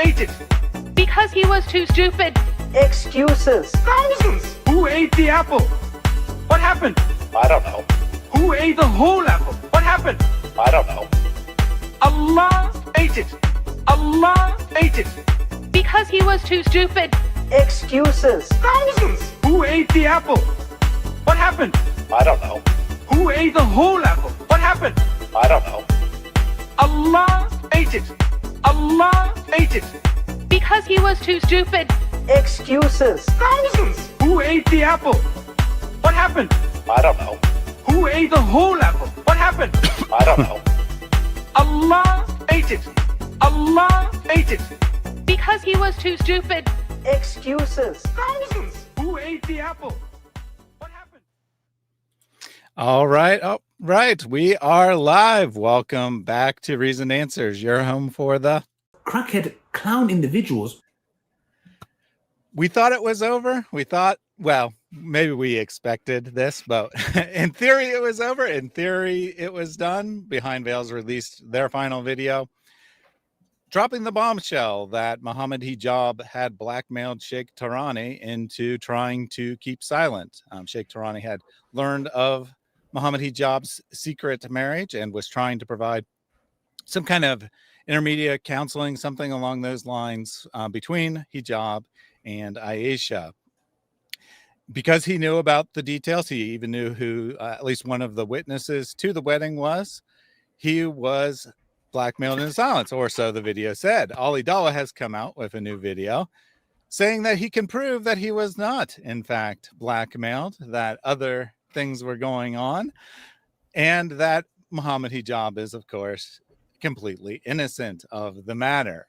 ate it. Because he was too stupid. Excuses. Thousands. Who ate the apple? What happened? I don't know. Who ate the whole apple? What happened? I don't know. Allah ate it. Allah ate it. Because he was too stupid. Excuses. Thousands. Who ate the apple? What happened? I don't know. Who ate the whole apple? What happened? I don't know. Allah ate it. Allah ate it. Because he was too stupid. Excuses. Thousands. Who ate the apple? What happened? I don't know. Who ate the whole apple? What happened? I don't know. Allah ate it. Allah ate it. Because he was too stupid. Excuses. Thousands. Who ate the apple? What happened? All right. We are live. Welcome back to Reasoned Answers, your home for the crackhead clown individuals. We thought it was over. We thought, well, maybe we expected this, but in theory it was over. In theory it was done. Behind Veils released their final video, dropping the bombshell that Mohammed Hijab had blackmailed Sheikh Tarawneh into trying to keep silent. Sheikh Tarawneh had learned of Mohammed Hijab's secret marriage and was trying to provide some kind of intermediate counseling, something along those lines, between Hijab and Aisha. Because he knew about the details, he even knew who at least one of the witnesses to the wedding was. He was blackmailed into silence, or so the video said. Ali Dawa has come out with a new video saying that he can prove that he was not, in fact, blackmailed, that other things were going on, and that Mohammed Hijab is, of course, completely innocent of the matter.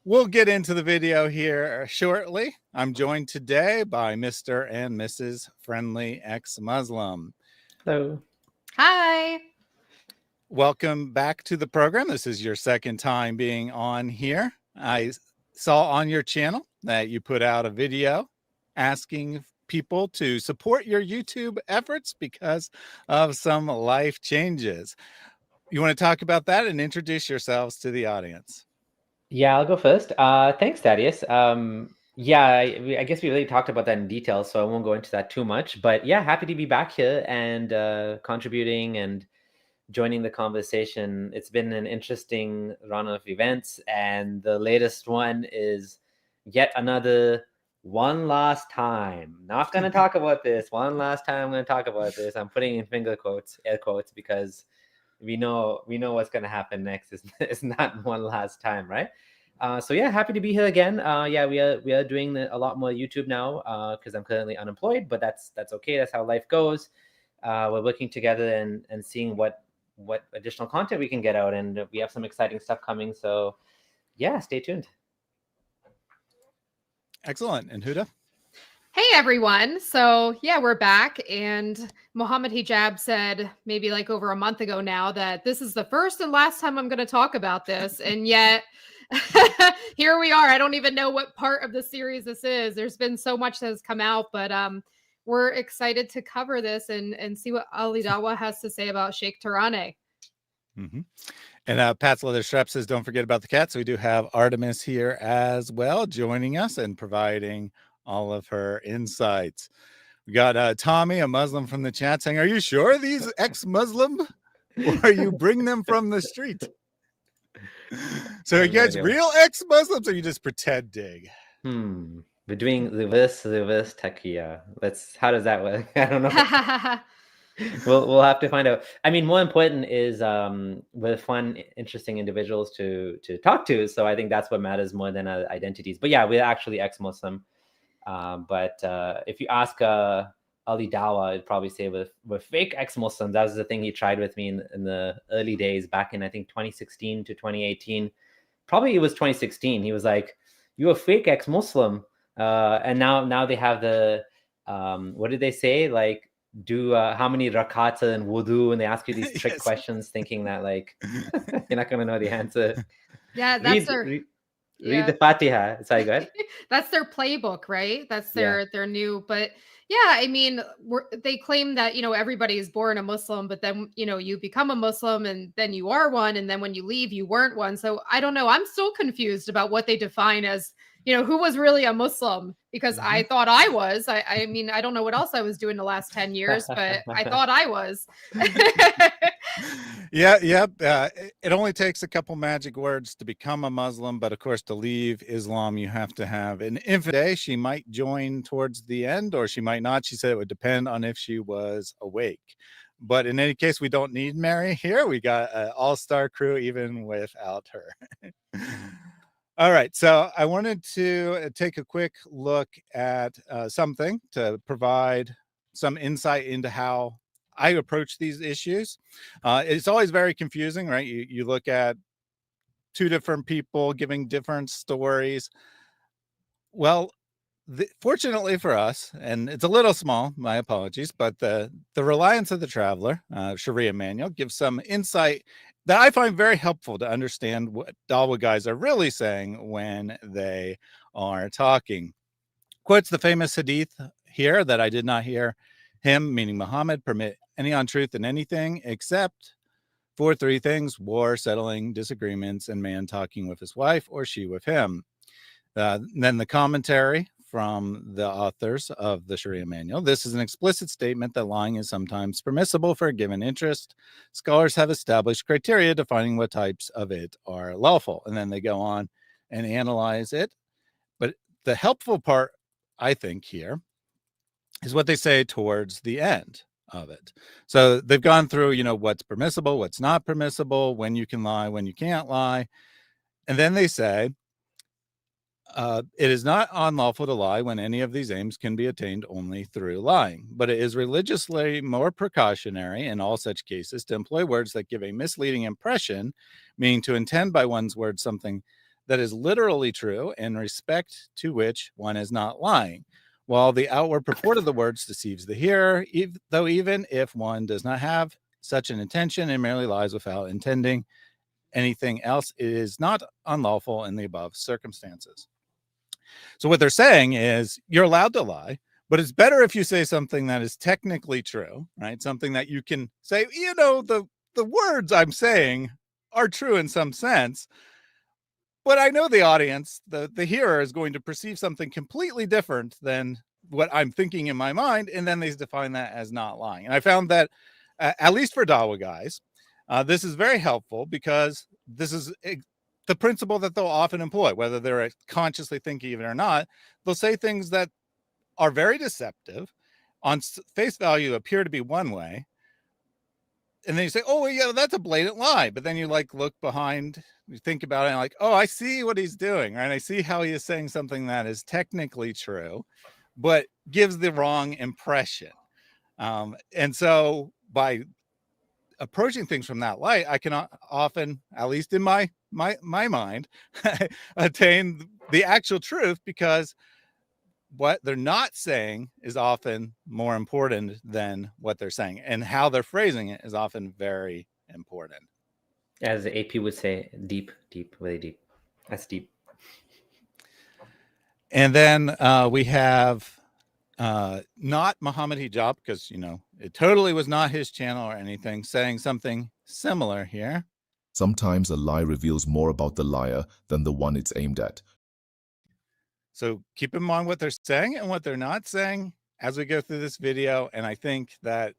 We'll get into the video here shortly. I'm joined today by Mr. and Mrs. Friendly Ex-Muslim. Hello. Hi. Welcome back to the program. This is your second time being on here. I saw on your channel that you put out a video asking people to support your YouTube efforts because of some life changes. You want to talk about that and introduce yourselves to the audience? Yeah, I'll go first. Thanks, Thaddeus. Yeah, I guess we really talked about that in detail, so I won't go into that too much. But yeah, happy to be back here and contributing and joining the conversation. It's been an interesting run of events, and the latest one is yet another one last time. Not going to talk about this. One last time I'm going to talk about this. I'm putting in finger quotes, air quotes, because we know what's going to happen next. It's not one last time, right? So yeah, happy to be here again. Yeah, we are doing a lot more YouTube now because I'm currently unemployed, but that's okay. That's how life goes. We're working together and seeing what additional content we can get out, and we have some exciting stuff coming. So yeah, stay tuned. Excellent. And Huda? Hey everyone. So yeah, we're back, and Mohammed Hijab said maybe like over a month ago now that this is the first and last time I'm going to talk about this. And yet here we are. I don't even know what part of the series this is. There's been so much that has come out, but we're excited to cover this and see what Ali Dawa has to say about Sheikh Tarawneh. Mm-hmm. And Pat's Leather Strap says, don't forget about the cat. So we do have Artemis here as well, joining us and providing all of her insights. We got Tommy, a Muslim from the chat, saying, are you sure these ex-Muslim, or you bring them from the street? So you guys real ex-Muslims, or you just pretending? We're doing reverse taqiyya. How does that work? I don't know. We'll have to find out. I mean, more important is we're fun, interesting individuals to talk to. So I think that's what matters more than our identities. But yeah, we're actually ex-Muslim. But if you ask Ali Dawa, I'd probably say we're fake ex-Muslims. That was the thing he tried with me in the early days back in, I think, 2016 to 2018. Probably it was 2016. He was like, you're a fake ex-Muslim. And now they have the, what did they say? Like, do how many rakats in wudu, and they ask you these trick questions thinking that like you're not going to know the answer. Yeah, that's Read the Fatiha. Sorry, go ahead. That's their playbook, right? That's Yeah. their new. But yeah, I mean, they claim that everybody is born a Muslim, but then you become a Muslim and then you are one, and then when you leave, you weren't one. So I don't know. I'm still confused about what they define as who was really a Muslim, because I thought I was. I mean, I don't know what else I was doing the last 10 years, but I thought I was. It only takes a couple magic words to become a Muslim, but of course, to leave Islam, you have to have an infidel. She might join towards the end, or she might not. She said it would depend on if she was awake. But in any case, we don't need Mary here. We got an all-star crew even without her. All right, so I wanted to take a quick look at something to provide some insight into how I approach these issues. It's always very confusing, right? You look at two different people giving different stories. Well, fortunately for us, and it's a little small, my apologies, but the Reliance of the Traveler, Sharia manual, gives some insight that I find very helpful to understand what Dawah guys are really saying when they are talking. Quotes the famous hadith here that I did not hear him, meaning Muhammad, permit any untruth in anything except for three things: war, settling disagreements, and man talking with his wife or she with him. Then the commentary from the authors of the Sharia manual. This is an explicit statement that lying is sometimes permissible for a given interest. Scholars have established criteria defining what types of it are lawful. And then they go on and analyze it. But the helpful part, I think, here is what they say towards the end of it. So they've gone through, what's permissible, what's not permissible, when you can lie, when you can't lie. And then they say, it is not unlawful to lie when any of these aims can be attained only through lying, but it is religiously more precautionary in all such cases to employ words that give a misleading impression, meaning to intend by one's words something that is literally true in respect to which one is not lying, while the outward purport of the words deceives the hearer, though even if one does not have such an intention and merely lies without intending anything else, it is not unlawful in the above circumstances. So what they're saying is you're allowed to lie, but it's better if you say something that is technically true, right? Something that you can say, the words I'm saying are true in some sense, but I know the audience, the hearer, is going to perceive something completely different than what I'm thinking in my mind, and then they define that as not lying. And I found that, at least for Dawah guys, this is very helpful, because this is the principle that they'll often employ, whether they're consciously thinking of it or not. They'll say things that are very deceptive, on face value appear to be one way, and then you say, oh, yeah, that's a blatant lie. But then you look behind, you think about it, and oh, I see what he's doing, right? I see how he is saying something that is technically true, but gives the wrong impression. And so by approaching things from that light, I can often, at least in my mind, attain the actual truth, because what they're not saying is often more important than what they're saying, and how they're phrasing it is often very important. As the AP would say, deep, really deep. That's deep. And then we have not Mohammed Hijab, because it totally was not his channel or anything, saying something similar here. Sometimes a lie reveals more about the liar than the one it's aimed at. So keep in mind what they're saying and what they're not saying as we go through this video, and I think that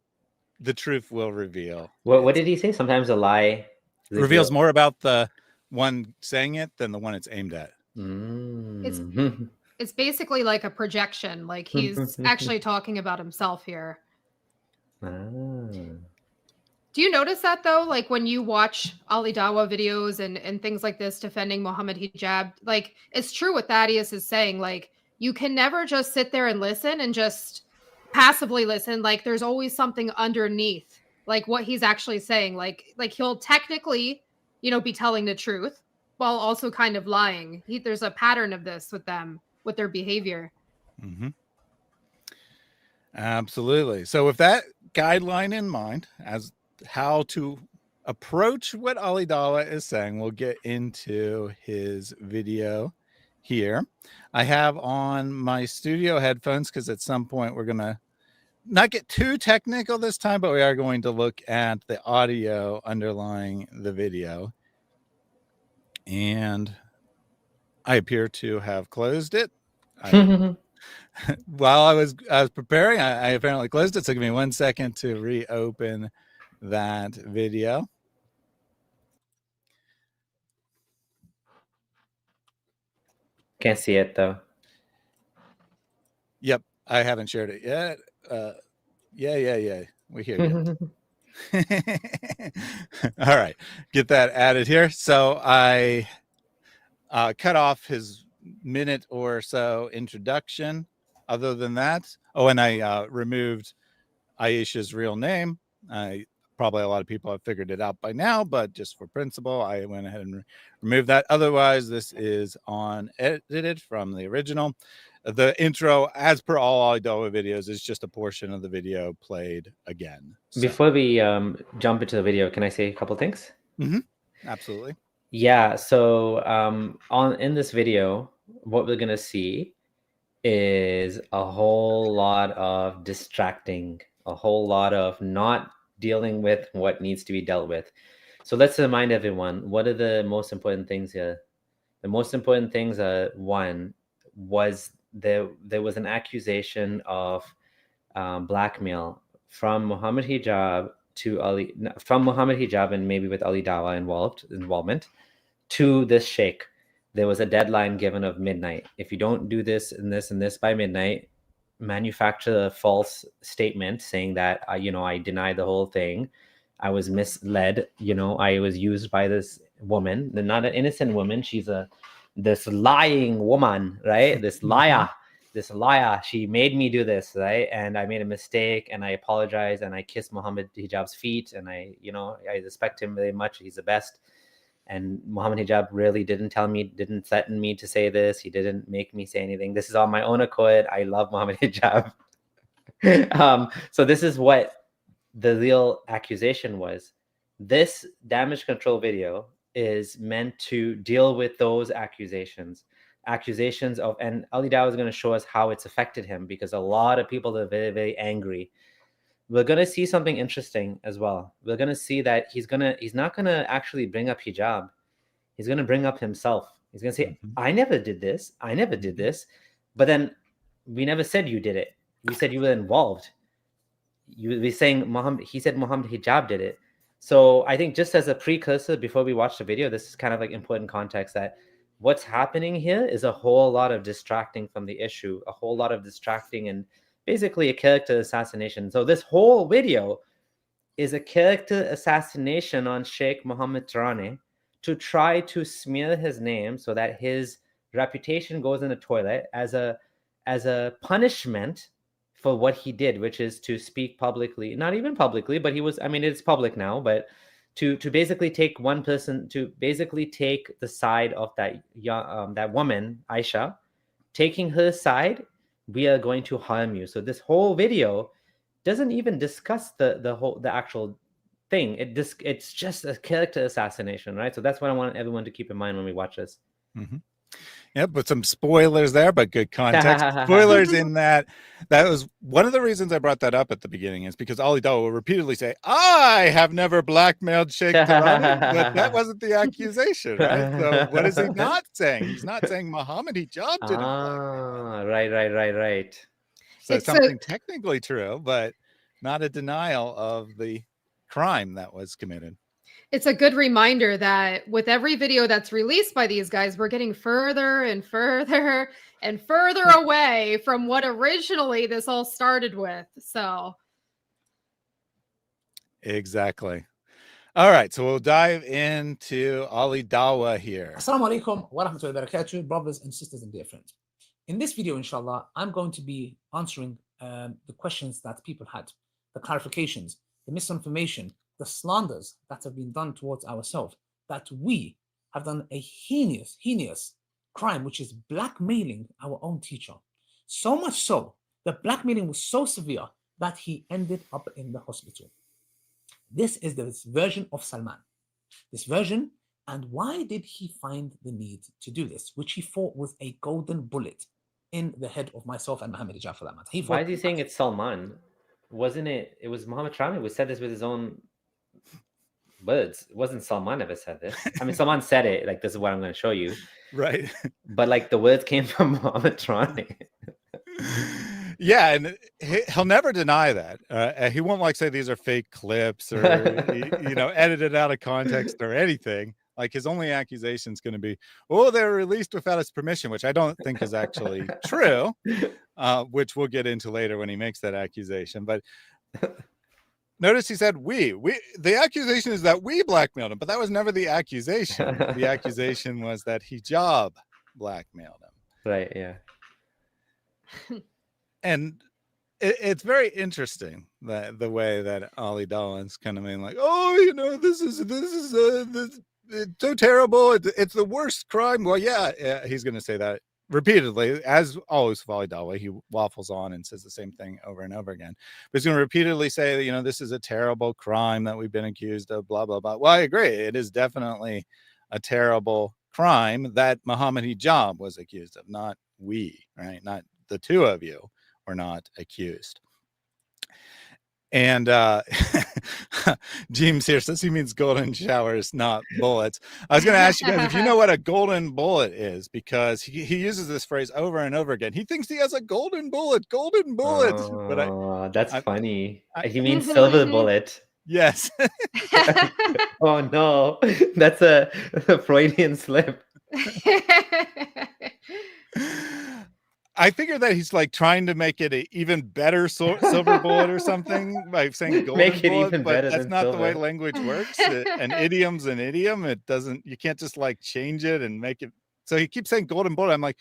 the truth will reveal. What did he say? Sometimes a lie reveals more about the one saying it than the one it's aimed at. It's basically like a projection. Like he's actually talking about himself here. Do you notice that though? Like when you watch Ali Dawa videos and things like this defending Mohammed Hijab, like it's true what Thaddeus is saying. Like you can never just sit there and listen and just passively listen. Like there's always something underneath, like what he's actually saying. Like he'll technically, be telling the truth while also kind of lying. There's a pattern of this with them, with their behavior. Mm-hmm. Absolutely. So with that guideline in mind as how to approach what Ali Dawa is saying, we'll get into his video here. I have on my studio headphones because at some point we're going to not get too technical this time, but we are going to look at the audio underlying the video. And I appear to have closed it. While I was preparing, I apparently closed it. So give me 1 second to reopen that video. Can't see it though. Yep, I haven't shared it yet. Yeah. We hear you. All right, get that added here. So I cut off his minute or so introduction. Other than that, and I removed Aisha's real name. Probably a lot of people have figured it out by now, but just for principle, I went ahead and removed that. Otherwise, this is unedited from the original. The intro, as per all Ali Dawa videos, is just a portion of the video played again. So. Before we jump into the video, can I say a couple things? Absolutely. Yeah. So in this video, what we're gonna see is a whole lot of distracting, a whole lot of not dealing with what needs to be dealt with. So let's remind everyone, what are the most important things here? The most important things are, one, was there was an accusation of blackmail from Mohammed Hijab to Ali, from Mohammed Hijab and maybe with Ali Dawa involvement to this sheikh. There was a deadline given of midnight. If you don't do this and this and this by midnight, manufacture a false statement saying that, I deny the whole thing. I was misled. I was used by this woman, not an innocent woman. She's this lying woman, right? This liar. She made me do this, right? And I made a mistake and I apologize and I kissed Mohammed Hijab's feet and I respect him very much. He's the best. And Mohammed Hijab really didn't threaten me to say this. He didn't make me say anything. This is on my own accord. I love Mohammed Hijab. So this is what the real accusation was. This damage control video is meant to deal with those accusations of, and Ali Dawa is going to show us how it's affected him, because a lot of people are very, very angry. We're going to see something interesting as well. We're going to see that he's not going to actually bring up hijab. He's going to bring up himself. He's going to say, I never did this. But then we never said you did it. We said you were involved. We're saying he said Mohammed Hijab did it. So I think just as a precursor, before we watch the video, this is kind of like important context that what's happening here is a whole lot of distracting from the issue, a whole lot of distracting and basically a character assassination. So this whole video is a character assassination on Sheikh Mohammad Tarawneh to try to smear his name so that his reputation goes in the toilet as a punishment for what he did, which is to speak publicly, not even publicly, but it's public now, but to basically take one person, to basically take the side of that woman, Aisha, taking her side, we are going to harm you. So this whole video doesn't even discuss the actual thing. It's just a character assassination, right? So that's what I want everyone to keep in mind when we watch this. Yeah, but some spoilers there, but good context. Spoilers in that was one of the reasons I brought that up at the beginning, is because Ali Dawa will repeatedly say, I have never blackmailed Sheikh Tarawneh, but that wasn't the accusation, right? So what is he not saying? He's not saying Mohammed Hijab didn't blackmail. Right. So it's something technically true, but not a denial of the crime that was committed. It's a good reminder that with every video that's released by these guys, we're getting further and further and further away from what originally this all started with. So. Exactly. All right. So we'll dive into Ali Dawa here. Assalamu alaikum wa rahmatullahi wa barakatuh, brothers and sisters and dear friends. In this video, inshallah, I'm going to be answering the questions that people had, the clarifications, the misinformation, the slanders that have been done towards ourselves, that we have done a heinous crime, which is blackmailing our own teacher. So much so, the blackmailing was so severe that he ended up in the hospital. This is this version of Salman. This version, and why did he find the need to do this, which he thought was a golden bullet in the head of myself and Mohammed Hijab for that matter. Why is he saying it's Salman? Wasn't it? It was Mohammed Tarawneh who said this with his own words. It wasn't Salman ever said this. I mean, Salman said it, like, this is what I'm going to show you. Right. But like the words came from Mohammed Tarawneh. Yeah, and he'll never deny that. He won't like say these are fake clips or edited out of context or anything. Like his only accusation is going to be, oh, they were released without his permission, which I don't think is actually true, which we'll get into later when he makes that accusation. But notice he said we. The accusation is that we blackmailed him, but that was never the accusation. The accusation was that Hijab blackmailed him. Right, yeah. And it's very interesting that the way that Ali Dawa is kind of being like, oh, this is it's so terrible. It's the worst crime. Well, yeah, he's going to say that repeatedly, as always with Ali Dawa. He waffles on and says the same thing over and over again. But he's going to repeatedly say that, this is a terrible crime that we've been accused of, blah, blah, blah. Well, I agree. It is definitely a terrible crime that Mohammed Hijab was accused of, not we, right? Not the two of you were not accused. And James here says he means golden showers, not bullets. I was going to ask you guys if you know what a golden bullet is, because he uses this phrase over and over again. He thinks he has a golden bullet. But that's funny. He means silver bullet. Yes. Oh no, that's a Freudian slip. I figured that he's like trying to make it an even better silver bullet or something by saying golden make it bullet, even but better that's than not silver. the way language works. An idiom's an idiom. It doesn't, you can't just like change it and make it. So he keeps saying golden bullet. I'm like,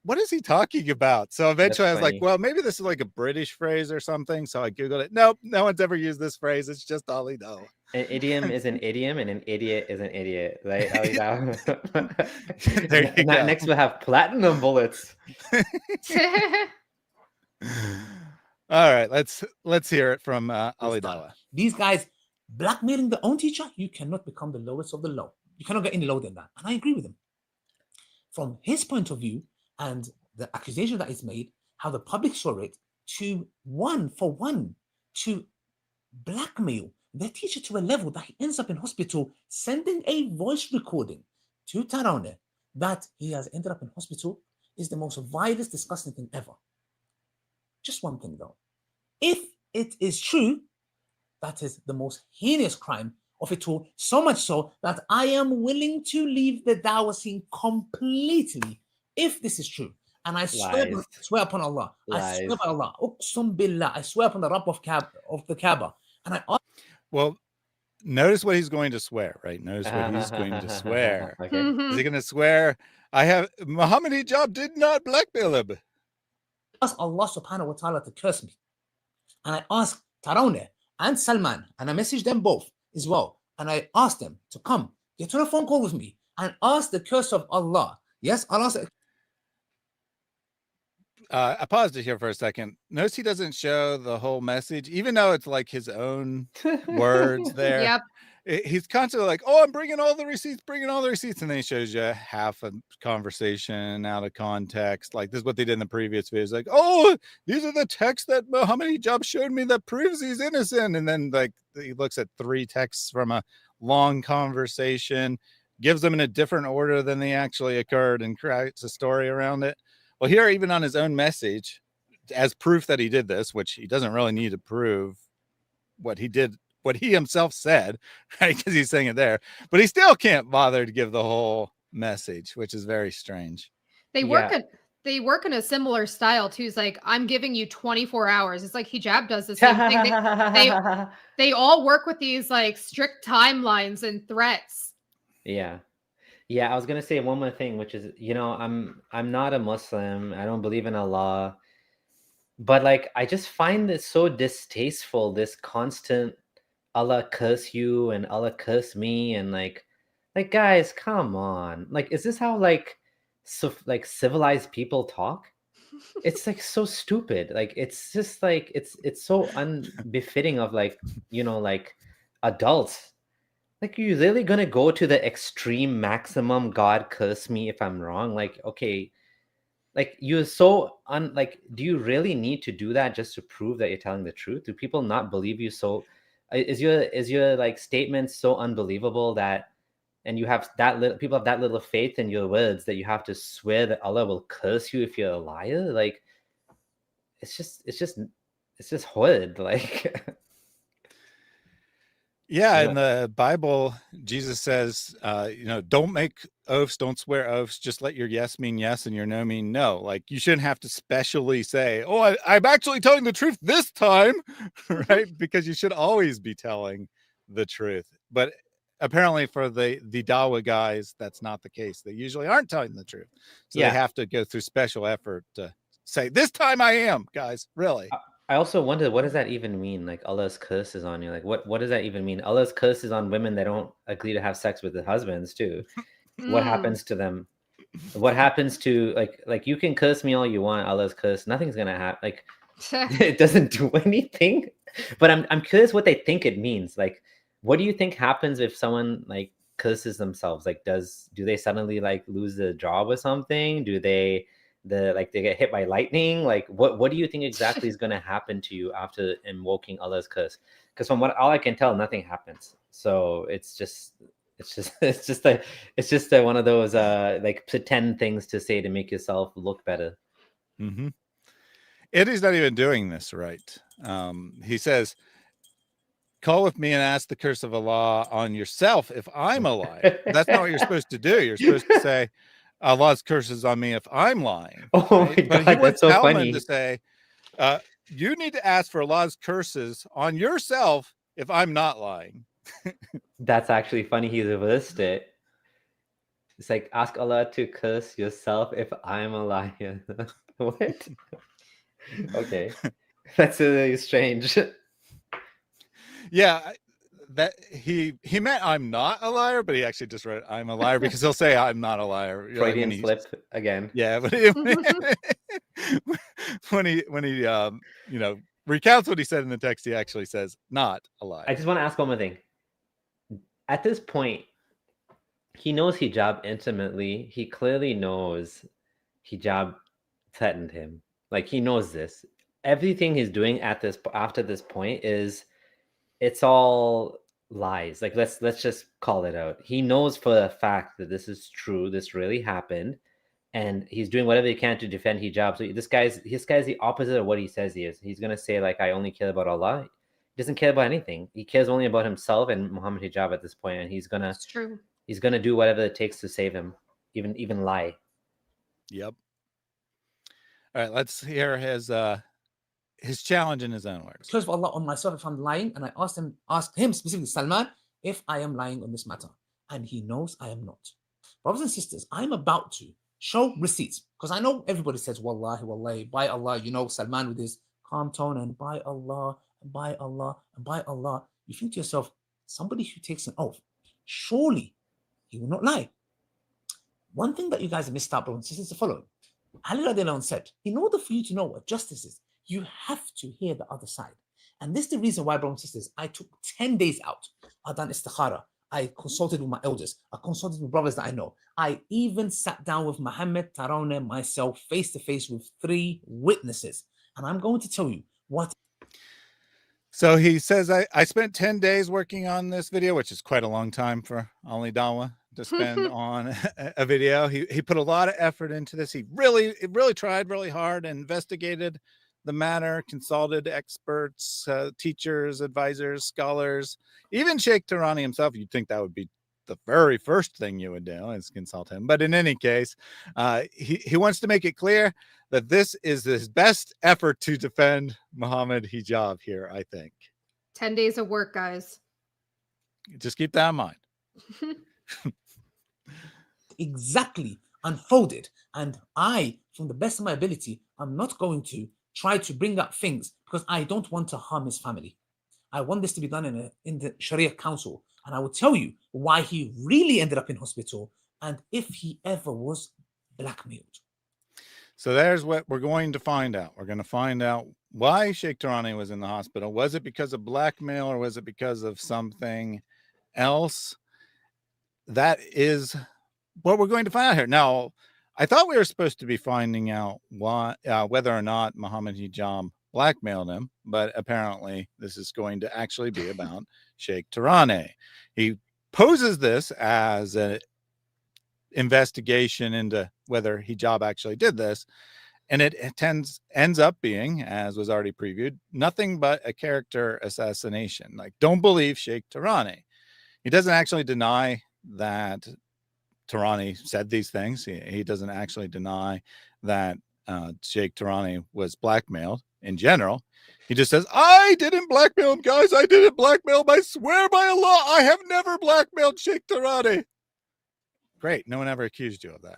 what is he talking about? So eventually I was like, well, maybe this is like a British phrase or something. So I Googled it. Nope, no one's ever used this phrase. It's just Ali Dawa. An idiom is an idiom and an idiot is an idiot, right? Ali Dawa. There you go. Next we'll have platinum bullets. All right, let's hear it from Ali Dawa. These guys blackmailing their own teacher, you cannot become the lowest of the low. You cannot get any lower than that. And I agree with him. From his point of view and the accusation that is made, how the public saw it, to blackmail their teacher to a level that he ends up in hospital sending a voice recording to Tarawneh that he has ended up in hospital, is the most vilest, disgusting thing ever. Just one thing though. If it is true, that is the most heinous crime of it all, so much so that I am willing to leave the Dawah scene completely if this is true. And I swear upon Allah, I swear by Allah, Uqsum Billah, I swear upon the Rabb of the Kaaba. And well, notice what he's going to swear, right? Notice what he's going to swear. Okay. Is he going to swear, Mohammed Hijab did not blackmail him? I ask Allah subhanahu wa ta'ala to curse me. And I ask Tarawneh and Salman, and I message them both as well. And I ask them to come, get on a phone call with me and ask the curse of Allah. Yes, Allah said. I paused it here for a second. Notice he doesn't show the whole message, even though it's like his own words there. Yep. He's constantly like, oh, I'm bringing all the receipts. And then he shows you half a conversation out of context. Like this is what they did in the previous videos. Like, oh, these are the texts that Mohammed Hijab showed me that proves he's innocent. And then like he looks at 3 texts from a long conversation, gives them in a different order than they actually occurred, and creates a story around it. Well, here, even on his own message, as proof that he did this, which he doesn't really need to prove what he did, what he himself said, right? Because he's saying it there, but he still can't bother to give the whole message, which is very strange. They work in a similar style too. It's like, I'm giving you 24 hours. It's like Hijab does the same thing. They all work with these like strict timelines and threats. Yeah. Yeah, I was gonna say one more thing, which is, I'm not a Muslim. I don't believe in Allah, but like I just find this so distasteful. This constant Allah curse you and Allah curse me, and like guys, come on. Like, is this how like civilized people talk? It's like so stupid. Like it's just like it's so unbefitting of like adults. Like, you're really gonna go to the extreme maximum, God curse me if I'm wrong? Like, okay, like, you're so like, do you really need to do that just to prove that you're telling the truth? Do people not believe you? So is your like statement so unbelievable that, and you have that little, people have that little faith in your words that you have to swear that Allah will curse you if you're a liar? Like, it's just horrid. Like, Yeah, you in know, the Bible, Jesus says, don't make oaths, don't swear oaths, just let your yes mean yes and your no mean no. Like, you shouldn't have to specially say, oh, I'm actually telling the truth this time, right? Because you should always be telling the truth. But apparently for the Dawah guys, that's not the case. They usually aren't telling the truth. So they yeah. have to go through special effort to say, this time I am, guys, really. I also wonder, what does that even mean? Like, Allah's curse is on you. Like, what does that even mean? Allah's curse is on women that don't agree to have sex with their husbands too. What happens to them? What happens to, like you can curse me all you want, Allah's curse, nothing's gonna happen. Like, it doesn't do anything. But I'm curious what they think it means. Like, what do you think happens if someone like curses themselves? Like, do they suddenly like lose their job or something? Do they they get hit by lightning? Like, what do you think exactly is going to happen to you after invoking Allah's curse? Because from all I can tell, nothing happens. So it's just one of those like pretend things to say to make yourself look better. Mm-hmm. Eddie's not even doing this right. He says, call with me and ask the curse of Allah on yourself if I'm a liar. That's not what you're supposed to do. You're supposed to say, Allah's curse is on me if I'm lying. Oh right? my But God, he wants that's so Talmud funny. to say, you need to ask for Allah's curses on yourself if I'm not lying. That's actually funny. He reversed it. It's like, ask Allah to curse yourself if I'm a liar. What? Okay. That's really strange. Yeah, that he meant I'm not a liar, but he actually just wrote I'm a liar because he'll say I'm not a liar. Freudian slip again. Yeah, but when he recounts what he said in the text, he actually says not a liar. I just want to ask one more thing. At this point, he knows hijab intimately. He clearly knows hijab threatened him. Like, he knows this. Everything he's doing after this point it's all lies. Like, let's just call it out. He knows for a fact that this is true. This really happened, and he's doing whatever he can to defend hijab. So this guy's the opposite of what he says he is. He's gonna say, like, I only care about Allah. He doesn't care about anything. He cares only about himself and Mohammed Hijab at this point, and he's gonna do whatever it takes to save him, even lie. Yep. All right, let's hear his challenge in his own words. Curse of Allah on myself if I'm lying, and I asked him specifically, Salman, if I am lying on this matter, and he knows I am not. Brothers and sisters, I'm about to show receipts, because I know everybody says wallahi, wallahi, by Allah. Salman with his calm tone, and by Allah, and by Allah, and by Allah. You think to yourself, somebody who takes an oath, surely he will not lie. One thing that you guys have missed out, brothers and sisters, is the following. Ali Dawa said, in order for you to know what justice is, you have to hear the other side. And this is the reason why, brothers and sisters, I took 10 days out. I done istikhara. I consulted with my elders. I consulted with brothers that I know. I even sat down with Mohammed Tarawneh myself, face to face with 3 witnesses. And I'm going to tell you what. So he says, I spent 10 days working on this video, which is quite a long time for Ali Dawa to spend on a video. He put a lot of effort into this. He really tried really hard and investigated the matter, consulted experts, teachers, advisors, scholars, even Sheikh Tarawneh himself. You'd think that would be the very first thing you would do is consult him. But in any case, he wants to make it clear that this is his best effort to defend Mohammed Hijab here, I think. 10 days of work, guys. Just keep that in mind. Exactly unfolded. And I, from the best of my ability, I'm not going to try to bring up things because I don't want to harm his family. I want this to be done in the Sharia Council. And I will tell you why he really ended up in hospital and if he ever was blackmailed. So there's what we're going to find out. We're going to find out why Sheikh Tarawneh was in the hospital. Was it because of blackmail or was it because of something else? That is what we're going to find out here. Now, I thought we were supposed to be finding out why, whether or not Mohammed Hijab blackmailed him, but apparently this is going to actually be about Sheikh Tarawneh. He poses this as an investigation into whether Hijab actually did this, and it ends up being, as was already previewed, nothing but a character assassination. Like, don't believe Sheikh Tarawneh. He doesn't actually deny that Tarawneh said these things. He doesn't actually deny that Sheikh Tarawneh was blackmailed in general. He just says, I didn't blackmail him, guys. I didn't blackmail him. I swear by Allah, I have never blackmailed Sheikh Tarawneh. Great. No one ever accused you of that.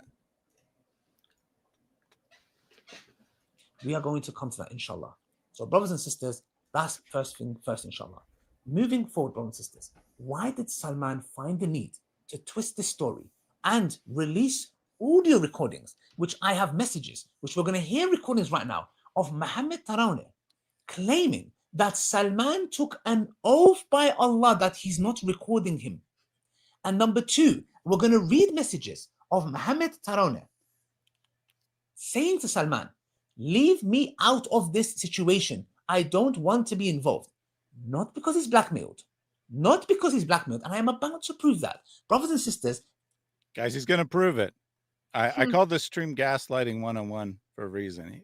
We are going to come to that, inshallah. So, brothers and sisters, that's first thing first, inshallah. Moving forward, brothers and sisters, why did Salman find the need to twist this story and release audio recordings, which I have messages, which we're going to hear recordings right now, of Mohammed Tarawneh claiming that Salman took an oath by Allah that he's not recording him. And number two, we're going to read messages of Mohammed Tarawneh saying to Salman, leave me out of this situation. I don't want to be involved. Not because he's blackmailed. Not because he's blackmailed. And I am about to prove that. Brothers and sisters. Guys, he's going to prove it. I call this stream Gaslighting 101 for a reason.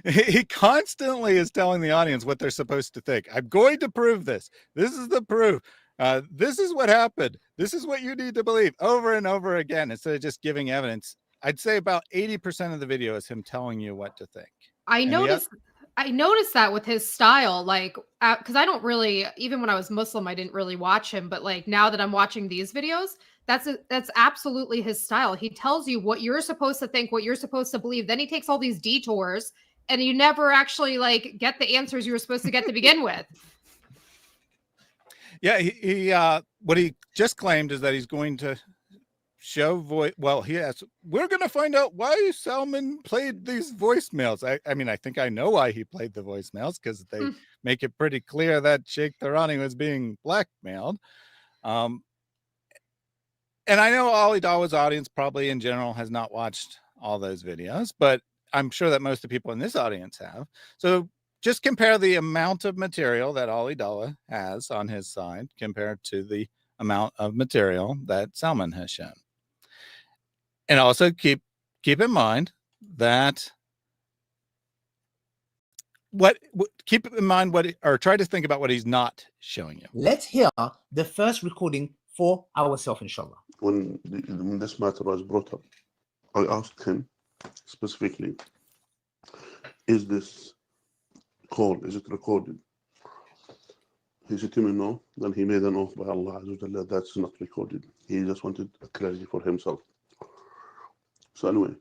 He constantly is telling the audience what they're supposed to think. I'm going to prove this. This is the proof. This is what happened. This is what you need to believe, over and over again, instead of just giving evidence. I'd say about 80% of the video is him telling you what to think. I noticed that with his style, like, because I don't really, even when I was Muslim, I didn't really watch him. But like now that I'm watching these videos, that's absolutely his style. He tells you what you're supposed to think, what you're supposed to believe. Then he takes all these detours, and you never actually like get the answers you were supposed to get to begin with. Yeah, he what he just claimed is that he's going to show voice. Well, we're going to find out why Salman played these voicemails. I mean, I think I know why he played the voicemails, because they make it pretty clear that Sheikh Tarawneh was being blackmailed. And I know Ali Dawa's audience probably in general has not watched all those videos, but I'm sure that most of the people in this audience have. So just compare the amount of material that Ali Dawa has on his side compared to the amount of material that Salman has shown. And also keep in mind that try to think about what he's not showing you. Let's hear the first recording for ourselves, inshallah. When this matter was brought up, I asked him specifically, is this call, is it recorded? He said to me, no. Then he made an oath by Allah Azza that's not recorded. He just wanted clarity for himself. So anyway,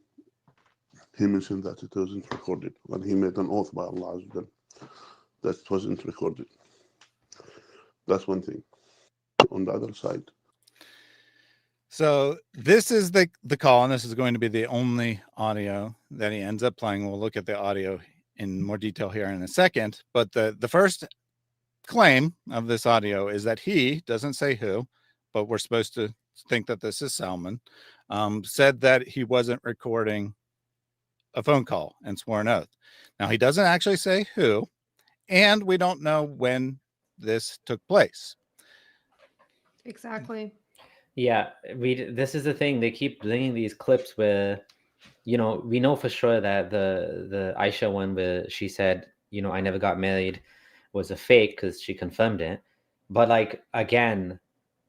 he mentioned that it wasn't recorded. When he made an oath by Allah Azza that it wasn't recorded. That's one thing. On the other side. So this is the call, and this is going to be the only audio that he ends up playing. We'll look at the audio in more detail here in a second. But the first claim of this audio is that he doesn't say who, but we're supposed to think that this is Salman, said that he wasn't recording a phone call and swore an oath. Now, he doesn't actually say who, and we don't know when this took place. Exactly. Yeah, this is the thing. They keep bringing these clips where, we know for sure that the Aisha one where she said, I never got married was a fake because she confirmed it. But like, again,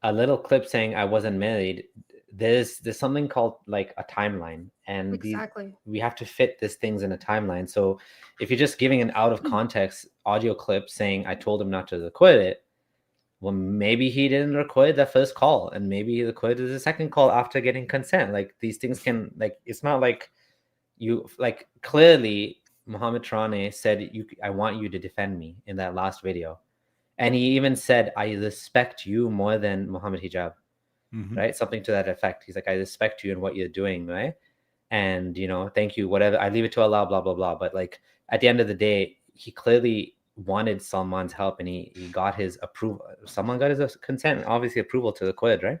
a little clip saying I wasn't married, there's something called like a timeline, and exactly. We have to fit these things in a timeline. So if you're just giving an out of context audio clip saying I told him not to record it, well, maybe he didn't record the first call, and maybe he recorded the second call after getting consent. Like, these things can, like, it's not like clearly Mohammed Tarawneh said, I want you to defend me in that last video. And he even said, I respect you more than Mohammed Hijab, right? Something to that effect. He's like, I respect you and what you're doing, right? and thank you, whatever, I leave it to Allah, blah blah blah. But like at the end of the day, he clearly wanted Salman's help, and he got his approval. Salman got his consent, obviously approval to the quid, right?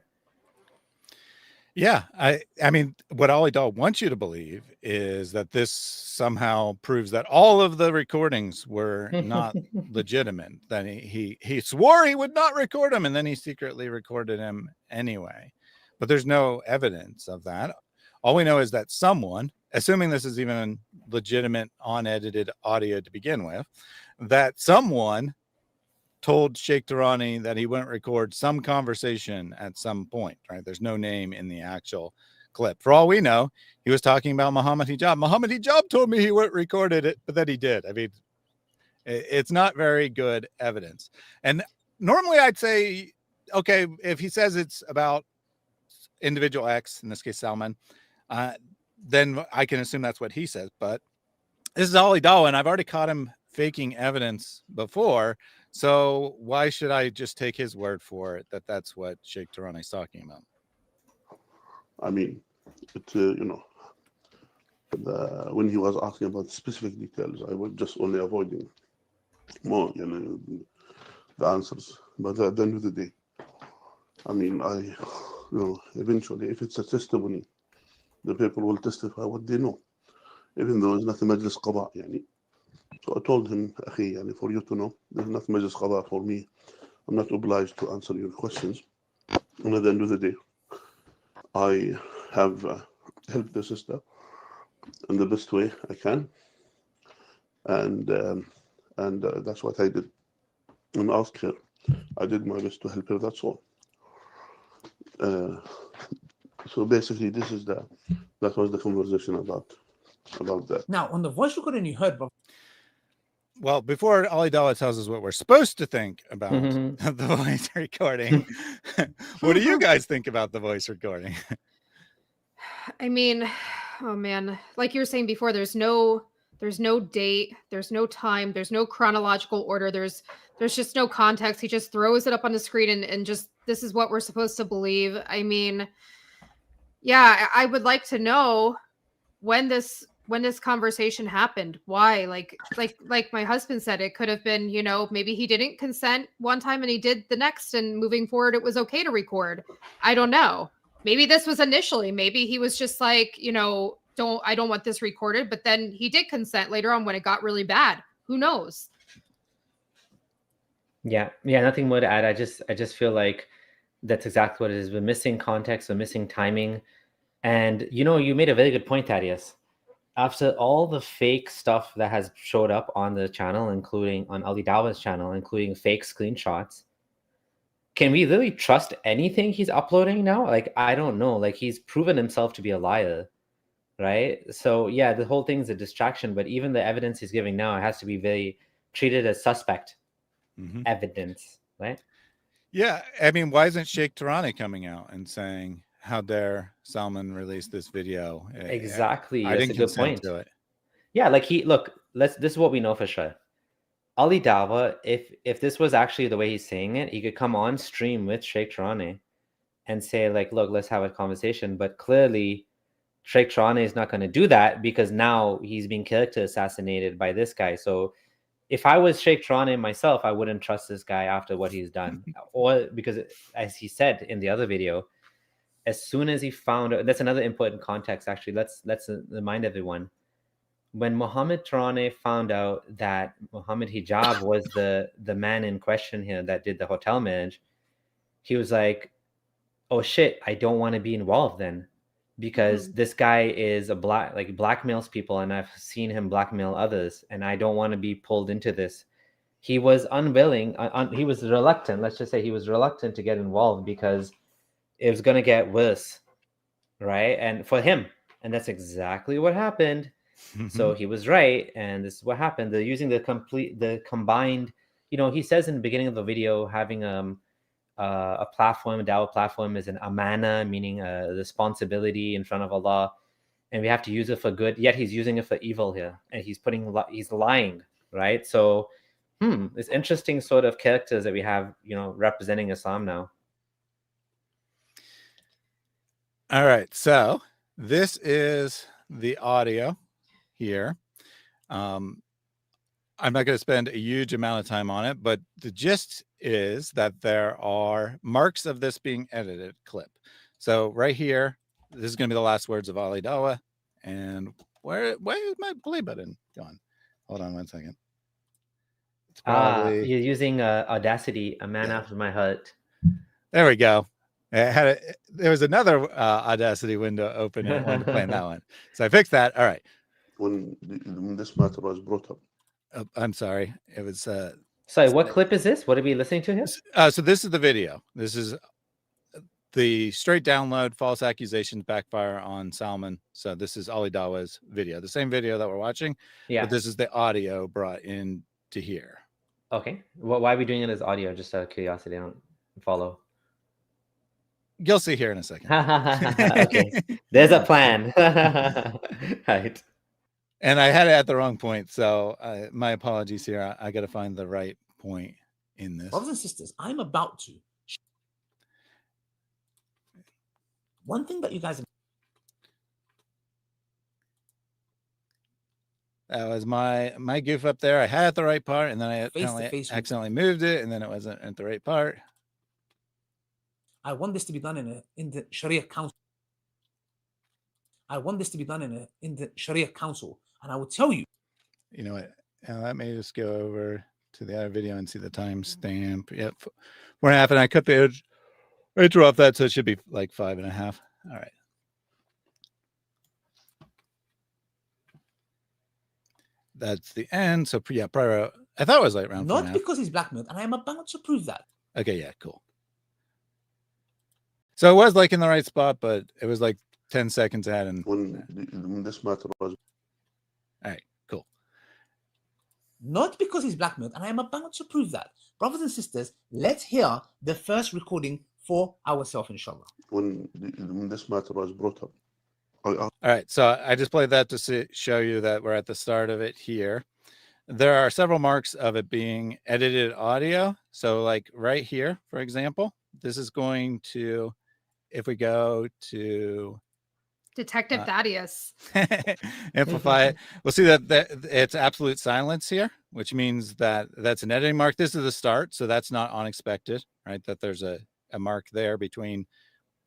Yeah, I mean, what Ali Dawa wants you to believe is that this somehow proves that all of the recordings were not legitimate. Then he swore he would not record them, and then he secretly recorded him anyway. But there's no evidence of that. All we know is that someone, assuming this is even legitimate unedited audio to begin with, that someone told Sheikh Tarawneh that he wouldn't record some conversation at some point, right? There's no name in the actual clip. For all we know, he was talking about Mohammed Hijab. Mohammed Hijab told me he wouldn't recorded it, but then he did. I mean, it's not very good evidence. And normally I'd say, okay, if he says it's about individual X, in this case Salman, then I can assume that's what he says. But this is Ali Dawa, and I've already caught him faking evidence before. So why should I just take his word for it that that's what Sheikh Tarawneh is talking about? I mean, when he was asking about specific details, I was just only avoiding more, the answers. But at the end of the day, I mean, eventually, if it's a testimony, the people will testify what they know, even though it's not a majlis qada, So I told him, Akhi, for you to know, there's not majlis qada for me. I'm not obliged to answer your questions. And at the end of the day, I have helped the sister in the best way I can. And that's what I did. And asked her. I did my best to help her, that's all. So basically, that was the conversation about that. Now, on the voice recording you heard, well, before Ali Dawa tells us what we're supposed to think about the voice recording, what do you guys think about the voice recording? I mean, oh man, like you were saying before, there's no date, there's no time, there's no chronological order, there's just no context. He just throws it up on the screen and just, this is what we're supposed to believe. I mean, yeah, I would like to know when this conversation happened. Why? Like my husband said, it could have been, maybe he didn't consent one time and he did the next, and moving forward, it was okay to record. I don't know. Maybe this was initially, maybe he was just like, I don't want this recorded, but then he did consent later on when it got really bad. Who knows? Yeah, nothing more to add. I just feel like that's exactly what it is. We're missing context, we're missing timing. And you made a very good point, Thaddeus. After all the fake stuff that has showed up on the channel, including on Ali Dawa's channel, including fake screenshots, can we really trust anything he's uploading now? Like, I don't know. Like, he's proven himself to be a liar, right? So yeah, the whole thing's a distraction, but even the evidence he's giving now has to be very treated as suspect evidence, right? Yeah, I mean, why isn't Sheikh Tarawneh coming out and saying, how dare Salman release this video? Exactly. I That's didn't a good point. to it. Yeah, like this is what we know for sure. Ali Dawa, if this was actually the way he's saying it, he could come on stream with Sheikh Tarawneh and say, like, look, let's have a conversation. But clearly, Sheikh Tarawneh is not going to do that, because now he's being character assassinated by this guy. So if I was Sheikh Tarawneh myself, I wouldn't trust this guy after what he's done. Or because, as he said in the other video, as soon as he found out, that's another important context, actually. Let's remind everyone. When Mohammed Tarawneh found out that Mohammed Hijab was the man in question here that did the hotel marriage, he was like, oh shit, I don't want to be involved then, because this guy is blackmails people, and I've seen him blackmail others, and I don't want to be pulled into this. He was unwilling, he was reluctant, let's just say he was reluctant to get involved because it was going to get worse, right? And for him, and that's exactly what happened. So he was right, and this is what happened. They're using the combined, he says in the beginning of the video, having a platform, a Dawah platform, is an amana, meaning a responsibility in front of Allah, and we have to use it for good, yet he's using it for evil here, and he's lying, right? So it's interesting sort of characters that we have, representing Islam now. All right, so this is the audio here. I'm not going to spend a huge amount of time on it, but the gist is that there are marks of this being edited clip. So right here, this is going to be the last words of Ali Dawa. And where is my play button gone? Hold on 1 second. It's probably You're using Audacity, a man Yeah. after my heart. There we go. There was another Audacity window open and it wanted to play in that one. So I fixed that. All right. When this matter was brought up. I'm sorry. It was Sorry, what clip is this? What are we listening to here? so this is the video. This is the straight download, false accusations backfire on Salman. So this is Ali Dawa's video, the same video that we're watching. Yeah. But this is the audio brought in to here. Okay. Well, why are we doing it as audio? Just out of curiosity. I don't follow. You'll see here in a second. Okay. There's a plan. Right. And I had it at the wrong point. So my apologies here. I got to find the right point in this. Brothers and sisters, I'm about to. One thing that you guys. That was my goof up there. I had the right part, and then I Face-to-face with- accidentally moved it, and then it wasn't at the right part. I want this to be done in the Sharia Council. I want this to be done in the Sharia Council, and I will tell you. You know what? Let me just go over to the other video and see the timestamp. Yep, 4.5, and I cut the edge off that, so it should be like 5.5. All right. That's the end. So yeah, prior. I thought it was like around. Not because he's blackmailed, and I am about to prove that. Okay, yeah, cool. So it was like in the right spot, but it was like 10 seconds ahead. And when this matter was. All right, cool. Not because he's blackmailed, and I am about to prove that. Brothers and sisters, let's hear the first recording for ourselves, inshallah. When this matter was brought up. All right, so I just played that to show you that we're at the start of it here. There are several marks of it being edited audio. So like right here, for example, this is going to, if we go to Detective Thaddeus. amplify it, we'll see that it's absolute silence here, which means that that's an editing mark. This is the start, so that's not unexpected, right? That there's a mark there between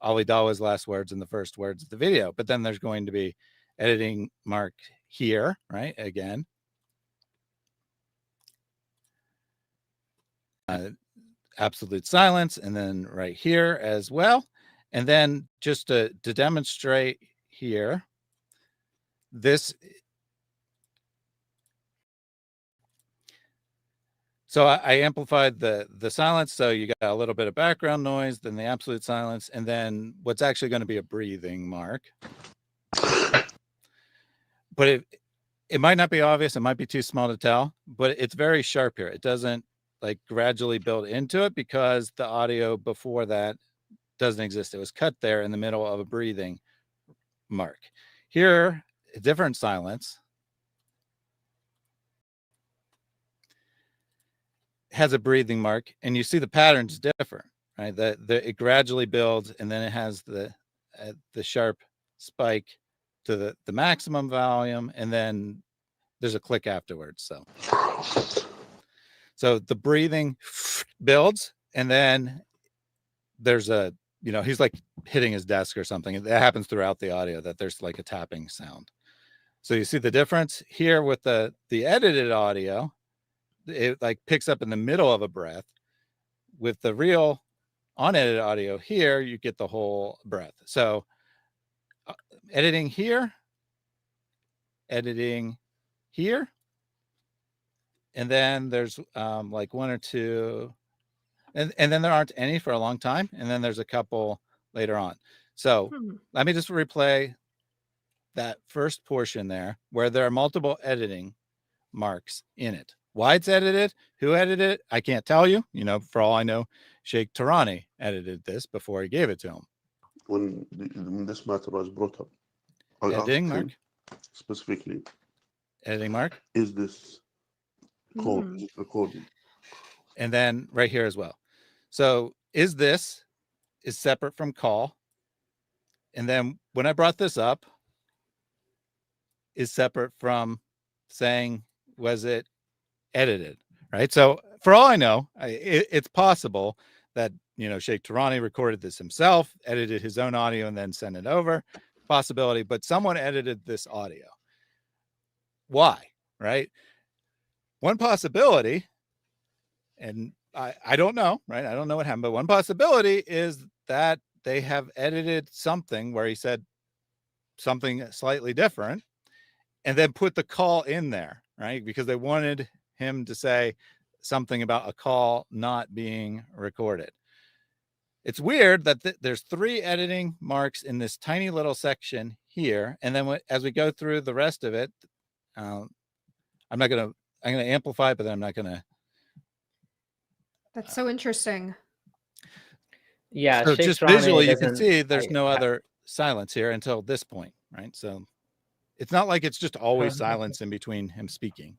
Ali Dawa's last words and the first words of the video. But then there's going to be editing mark here, right? Again. Absolute silence, and then right here as well. And then just to demonstrate here, this. So I amplified the silence, so you got a little bit of background noise, then the absolute silence, and then what's actually going to be a breathing mark. But it might not be obvious, it might be too small to tell, but it's very sharp here. It doesn't like gradually build into it because the audio before that doesn't exist. It was cut there in the middle of a breathing mark. Here, a different silence has a breathing mark, and you see the pattern's different, right? It gradually builds, and then it has the sharp spike to the maximum volume, and then there's a click afterwards. So the breathing builds, and then there's a, he's like hitting his desk or something. That happens throughout the audio, that there's like a tapping sound. So you see the difference here with the edited audio. It like picks up in the middle of a breath. With the real unedited audio here, you get the whole breath. So editing here, and then there's like one or two, and then there aren't any for a long time, and then there's a couple later on. So let me just replay that first portion there where there are multiple editing marks in it. Why it's edited, who edited it, I can't tell you. For all I know, Sheikh Tarawneh edited this before he gave it to him. When this matter was brought up, editing mark, specifically, editing mark, is this called is it recorded? And then right here as well. So is separate from call. And then when I brought this up, is separate from saying, was it edited, right? So for all I know, it's possible that, Sheikh Tarawneh recorded this himself, edited his own audio, and then sent it over. Possibility, but someone edited this audio. Why, right? One possibility, and I don't know, right? I don't know what happened, but one possibility is that they have edited something where he said something slightly different and then put the call in there, right? Because they wanted him to say something about a call not being recorded. It's weird that there's 3 editing marks in this tiny little section here. And then as we go through the rest of it, I'm going to amplify it, but then I'm not going to. That's so interesting. Yeah. So Sheikh just Tarawneh visually, you can doesn't- see there's no other silence here until this point, right? So it's not like it's just always silence in between him speaking.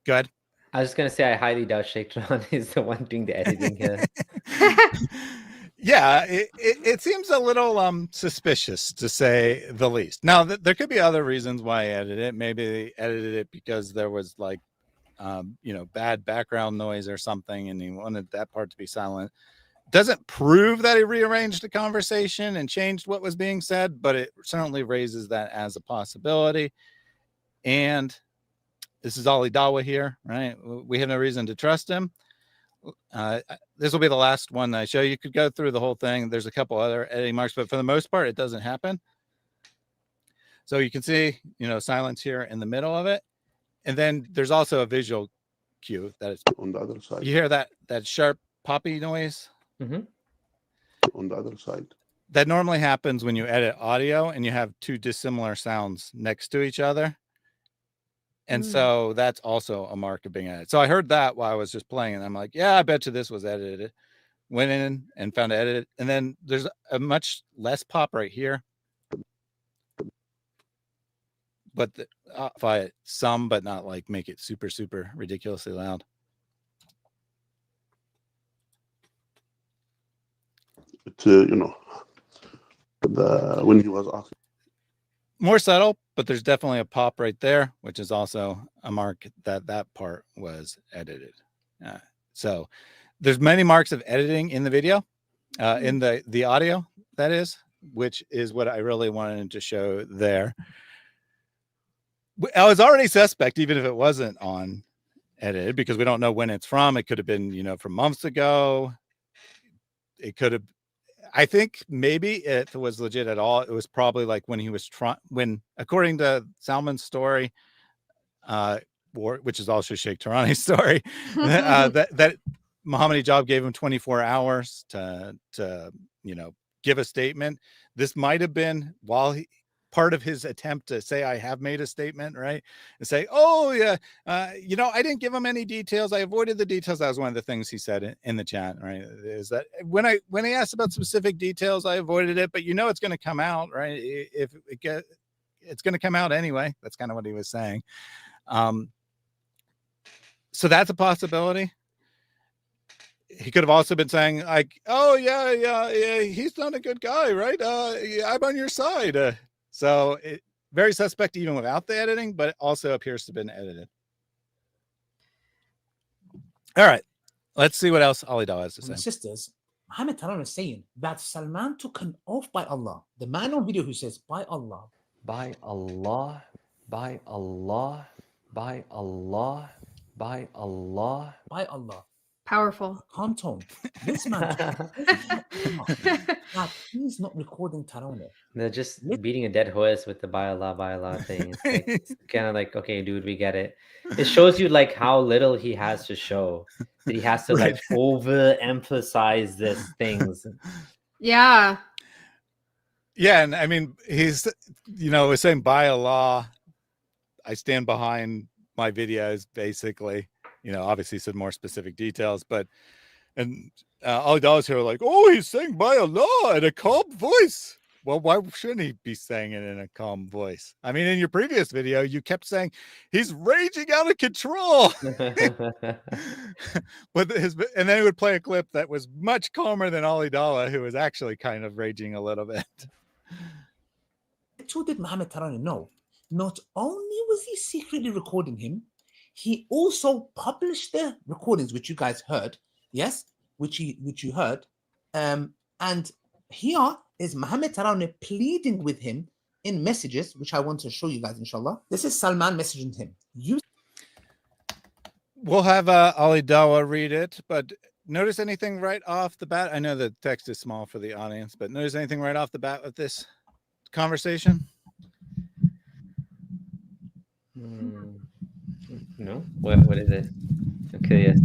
Go ahead. I was just gonna say I highly doubt Sheikh Tarawneh is the one doing the editing here. Yeah, it seems a little suspicious, to say the least. Now, there could be other reasons why I edited it. Maybe they edited it because there was like, bad background noise or something, and he wanted that part to be silent. Doesn't prove that he rearranged the conversation and changed what was being said, but it certainly raises that as a possibility. And this is Ali Dawa here, right? We have no reason to trust him. This will be the last one I show. You could go through the whole thing. There's a couple other editing marks, but for the most part, it doesn't happen. So you can see, silence here in the middle of it. And then there's also a visual cue that it's on the other side. You hear that sharp poppy noise? Mm-hmm. On the other side. That normally happens when you edit audio and you have 2 dissimilar sounds next to each other. And so that's also a mark of being edited. So I heard that while I was just playing, and I'm like, yeah, I bet you this was edited. Went in and found it edited. And then there's a much less pop right here. But some, but not like make it super, super ridiculously loud. It's, when he was asking. More subtle, but there's definitely a pop right there, which is also a mark that part was edited. So there's many marks of editing in the video, in the audio, that is, which is what I really wanted to show there. I was already suspect, even if it wasn't on edited, because we don't know when it's from. It could have been, from months ago. It could have, I think maybe it was legit at all. It was probably like when he was according to Salman's story, which is also Sheikh Tarawneh's story, that Mohammed Hijab gave him 24 hours to give a statement. This might have been part of his attempt to say, I have made a statement, right? And say, oh yeah, I didn't give him any details. I avoided the details. That was one of the things he said in the chat, right? Is that when he asked about specific details, I avoided it, but it's going to come out, right? If it's going to come out anyway. That's kind of what he was saying. So that's a possibility. He could have also been saying like, oh yeah, he's not a good guy, right? I'm on your side. So very suspect even without the editing, but it also appears to have been edited. All right, let's see what else Ali Dawa has to say. Sisters, Mohammed Tarawneh is saying that Salman took an oath by Allah. The man on video who says, by Allah. By Allah, by Allah, by Allah, by Allah. By Allah. Powerful. Calm tone. This man he's not recording Tarawneh. They're just beating a dead horse with the by Allah thing. It's kind of like, okay, dude, we get it. It shows you like how little he has to show. That he has to like overemphasize these things. Yeah. Yeah, and I mean, he's was saying by Allah, I stand behind my videos, basically. Obviously said more specific details, but Ali Dawa's here like, oh, he's saying by Allah in a calm voice. Well, why shouldn't he be saying it in a calm voice? I mean, in your previous video, you kept saying he's raging out of control. And then he would play a clip that was much calmer than Ali Dawa, who was actually kind of raging a little bit. little did Mohammed Tarawneh know, not only was he secretly recording him, he also published the recordings, which you guys heard, yes, which you heard. And here is Mohammed Tarawneh pleading with him in messages, which I want to show you guys, inshallah. This is Salman messaging him. We'll have Ali Dawa read it, but notice anything right off the bat? I know the text is small for the audience, but notice anything right off the bat with this conversation? No? What is it? Okay, yes.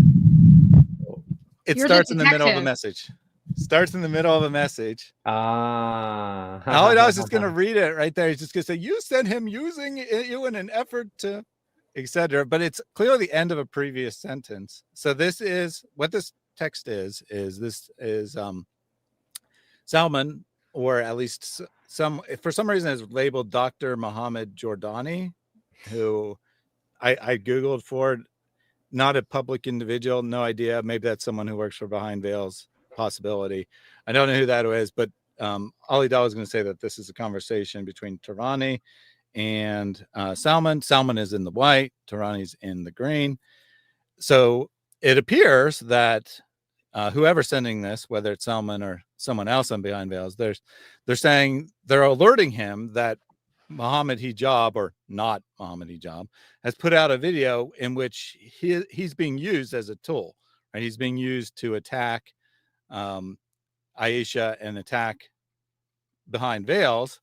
It You're starts the in the middle of a detective. message. Starts in the middle of a message. Ah. All I know is just going to read it right there. He's just going to say, you sent him using you in an effort to, etc. But it's clearly the end of a previous sentence. So this is what this text is this is Salman, or at least for some reason is labeled Dr. Mohammed Jordani, who I Googled for, not a public individual, no idea. Maybe that's someone who works for Behind Veils, possibility. I don't know who that is, but Ali Dawa is going to say that this is a conversation between Tarawneh and Salman. Salman is in the white, Tarawneh's in the green. So it appears that whoever's sending this, whether it's Salman or someone else on Behind Veils, they're alerting him that Mohammed Hijab, or not Mohammed Hijab, has put out a video in which he's being used as a tool, right? He's being used to attack Aisha and attack Behind Veils,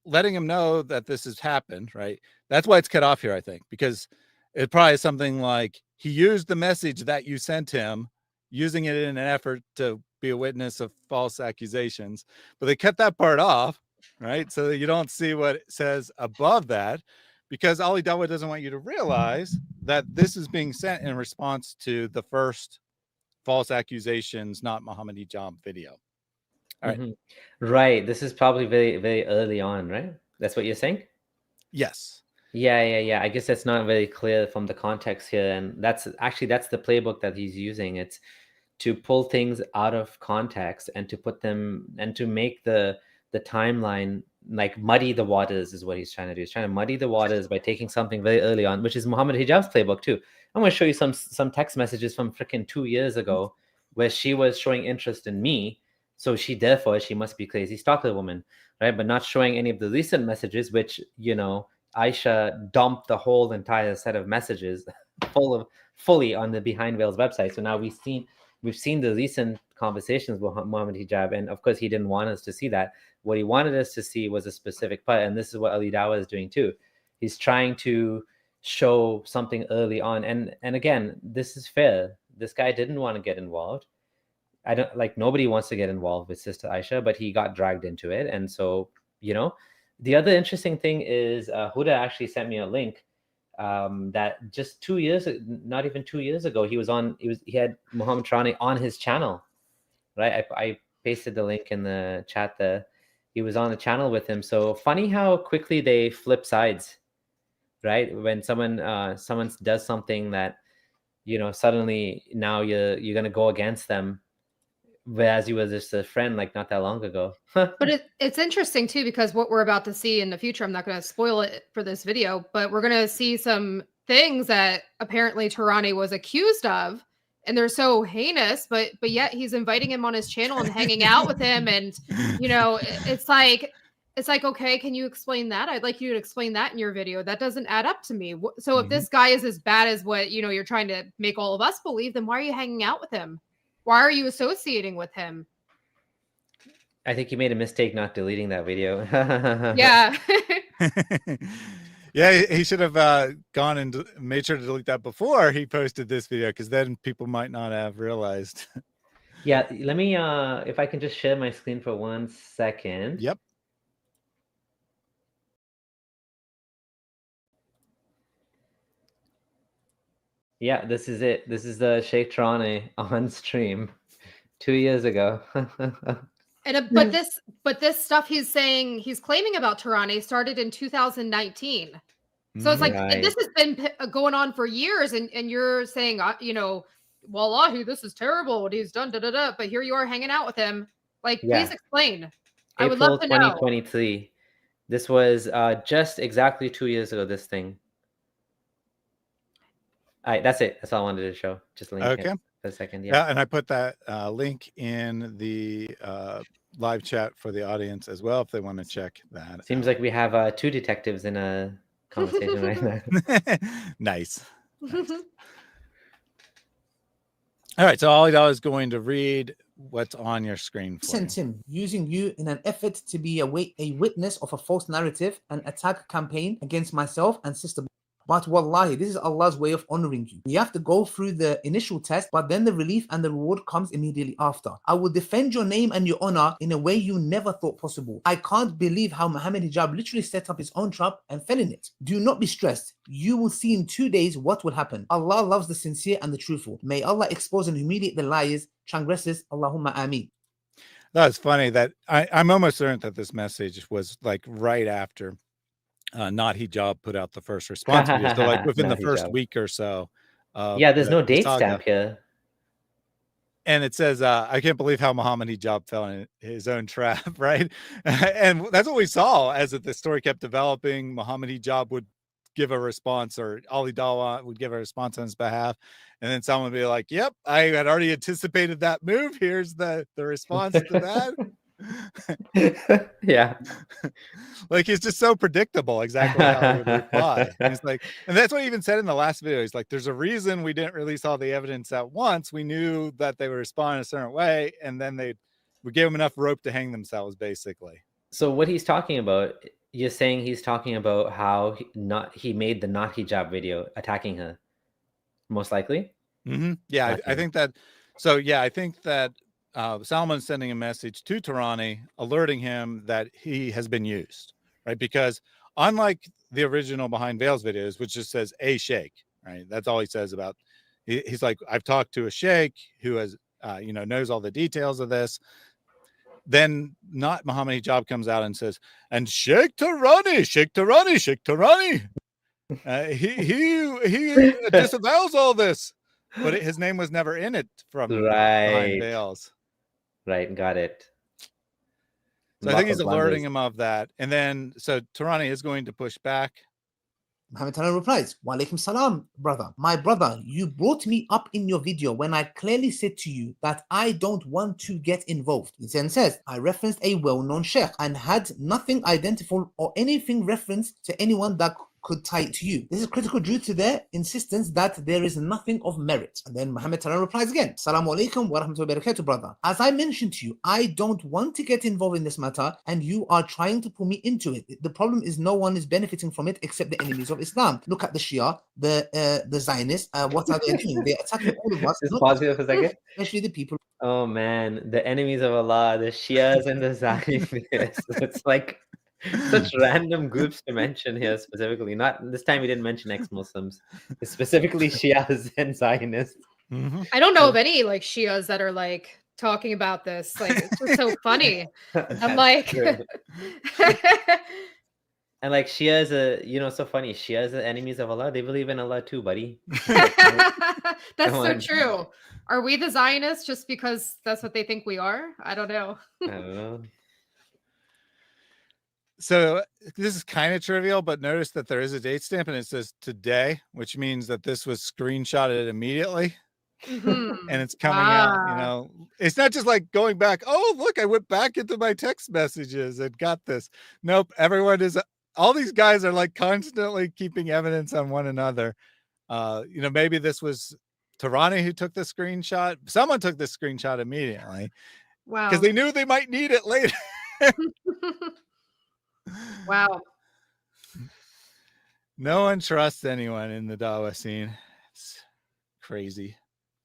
letting him know that this has happened, right? That's why it's cut off here, I think, because it probably is something like, he used the message that you sent him, using it in an effort to be a witness of false accusations, but they cut that part off, right? So that you don't see what it says above that, because Ali Dawa doesn't want you to realize that this is being sent in response to the first false accusations, not Mohammed Hijab video. All right. Right. This is probably very, very early on, right? That's what you're saying? Yes. Yeah. I guess that's not very clear from the context here. And that's the playbook that he's using. It's to pull things out of context and to put them and to make the timeline, like, muddy the waters is what he's trying to do. He's trying to muddy the waters by taking something very early on, which is Mohammed Hijab's playbook too. I'm going to show you some text messages from freaking 2 years ago where she was showing interest in me. So therefore she must be crazy stalker woman, right? But not showing any of the recent messages, which, Aisha dumped the whole entire set of messages fully on the Behind Veils website. So now we've seen the recent conversations with Mohammed Hijab, and of course he didn't want us to see that. What he wanted us to see was a specific part, and this is what Ali Dawa is doing too. He's trying to show something early on, and again, this is fair. This guy didn't want to get involved. Nobody wants to get involved with Sister Aisha, but he got dragged into it. And so, the other interesting thing is Huda actually sent me a link that just 2 years, not even 2 years ago, he had Mohammed Tarawneh on his channel, right? I pasted the link in the chat there. He was on the channel with him. So funny how quickly they flip sides, right? When someone does something that, suddenly now you're going to go against them, whereas you were just a friend like not that long ago. But it's interesting too, because what we're about to see in the future, I'm not going to spoil it for this video, but we're going to see some things that apparently Tarawneh was accused of, and they're so heinous, but yet he's inviting him on his channel and hanging out with him. And, it's like, okay, can you explain that? I'd like you to explain that in your video. That doesn't add up to me. So if this guy is as bad as what, you're trying to make all of us believe, then why are you hanging out with him? Why are you associating with him? I think you made a mistake not deleting that video. Yeah. Yeah, he should have gone and made sure to delete that before he posted this video, because then people might not have realized. Yeah, let me, if I can just share my screen for 1 second. Yep. Yeah, this is it. This is the Sheikh Tarawneh on stream 2 years ago. But this stuff he's claiming about Tarawneh started in 2019. So it's like, this has been going on for years, and you're saying, wallahi, this is terrible what he's done, but here you are hanging out with him. Like, please explain. I would love to know. April 2023. This was just exactly 2 years ago, this thing. All right, that's it. That's all I wanted to show. Just link Okay. it for a second. Yeah, and I put that link in the live chat for the audience as well if they want to check that. Seems like we have 2 detectives in a conversation right now. Nice. All right, so Ali Dawa is going to read what's on your screen for you. Sent him using you in an effort to be a witness of a false narrative and attack campaign against myself and sister. But wallahi, this is Allah's way of honoring you. You have to go through the initial test, but then the relief and the reward comes immediately after. I will defend your name and your honor in a way you never thought possible. I can't believe how Mohammed Hijab literally set up his own trap and fell in it. Do not be stressed. You will see in 2 days what will happen. Allah loves the sincere and the truthful. May Allah expose and humiliate the liars, transgressors. Allahumma ameen. That's funny that I'm almost certain that this message was like right after Not Hijab put out the first response video. So like within the first week or so. Yeah, there's no date saga. stamp here. And it says, I can't believe how Mohammed Hijab fell in his own trap, right? And that's what we saw as the story kept developing. Mohammed Hijab would give a response, or Ali Dawa would give a response on his behalf. And then someone would be like, yep, I had already anticipated that move. Here's the response to that. Yeah. Like he's just so predictable exactly how he would reply. And it's like, and that's what he even said in the last video. He's like, there's a reason we didn't release all the evidence at once. We knew that they would respond a certain way, and then we gave them enough rope to hang themselves, basically. So what he's talking about, you're saying he's talking about how he made the Not Hijab video attacking her, most likely. Yeah, Okay. I think that. So yeah, I think that Salman's sending a message to Tarawneh, alerting him that he has been used, right? Because unlike the original Behind Veils videos, which just says a sheikh, right? That's all he says about. He's like, I've talked to a sheikh who has, knows all the details of this. Then not Mohammed Hijab comes out and says, and Sheikh Tarawneh, he disavows all this, but his name was never in it from Behind Veils. Right, got it. So I think he's alerting him of that. And then, so Tarawneh is going to push back. Mohammed Tarawneh replies, Wa alaikum salam, brother. My brother, you brought me up in your video when I clearly said to you that I don't want to get involved. It then says, I referenced a well-known sheikh and had nothing identifiable or anything referenced to anyone that could tie it to you. This is critical due to their insistence that there is nothing of merit. And then Mohammed Tarawneh replies again, Assalamu alaikum wa rahmatullahi wa barakatuh, brother. As I mentioned to you, I don't want to get involved in this matter, and you are trying to pull me into it. The problem is no one is benefiting from it except the enemies of Islam. Look at the Shia, the Zionists. What are they doing? They're attacking all of us. Just pause here for a second. Especially the people. Oh man, the enemies of Allah, the Shias and the Zionists. It's like such random groups to mention here specifically. Not this time we didn't mention ex-Muslims, specifically Shias and Zionists. I don't know of any like Shias that are like talking about this. Like it's just so funny. I'm like and like Shias are, so funny. Shias are enemies of Allah. They believe in Allah too, buddy. That's so true. Are we the Zionists just because that's what they think we are? I don't know. I don't know. So this is kind of trivial, but notice that there is a date stamp and it says today, which means that this was screenshotted immediately. And it's coming out, it's not just like going back. Oh, look, I went back into my text messages and got this. Nope. All these guys are like constantly keeping evidence on one another. Maybe this was Tarawneh who took the screenshot. Someone took this screenshot immediately. Wow. Because they knew they might need it later. Wow. No one trusts anyone in the Dawah scene. It's crazy.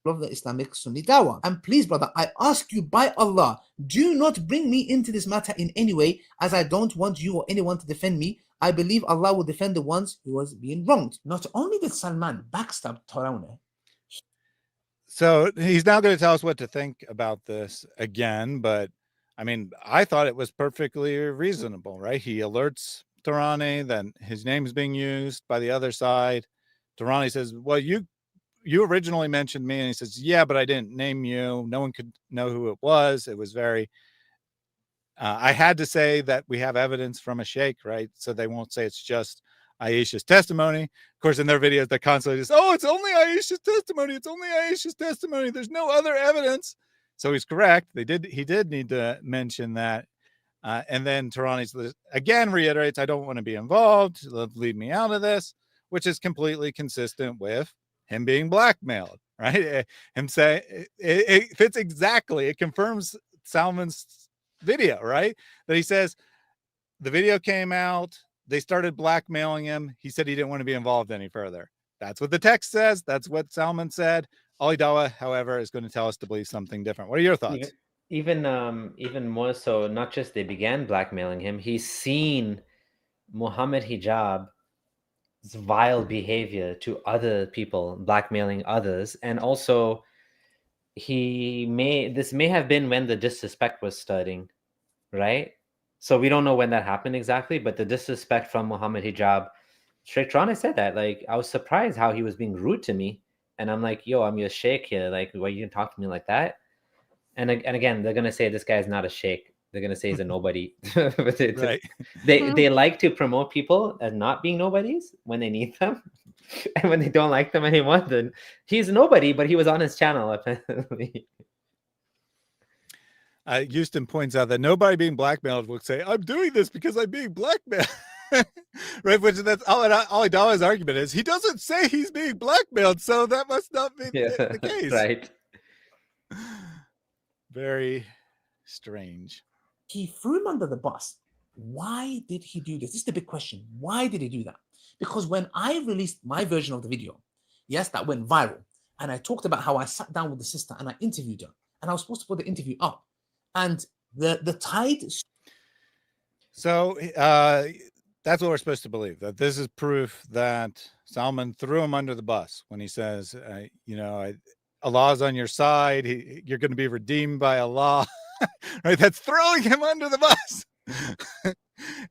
Of the Islamic Sunni Dawah. And please, brother, I ask you by Allah, do not bring me into this matter in any way, as I don't want you or anyone to defend me. I believe Allah will defend the ones who was being wronged. Not only did Salman backstab Tarawneh. So he's now going to tell us what to think about this again, but I mean, I thought it was perfectly reasonable, right? He alerts Tarawneh that his name is being used by the other side. Tarawneh says, well, you originally mentioned me. And he says, yeah, but I didn't name you. No one could know who it was. It was very, I had to say that we have evidence from a sheikh, right? So they won't say it's just Aisha's testimony. Of course, in their videos, they constantly just, oh, it's only Aisha's testimony. It's only Aisha's testimony. There's no other evidence. So he's correct. He did need to mention that. And then Tarawneh again reiterates, I don't want to be involved. Leave me out of this, which is completely consistent with him being blackmailed, right? Him say it fits exactly. It confirms Salman's video, right? That he says the video came out, they started blackmailing him. He said he didn't want to be involved any further. That's what the text says. That's what Salman said. Ali Dawa, however, is going to tell us to believe something different. What are your thoughts? Even more so, not just they began blackmailing him, he's seen Mohammed Hijab's vile behavior to other people, blackmailing others, and also this may have been when the disrespect was starting, right? So we don't know when that happened exactly, but the disrespect from Mohammed Hijab, Sheikh Tarawneh said that, like, I was surprised how he was being rude to me, and I'm like, yo, I'm your sheikh here, like, why you can talk to me like that? And again, they're gonna say this guy's not a sheikh. They're gonna say he's a nobody. Right. They like to promote people as not being nobodies when they need them, and when they don't like them anymore, then he's nobody. But he was on his channel apparently. Houston points out that nobody being blackmailed will say, "I'm doing this because I'm being blackmailed." Right, which that's Ali Dawa's argument is he doesn't say he's being blackmailed, so that must not be the case. Right. Very strange. He threw him under the bus. Why did he do this? This is the big question. Why did he do that? Because when I released my version of the video, yes, that went viral, and I talked about how I sat down with the sister and I interviewed her, and I was supposed to put the interview up, and the tide. So that's what we're supposed to believe, that this is proof that Salman threw him under the bus when he says, Allah's on your side. You're going to be redeemed by Allah. Right? That's throwing him under the bus.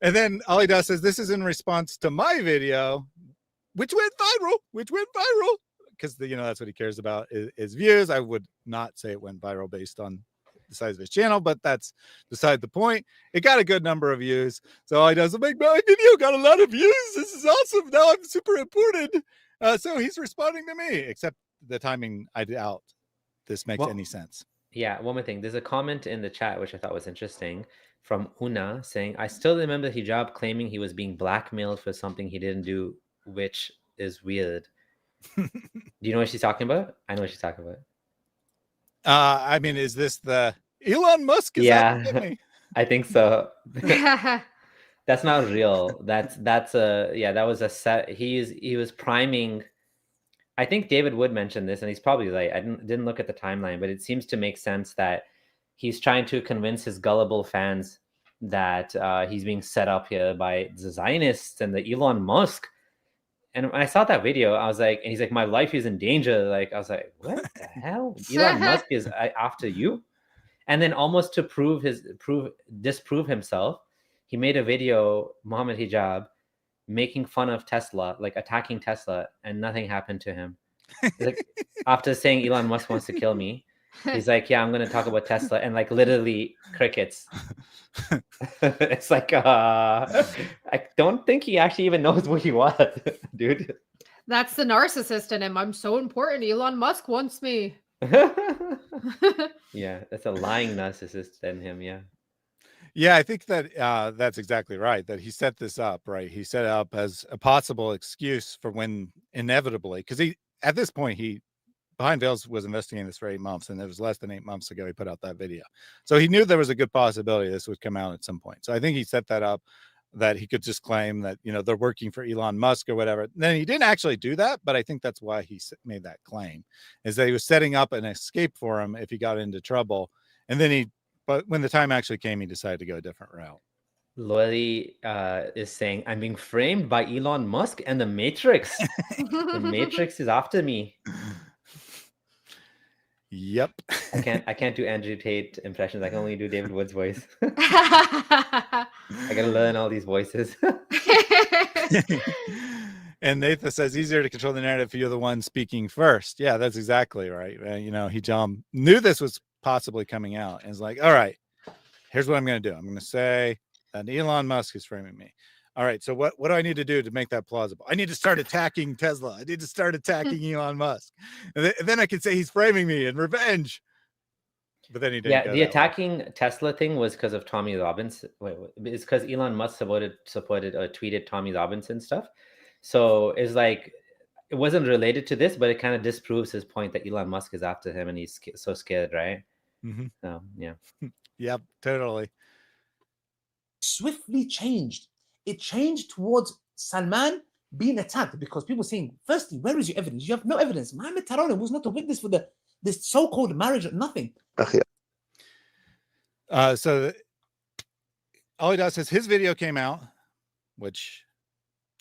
And then Ali Dawa says, this is in response to my video, which went viral. Because, that's what he cares about is views. I would not say it went viral based on the size of his channel, but that's beside the point. It got a good number of views. So Ali Dawa says, my video got a lot of views. This is awesome. Now I'm super important. So he's responding to me, except the timing, I doubt this makes any sense. Yeah, one more thing. There's a comment in the chat which I thought was interesting from Una saying, I still remember Hijab claiming he was being blackmailed for something he didn't do, which is weird. Do you know what she's talking about? I know what she's talking about. Is this the Elon Musk? Yeah, I think so. That's not real. That was a set. He was priming. I think David Wood mentioned this, and he's probably right. I didn't look at the timeline, but it seems to make sense that he's trying to convince his gullible fans that he's being set up here by the Zionists and the Elon Musk. And when I saw that video, I was like, and he's like, my life is in danger. Like, I was like, what the hell? Elon Musk is after you? And then almost to disprove himself, he made a video, Mohammed Hijab, making fun of Tesla, like attacking Tesla, and nothing happened to him. Like, after saying Elon Musk wants to kill me, he's like, yeah, I'm going to talk about Tesla, and like literally crickets. It's like, I don't think he actually even knows who he was, dude. That's the narcissist in him. I'm so important. Elon Musk wants me. Yeah, that's a lying narcissist in him. Yeah, I think that that's exactly right, that he set this up, right? He set it up as a possible excuse for when inevitably, because at this point, Behind Veils was investigating this for 8 months, and it was less than 8 months ago he put out that video. So he knew there was a good possibility this would come out at some point. So I think he set that up, that he could just claim that, they're working for Elon Musk or whatever. Then he didn't actually do that, but I think that's why he made that claim, is that he was setting up an escape for him if he got into trouble. And then but when the time actually came, he decided to go a different route. Lori is saying, I'm being framed by Elon Musk and the Matrix. The Matrix is after me. Yep. I can't do Andrew Tate impressions. I can only do David Wood's voice. I gotta learn all these voices. And Nathan says, easier to control the narrative if you're the one speaking first. Yeah, that's exactly right. Hijab knew this was possibly coming out, and is like, all right, here's what I'm going to do. I'm going to say that Elon Musk is framing me. All right. So what do I need to do to make that plausible? I need to start attacking Tesla. I need to start attacking Elon Musk. And then I can say he's framing me in revenge. But then he didn't. Yeah, the attacking Tesla thing was because of Tommy Robinson. It's because Elon Musk supported tweeted Tommy Robinson stuff. So it's like, it wasn't related to this, but it kind of disproves his point that Elon Musk is after him and he's so scared, right? Mm-hmm. So, yeah. Yep, totally. Swiftly changed. It changed towards Salman being attacked because people saying, firstly, where is your evidence? You have no evidence. Mohammed Tarawneh was not a witness for this so-called marriage or nothing. So Ali Dawa says his video came out, which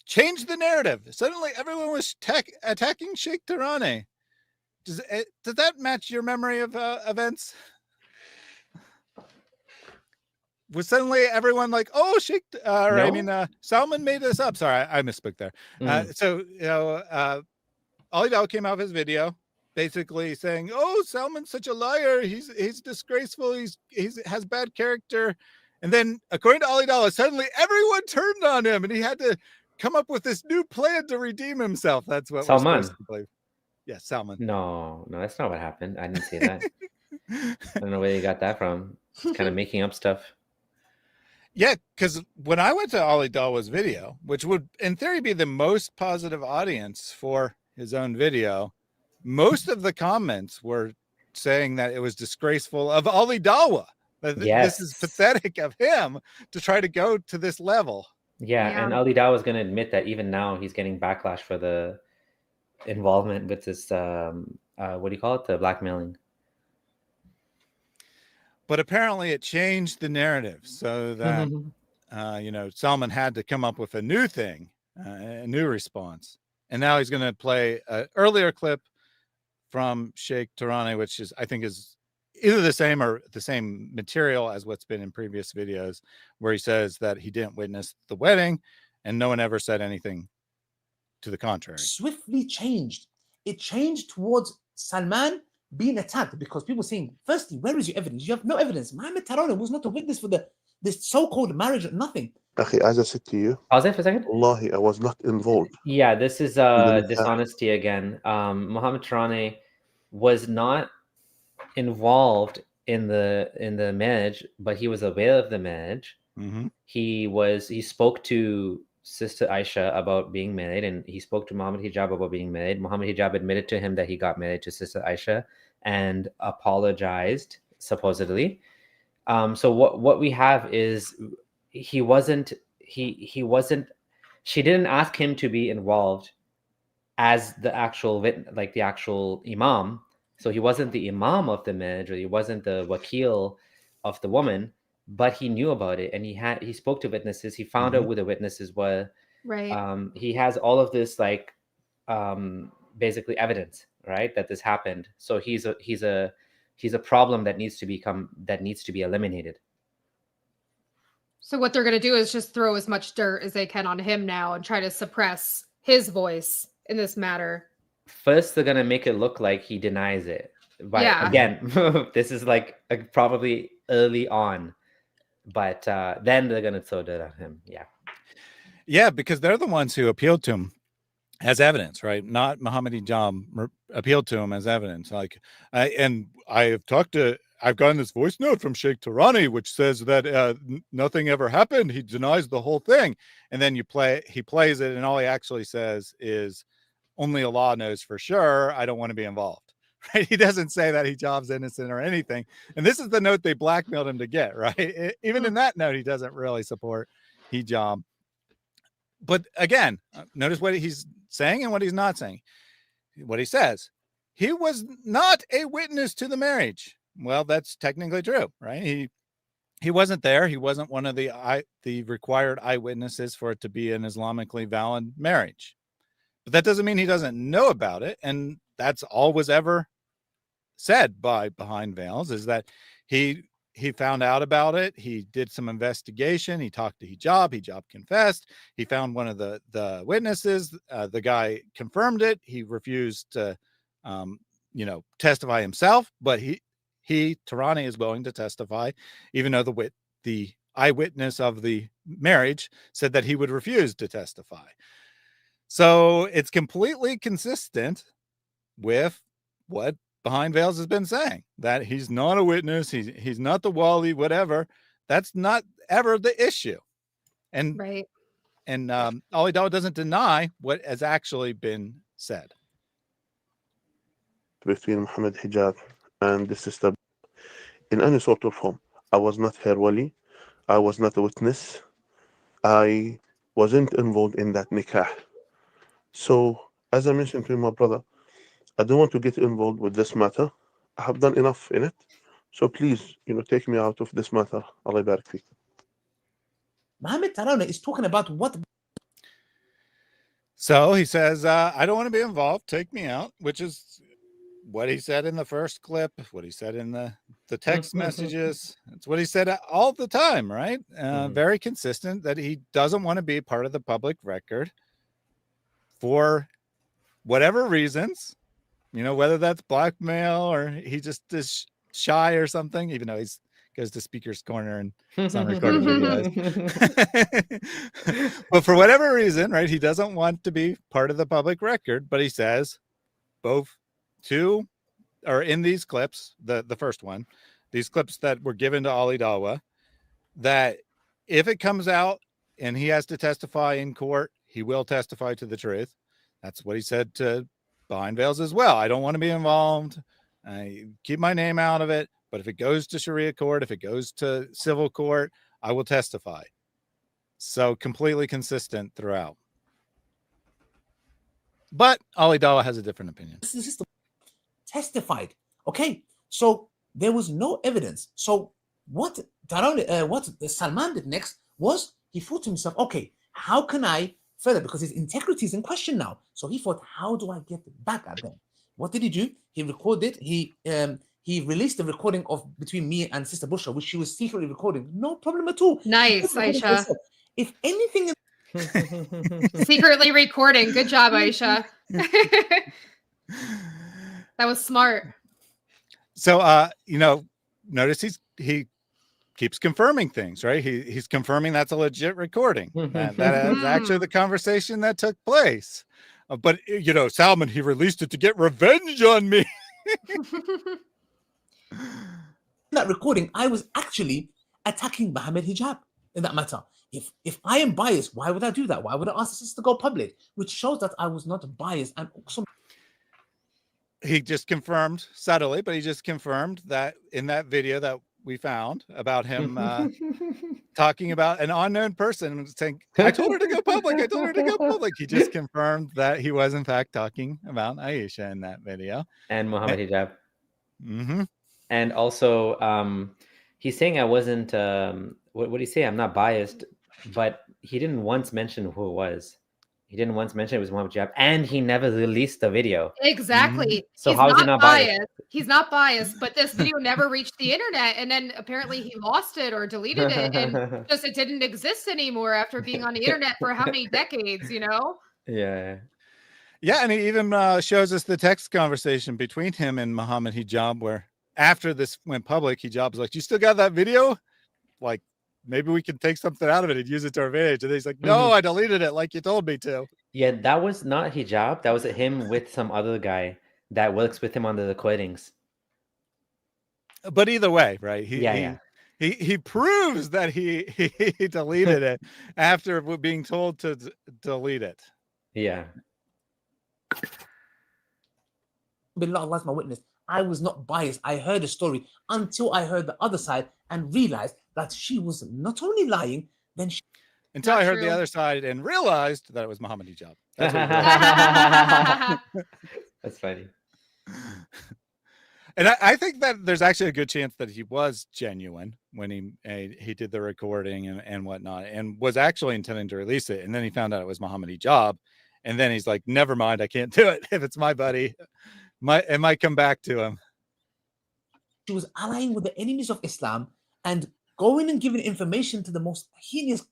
changed the narrative. Suddenly everyone was attacking Sheikh Tarawneh. Does that match your memory of events? Was suddenly everyone like, oh, Sheikh, No? I mean, Salman made this up. Sorry, I misspoke there. So, Ali Dawa came out with his video basically saying, oh, Salman's such a liar. He's disgraceful. He has bad character. And then according to Ali Dawa, suddenly everyone turned on him and he had to come up with this new plan to redeem himself. That's what Salman. we're supposed to believe. Yes, Salman. No, that's not what happened. I didn't see that. I don't know where you got that from. It's kind of making up stuff. Yeah, because when I went to Ali Dawa's video, which would in theory be the most positive audience for his own video, most of the comments were saying that it was disgraceful of Ali Dawa. Yes. This is pathetic of him to try to go to this level. Yeah, and Ali Dawa was going to admit that even now he's getting backlash for the involvement with this, what do you call it? The blackmailing. But apparently it changed the narrative so that, Salman had to come up with a new thing, a new response. And now he's going to play an earlier clip from Sheikh Tarawneh, which I think is either the same or the same material as what's been in previous videos, where he says that he didn't witness the wedding and no one ever said anything to the contrary. Swiftly changed. It changed towards Salman being attacked because people saying, firstly, where is your evidence? You have no evidence. Mohammed Tarawneh was not a witness for this so-called marriage or nothing. As I said to you, Pause it for a second. Wallahi, I was not involved. Yeah, this is dishonesty again. Mohammed Tarawneh was not involved in the marriage, but he was aware of the marriage. Mm-hmm. He spoke to Sister Aisha about being married, and he spoke to Mohammed Hijab about being married. Mohammed Hijab admitted to him that he got married to Sister Aisha and apologized, supposedly. So what we have is she didn't ask him to be involved as the actual the actual imam. So he wasn't the imam of the marriage, or he wasn't the wakil of the woman, but he knew about it and he spoke to witnesses. He found out who the witnesses were. Right. He has all of this basically evidence, right, that this happened. So he's a problem that needs to be eliminated. So what they're going to do is just throw as much dirt as they can on him now and try to suppress his voice in this matter. First, they're going to make it look like he denies it. But Yeah. again, this is probably early on. But then they're going to throw dirt on him. Yeah. Yeah, because they're the ones who appealed to him as evidence, right? Not Mohammed Hijab appealed to him as evidence. I've gotten this voice note from Sheikh Tarawneh, which says that nothing ever happened. He denies the whole thing. And then he plays it, and all he actually says is, only Allah knows for sure. I don't want to be involved. Right? He doesn't say that Hijab's innocent or anything. And this is the note they blackmailed him to get, right? Even in that note, he doesn't really support Hijab. But again, notice what he's saying and what he's not saying. What he says, he was not a witness to the marriage. Well, that's technically true, right? He wasn't there. He wasn't one of the required eyewitnesses for it to be an Islamically valid marriage. But that doesn't mean he doesn't know about it. And that's all was ever said by Behind Veils, is that he found out about it. He did some investigation. He talked to Hijab. Hijab confessed. He found one of the witnesses. The guy confirmed it. He refused to, testify himself, but he Tarawneh, is willing to testify, even though the eyewitness of the marriage said that he would refuse to testify. So it's completely consistent with what Behind Veils has been saying, that he's not a witness, he's not the wali, whatever. That's not ever the issue. And Right. And Ali Dawa doesn't deny what has actually been said. Between Mohammed Hijab and the sister in any sort of form. I was not her wali. I was not a witness. I wasn't involved in that nikah. So, as I mentioned to my brother, I don't want to get involved with this matter. I have done enough in it. So please, take me out of this matter. Allah barik feek. Mohammed Tarawneh is talking about what? So he says, I don't want to be involved. Take me out, which is what he said in the first clip, what he said in the text messages. It's what he said all the time, right? Very consistent that he doesn't want to be part of the public record for whatever reasons, whether that's blackmail or he just is shy or something, even though he's goes to Speaker's Corner and it's on recorded videos. But for whatever reason, right, he doesn't want to be part of the public record, but he says both in these clips, the first one, these clips that were given to Ali Dawa, that if it comes out and he has to testify in court, he will testify to the truth. That's what he said to Behind Veils as well. I don't want to be involved. I keep my name out of it. But if it goes to Sharia court, if it goes to civil court, I will testify. So completely consistent throughout. But Ali Dawa has a different opinion. This is testified. Okay, so there was no evidence. So what Salman did next was he thought to himself, okay, how can I further? Because his integrity is in question now. So he thought, how do I get back at them? What did he do? He recorded. He released the recording of between me and Sister Bushra, which she was secretly recording. No problem at all. Nice, Aisha. If anything, secretly recording. Good job, Aisha. That was smart. So, notice he keeps confirming things, right? He's confirming that's a legit recording. That is actually the conversation that took place. But, Salman, he released it to get revenge on me. that recording, I was actually attacking Mohammed Hijab in that matter. If I am biased, why would I do that? Why would I ask the sister to go public? Which shows that I was not biased. And also, he just confirmed subtly, but he just confirmed that in that video that we found about him talking about an unknown person and saying, I told her to go public. I told her to go public. He just confirmed that he was in fact talking about Aisha in that video. And Mohammed Hijab. Mm-hmm. And also, he's saying I wasn't, what did he say? I'm not biased, but he didn't once mention who it was. He didn't once mention it was Mohammed Hijab, and he never released the video. Exactly. So how is he not biased? He's not biased, but this video never reached the internet, and then apparently he lost it or deleted it, and just it didn't exist anymore after being on the internet for how many decades, Yeah. Yeah, and he even shows us the text conversation between him and Mohammed Hijab, where after this went public, Hijab's like, you still got that video? Like, maybe we can take something out of it and use it to our advantage. And he's like, no, I deleted it like you told me to. Yeah, that was not Hijab. That was him with some other guy that works with him on the recordings. But either way, right? He proves that he deleted it after being told to delete it. Yeah. Billah, Allah's my witness. I was not biased. I heard the story until I heard the other side and realized that she was not only lying, then she... Until I heard the other side and realized that it was Mohammed Hijab. That's That's funny. And I think that there's actually a good chance that he was genuine when he did the recording and whatnot, and was actually intending to release it. And then he found out it was Mohammed Hijab. And then he's like, never mind, I can't do it. If it's my buddy, it might come back to him. She was allying with the enemies of Islam and going and giving information to the most heinous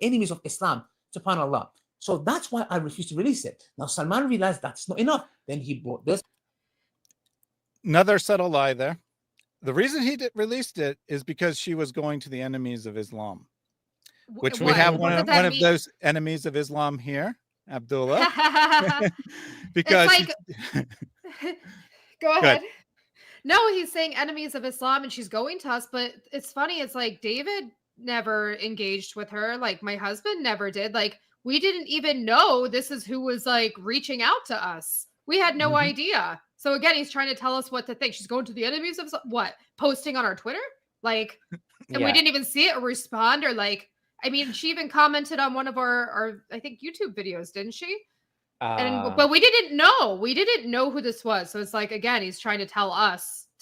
enemies of Islam, subhanAllah. So that's why I refused to release it. Now Salman realized that's not enough. Then he brought this. Another subtle lie there. the reason he released it is because she was going to the enemies of Islam, which we What? have What one did of, that one of mean? those enemies of Islam here, Abdullah. It's Because like, go Good. ahead. No, he's saying enemies of Islam and she's going to us, but it's funny. It's like David never engaged with her. Like my husband never did. Like we didn't even know this is who was like reaching out to us. We had no idea. So again, he's trying to tell us what to think. She's going to the enemies of Islam. What? Posting on our Twitter? Like, and we didn't even see it or respond or like, I mean, she even commented on one of our I think YouTube videos, didn't she? But we didn't know who this was. So it's like, again, he's trying to tell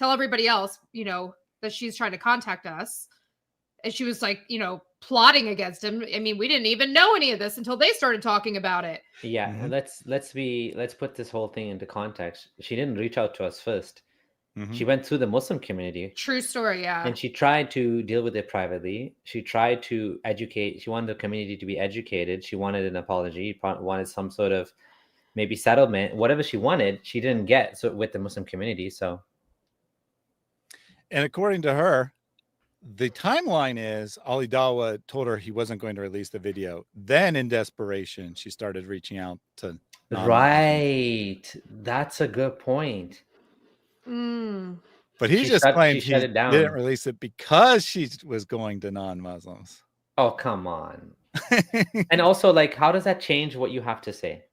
everybody else, that she's trying to contact us. And she was like, plotting against him. I mean, we didn't even know any of this until they started talking about it. Yeah, let's put this whole thing into context. She didn't reach out to us first. She went through the Muslim community. True story, yeah. And she tried to deal with it privately. She tried to educate. She wanted the community to be educated. She wanted an apology, wanted some sort of maybe settlement, whatever she wanted, she didn't get with the Muslim community. So, and according to her, the timeline is Ali Dawa told her he wasn't going to release the video. Then in desperation, she started reaching out to right. That's a good point. But he just claimed he didn't release it because she was going to non-Muslims. Oh, come on. And also, like, how does that change what you have to say?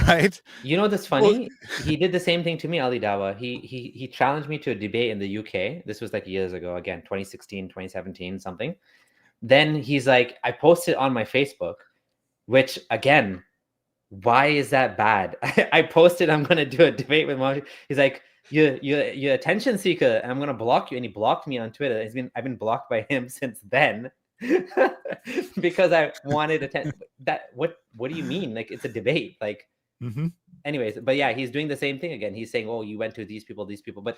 Right. You know, that's funny. Well, he did the same thing to me, Ali Dawa. He challenged me to a debate in the UK. This was like years ago, again, 2016, 2017, something. Then he's like, I posted on my Facebook, which again, why is that bad? I posted I'm gonna do a debate with Mohammed. He's like, you're attention seeker, and I'm gonna block you. And he blocked me on Twitter. I've been blocked by him since then. Because I wanted attention. What do you mean? Like, it's a debate. Like, anyways, but yeah, he's doing the same thing again. He's saying, oh, you went to these people, but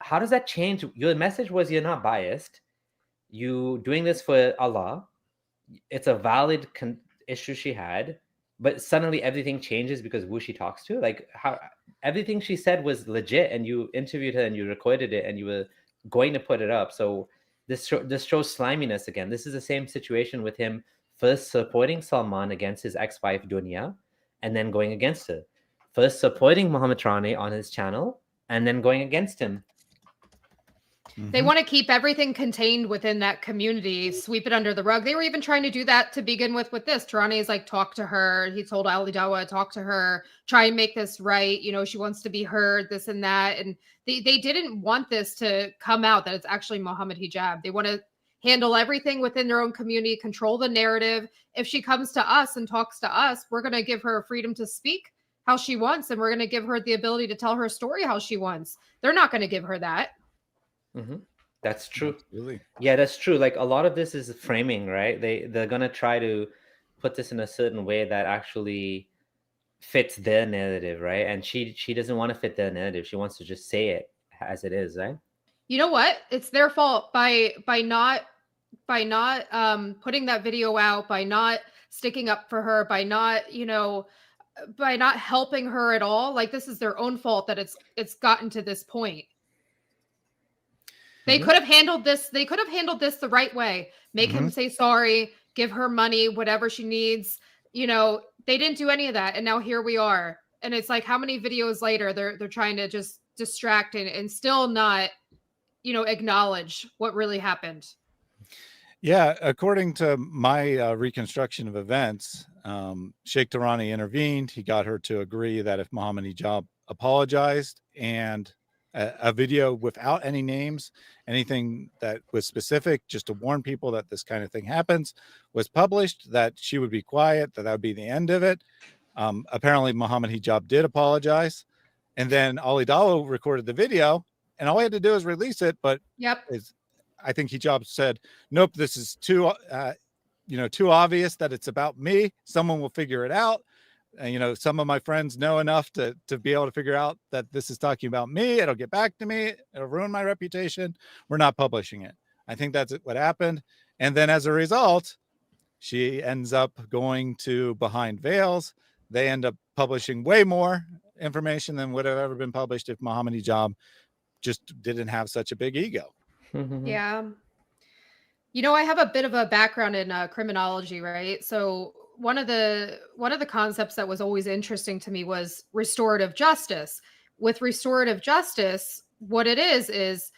how does that change? Your message was you're not biased. You doing this for Allah. It's a valid issue she had, but suddenly everything changes because who she talks to. Like, how everything she said was legit, and you interviewed her and you recorded it and you were going to put it up. So this shows sliminess again. This is the same situation with him first supporting Salman against his ex-wife Dunya, and then going against her. First supporting Mohammed Tarawneh on his channel, and then going against him. They want to keep everything contained within that community, sweep it under the rug. They were even trying to do that to begin with this. Tarawneh is like, talk to her. He told Ali Dawa, talk to her, try and make this right. She wants to be heard, this and that. And they didn't want this to come out that it's actually Mohammed Hijab. They want to handle everything within their own community, control the narrative. If she comes to us and talks to us, we're going to give her freedom to speak how she wants. And we're going to give her the ability to tell her story how she wants. They're not going to give her that. That's true. Absolutely. Yeah, that's true. Like, a lot of this is framing, right? They're gonna try to put this in a certain way that actually fits their narrative, right? And she doesn't want to fit their narrative. She wants to just say it as it is, right? You know what? It's their fault by not putting that video out, by not sticking up for her, by not helping her at all. Like, this is their own fault that it's gotten to this point. They could have handled this. They could have handled this the right way. Make him say sorry, give her money, whatever she needs. They didn't do any of that. And now here we are. And it's like, how many videos later they're trying to just distract and still not, acknowledge what really happened. Yeah. According to my reconstruction of events, Sheikh Tarawneh intervened. He got her to agree that if Mohammed Hijab apologized and a video without any names, anything that was specific, just to warn people that this kind of thing happens, was published, that she would be quiet, that would be the end of it. Apparently Mohammed Hijab did apologize, and then Ali Dawa recorded the video, and all he had to do is release it. But I think Hijab said, nope, this is too obvious that it's about me. Someone will figure it out. And, some of my friends know enough to be able to figure out that this is talking about me. It'll get back to me. It'll ruin my reputation. We're not publishing it. I think that's what happened. And then as a result, she ends up going to Behind Veils. They end up publishing way more information than would have ever been published if Mohammed Hijab just didn't have such a big ego. Yeah. You know, I have a bit of a background in criminology, right? So one of the concepts that was always interesting to me was restorative justice. With restorative justice, what it is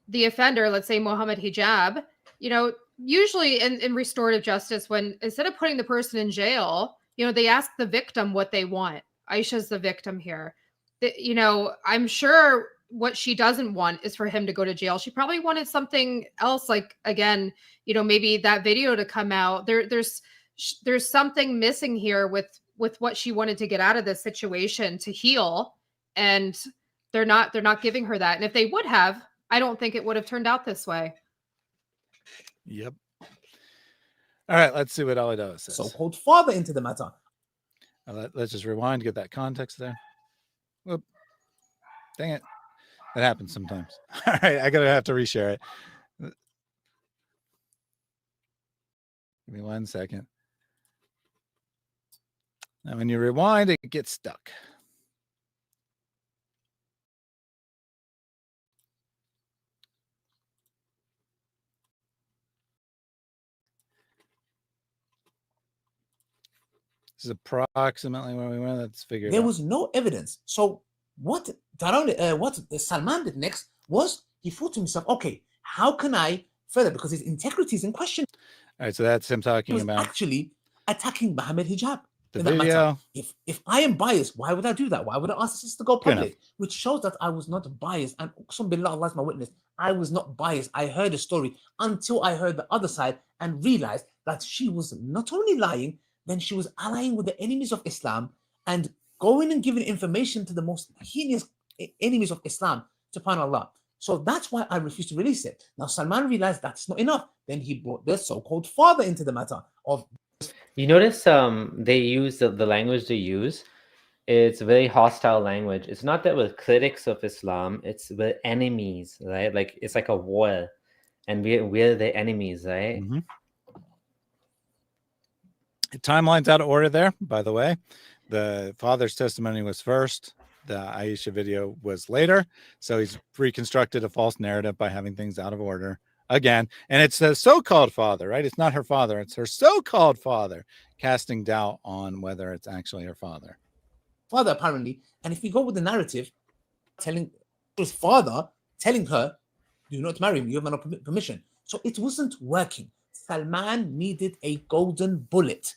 the offender, let's say Mohammed Hijab, you know, usually in restorative justice, when instead of putting the person in jail, you know, they ask the victim what they want. Aisha's the victim here. You know, I'm sure what she doesn't want is for him to go to jail. She probably wanted something else, like, again, you know, maybe that video to come out. There's something missing here with what she wanted to get out of this situation to heal, and they're not giving her that. And if they would have, I don't think it would have turned out this way. Yep. All right, let's see what Ali Dawa says. So-called father into the matter. Let's just rewind, get that context there. Whoop. Dang it. That happens sometimes. All right, I gotta have to reshare it. Give me 1 second. Now, when you rewind, it gets stuck. This is approximately where we went. Let's figure it out. There was no evidence. So what Salman did next was he thought to himself, okay, how can I further, because his integrity is in question. All right, so that's him talking about actually attacking Mohammed Hijab. the video. If I am biased, why would I do that? Why would I ask this to go public? Which shows that I was not biased. And billah, Allah is my witness. I was not biased. I heard a story until I heard the other side and realized that she was not only lying, then she was allying with the enemies of Islam and going and giving information to the most heinous enemies of Islam, subhanAllah. So that's why I refused to release it. Now Salman realized that's not enough. Then he brought the so-called father into the matter of. You notice they use the language they use. It's very hostile language. It's not that we're critics of Islam. It's we're enemies, right? Like it's like a war, and we're the enemies, right? Mm-hmm. Timeline's out of order there, by the way. The father's testimony was first. The Aisha video was later. So he's reconstructed a false narrative by having things out of order again. And it's a so-called father, right? It's not her father. It's her so-called father, casting doubt on whether it's actually her father. Father, apparently. And if we go with the narrative, telling his father, telling her, do not marry me, you have no permission. So it wasn't working. Salman needed a golden bullet.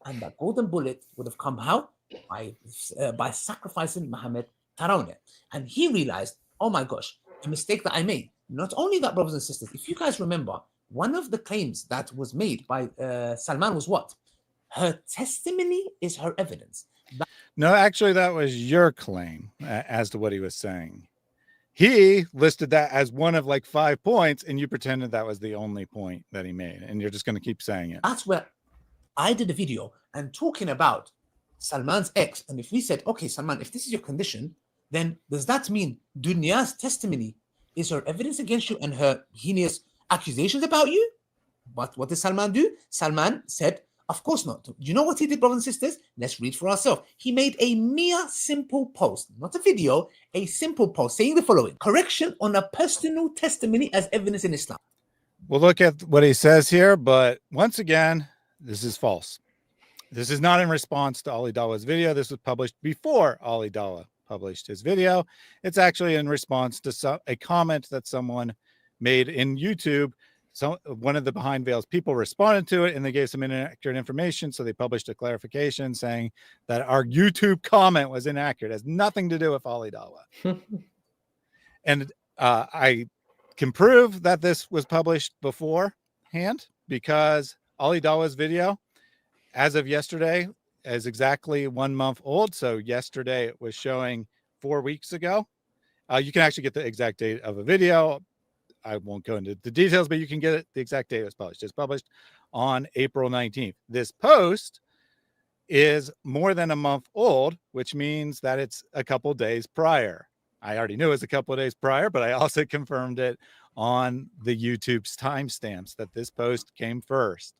And that golden bullet would have come how? By sacrificing Mohammed Tarawneh. And he realized, oh my gosh, a mistake that I made. Not only that, brothers and sisters, if you guys remember, one of the claims that was made by Salman was what? Her testimony is her evidence. No, actually, that was your claim as to what he was saying. He listed that as one of like 5 points, and you pretended that was the only point that he made, and you're just going to keep saying it. That's where I did a video and talking about Salman's ex. And if we said, okay, Salman, if this is your condition, then does that mean Dunya's testimony is her evidence against you and her heinous accusations about you? But what did Salman do? Salman said, of course not. Do you know what he did, brothers and sisters? Let's read for ourselves. He made a mere simple post, not a video, a simple post saying the following: correction on a personal testimony as evidence in Islam. We'll look at what he says here, but once again, this is false. This is not in response to Ali Dawa's video. This was published before Ali Dawa published his video. It's actually in response to a comment that someone made in YouTube. So one of the Behind Veils people responded to it, and they gave some inaccurate information. So they published a clarification saying that our YouTube comment was inaccurate. It has nothing to do with Ali Dawa. And I can prove that this was published beforehand because Ali Dawa's video, as of yesterday, is exactly 1 month old. So yesterday it was showing 4 weeks ago. You can actually get the exact date of a video. I won't go into the details, but you can get it. The exact date it was published. It's published on April 19th. This post is more than a month old, which means that it's a couple days prior. I already knew it was a couple of days prior, but I also confirmed it on the YouTube's timestamps that this post came first.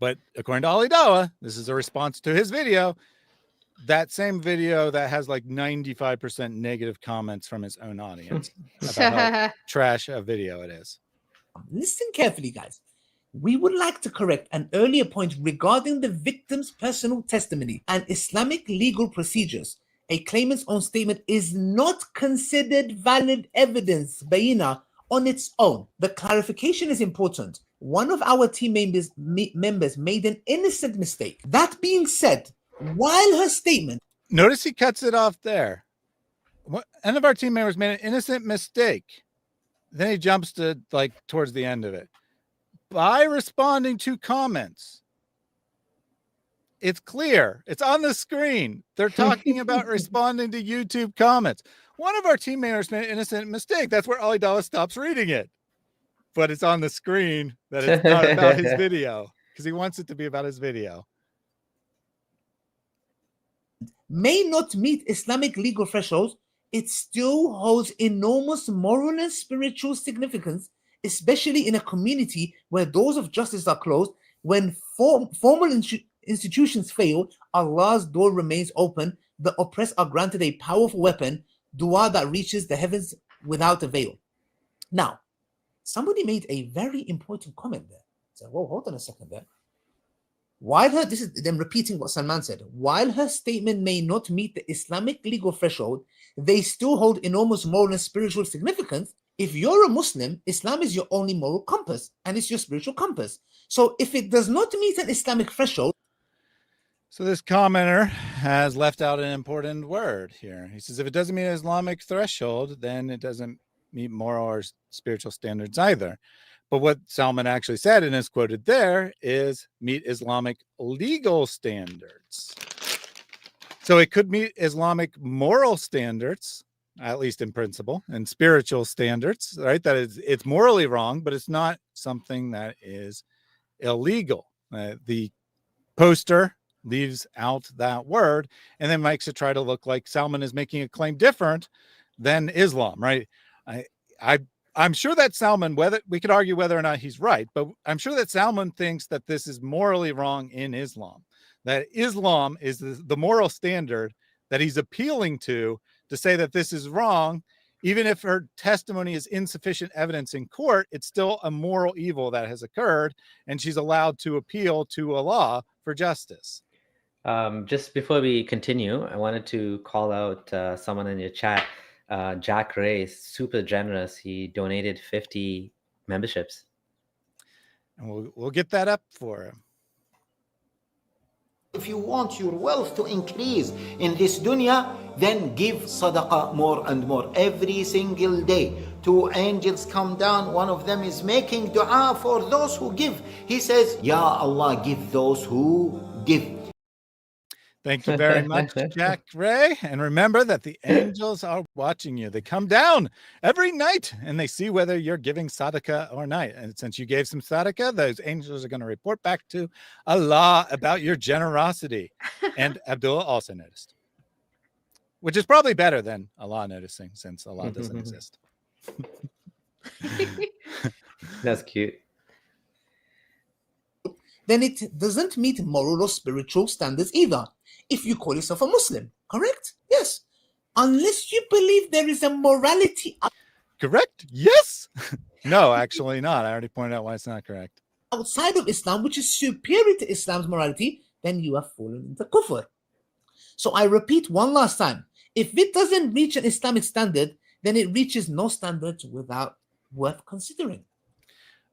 But according to Ali Dawa, this is a response to his video. that same video that has like 95% negative comments from his own audience about how trash a video it is. Listen carefully, guys. We would like to correct an earlier point regarding the victim's personal testimony and Islamic legal procedures. A claimant's own statement is not considered valid evidence, bayina, on its own. The clarification is important. One of our team members made an innocent mistake. That being said, while her statement... Notice he cuts it off there. One of our team members made an innocent mistake. Then he jumps to like towards the end of it. By responding to comments, it's clear. It's on the screen. They're talking about responding to YouTube comments. One of our team members made an innocent mistake. That's where Ali Dawa stops reading it. But it's on the screen that it's not about his video because he wants it to be about his video. May not meet Islamic legal thresholds, it still holds enormous moral and spiritual significance, especially in a community where doors of justice are closed. When formal institutions fail, Allah's door remains open. The oppressed are granted a powerful weapon, dua that reaches the heavens without a veil. Now, somebody made a very important comment there. So, whoa, hold on a second there. This is them repeating what Salman said. While her statement may not meet the Islamic legal threshold, they still hold enormous moral and spiritual significance. If you're a Muslim, Islam is your only moral compass, and it's your spiritual compass. So if it does not meet an Islamic threshold... So this commenter has left out an important word here. He says, if it doesn't meet an Islamic threshold, then it doesn't meet moral or spiritual standards either. But what Salman actually said and is quoted there is meet Islamic legal standards. So it could meet Islamic moral standards, at least in principle, and spiritual standards, right? That is, it's morally wrong, but it's not something that is illegal. The poster leaves out that word and then makes it try to look like Salman is making a claim different than Islam, right? I'm sure that Salman, whether we could argue whether or not he's right, but I'm sure that Salman thinks that this is morally wrong in Islam, that Islam is the moral standard that he's appealing to say that this is wrong. Even if her testimony is insufficient evidence in court, it's still a moral evil that has occurred, and she's allowed to appeal to Allah for justice. Just before we continue, I wanted to call out someone in your chat. Jack Ray, super generous. He donated 50 memberships. And we'll get that up for him. If you want your wealth to increase in this dunya, then give sadaqah more and more every single day. 2 angels come down. One of them is making dua for those who give. He says, Ya Allah, give those who give. Thank you very much, Jack Ray. And remember that the angels are watching you. They come down every night and they see whether you're giving sadaqah or not. And since you gave some sadaqah, those angels are going to report back to Allah about your generosity. And Abdullah also noticed, which is probably better than Allah noticing, since Allah doesn't exist. That's cute. Then it doesn't meet moral or spiritual standards either. If you call yourself a Muslim, correct? Yes. Unless you believe there is a morality. Correct? Yes. No, actually not. I already pointed out why it's not correct. Outside of Islam, which is superior to Islam's morality, then you have fallen into kufr. So I repeat one last time. If it doesn't reach an Islamic standard, then it reaches no standards without worth considering.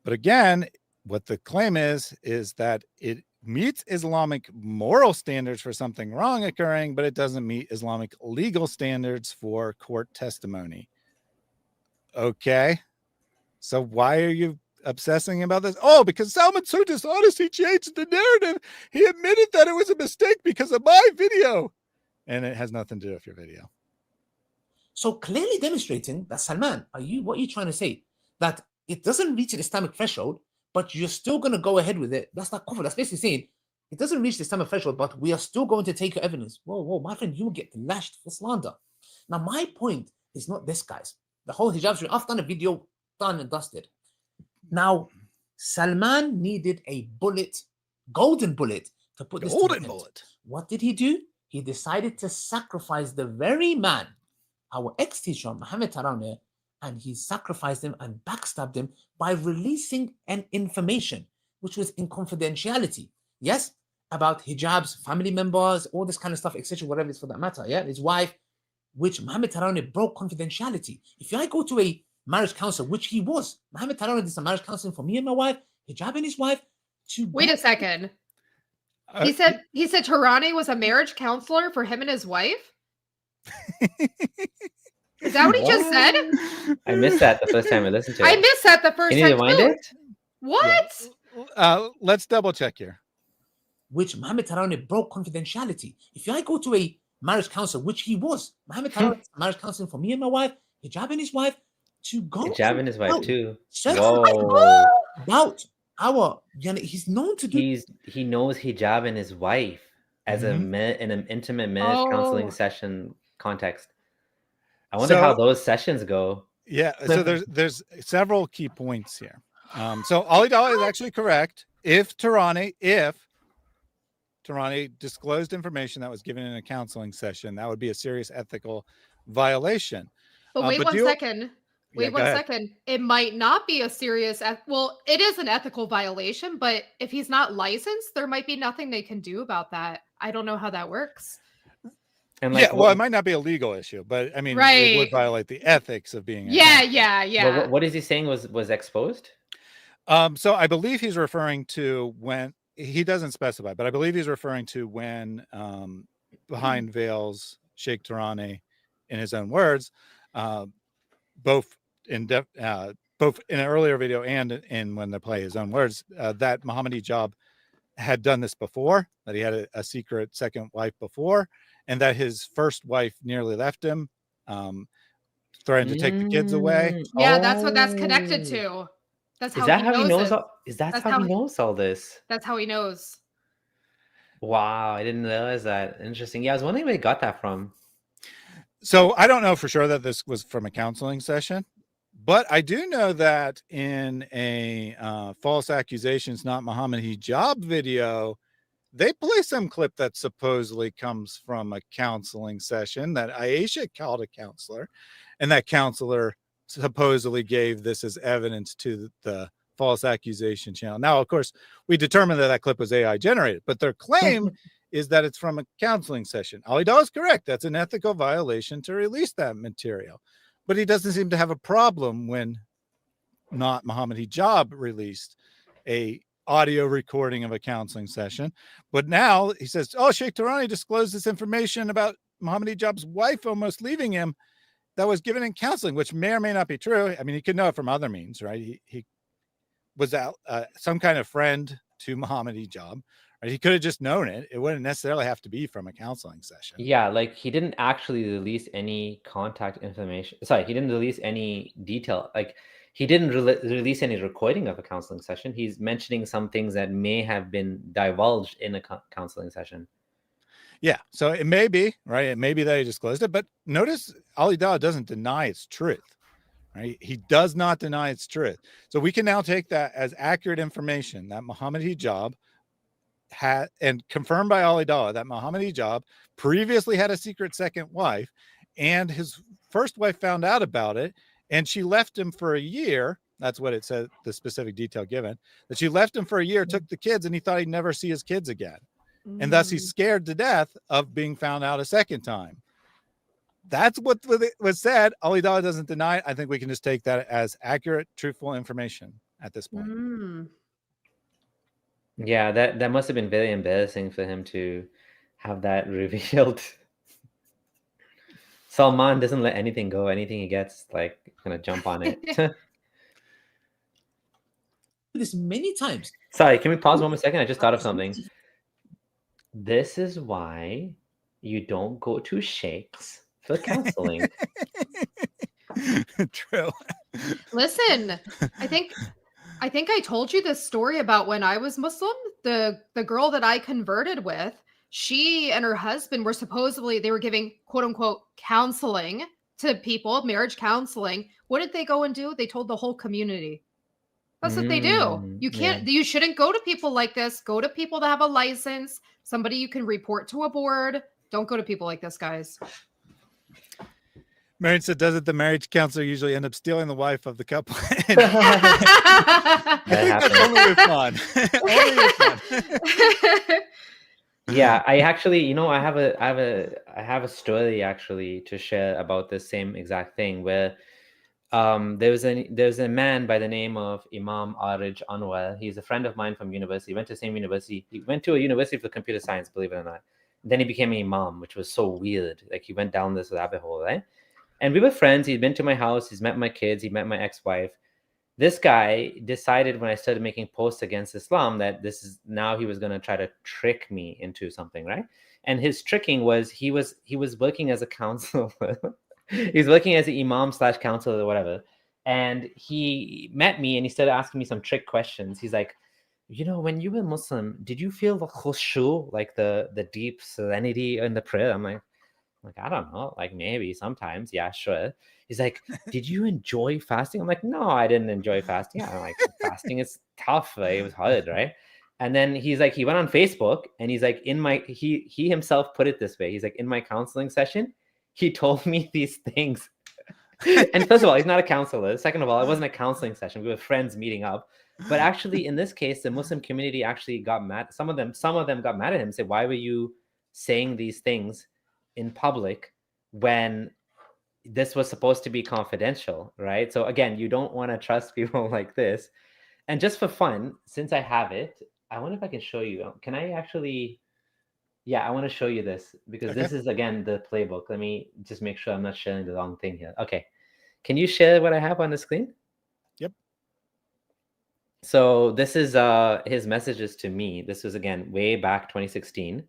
But again, what the claim is that it meets Islamic moral standards for something wrong occurring, but it doesn't meet Islamic legal standards for court testimony. Okay. So why are you obsessing about this? Oh, because Salman's so dishonest, he changed the narrative. He admitted that it was a mistake because of my video. And it has nothing to do with your video. So clearly demonstrating that, Salman, what are you trying to say? That it doesn't reach an Islamic threshold, but you're still going to go ahead with it. That's not kufr. That's basically saying it doesn't reach the Islamic threshold, but we are still going to take your evidence. Whoa, my friend, you will get lashed for slander. Now, my point is not this, guys. The whole hijab story, I've done a video, done and dusted. Now, Salman needed a bullet, golden bullet, to put this golden to bullet. What did he do? he decided to sacrifice the very man, our ex-teacher, Mohammed Tarawneh, and he sacrificed him and backstabbed him by releasing an information which was in confidentiality. Yes, about hijab's family members, all this kind of stuff, etc., whatever it's for that matter. Yeah, his wife, which Mohammed Tarawneh broke confidentiality. If I go to a marriage counselor, which he was, Mohammed Tarawneh did some marriage counseling for me and my wife, hijab and his wife. Wait a second. He said Tarawneh was a marriage counselor for him and his wife. Is that what he just said? I missed that the first time I listened to it. I missed that the first Can you time. rewind it? What? Let's double check here. Which Mohammed Tarawneh broke confidentiality. If I go to a marriage counselor, which he was, Mohammed Tarawneh did some marriage counseling for me and my wife, hijab and his wife, to go. Hijab and his wife too. Whoa. About our, he's known to do. He knows hijab and his wife as in an intimate marriage counseling session context. I wonder how those sessions go. Yeah, so there's several key points here. So Ali Dawa is actually correct. If Tarawneh disclosed information that was given in a counseling session, that would be a serious ethical violation. But wait one second. Wait one second. It might not be a serious, well, it is an ethical violation, but if he's not licensed, there might be nothing they can do about that. I don't know how that works. And well, it might not be a legal issue, but I mean, it would violate the ethics of being. Yeah. What is he saying was exposed? So I believe he's referring to when he doesn't specify, but I believe he's referring to when behind veils, Sheikh Tarawneh, in his own words, both in an earlier video and in when they play his own words, that Mohammed Hijab had done this before, that he had a secret second wife before, and that his first wife nearly left him, threatened to take the kids away. Yeah, that's what that's connected to. That's how he knows. That's how he knows all this. That's how he knows. Wow, I didn't realize that. Interesting. Yeah, I was wondering where he got that from. So I don't know for sure that this was from a counseling session, but I do know that in a false accusations, not Mohammed Hijab video, they play some clip that supposedly comes from a counseling session that Aisha called a counselor, and that counselor supposedly gave this as evidence to the false accusation channel. Now, of course, we determined that clip was AI generated, but their claim is that it's from a counseling session. Ali Dawa is correct. That's an ethical violation to release that material. But he doesn't seem to have a problem when not Mohammed Hijab released a audio recording of a counseling session. But now he says, oh, Sheikh Tarawneh disclosed this information about Mohammed Hijab's wife almost leaving him that was given in counseling, which may or may not be true. I mean, he could know it from other means, right? He was some kind of friend to Mohammed Hijab. Right? He could have just known it. It wouldn't necessarily have to be from a counseling session. Yeah, like he didn't actually release any contact information. Sorry, he didn't release any detail. Like he didn't release any recording of a counseling session. He's mentioning some things that may have been divulged in a counseling session. Yeah, so it may be, right? It may be that he disclosed it, but notice Ali Dawa doesn't deny its truth, right? He does not deny its truth. So we can now take that as accurate information that Mohammed Hijab had, and confirmed by Ali Dawa that Mohammed Hijab previously had a secret second wife, and his first wife found out about it, and she left him for a year. That's what it said, the specific detail given, that she left him for a year, took the kids, and he thought he'd never see his kids again. And thus he's scared to death of being found out a second time. That's what was said. Ali Dawa doesn't deny it. I think we can just take that as accurate, truthful information at this point. Yeah, that must have been very embarrassing for him to have that revealed. Salman doesn't let anything go. Anything he gets, like, gonna jump on it. This many times. Sorry, can we pause 1 more second? I just thought of something. This is why you don't go to sheikhs for counseling. True. Listen, I think I told you this story about when I was Muslim. The girl that I converted with, she and her husband were supposedly, they were giving quote unquote counseling to people, marriage counseling. What did they go and do? They told the whole community. That's what they do. You can't, you shouldn't go to people like this. Go to people that have a license, somebody you can report to a board. Don't go to people like this, guys. Marion said, doesn't the marriage counselor usually end up stealing the wife of the couple? I think that's only with fun. Only with fun. Yeah, I actually, you know, I have a story actually to share about the same exact thing where there's a man by the name of Imam Arij Anwar. He's a friend of mine from university. He went to the same university. He went to a university for computer science, believe it or not. Then he became an imam, which was so weird. Like he went down this rabbit hole, right? And we were friends. He'd been to my house. He's met my kids. He met my ex-wife. This guy decided when I started making posts against Islam that this is now he was going to try to trick me into something, right? And his tricking was he was working as a counselor. He's working as an imam / counselor or whatever. And he met me and he started asking me some trick questions. He's like, you know, when you were Muslim, did you feel the khushu, like the deep serenity in the prayer? I'm like, I don't know, like maybe sometimes. Yeah, sure. He's like, did you enjoy fasting? I'm like, no, I didn't enjoy fasting. I'm like, fasting is tough. Like, it was hard, right? And then he's like, he went on Facebook and he's like, he himself put it this way. He's like, in my counseling session, he told me these things. And first of all, he's not a counselor. Second of all, it wasn't a counseling session. We were friends meeting up. But actually, in this case, the Muslim community actually got mad. Some of them got mad at him and said, why were you saying these things in public when this was supposed to be confidential, right? So again, you don't want to trust people like this. And just for fun, since I have it, I wonder if I can show you. Can I actually? Yeah, I want to show you this because this is, again, the playbook. Let me just make sure I'm not sharing the wrong thing here. Okay. Can you share what I have on the screen? Yep. So this is his messages to me. This was, again, way back 2016.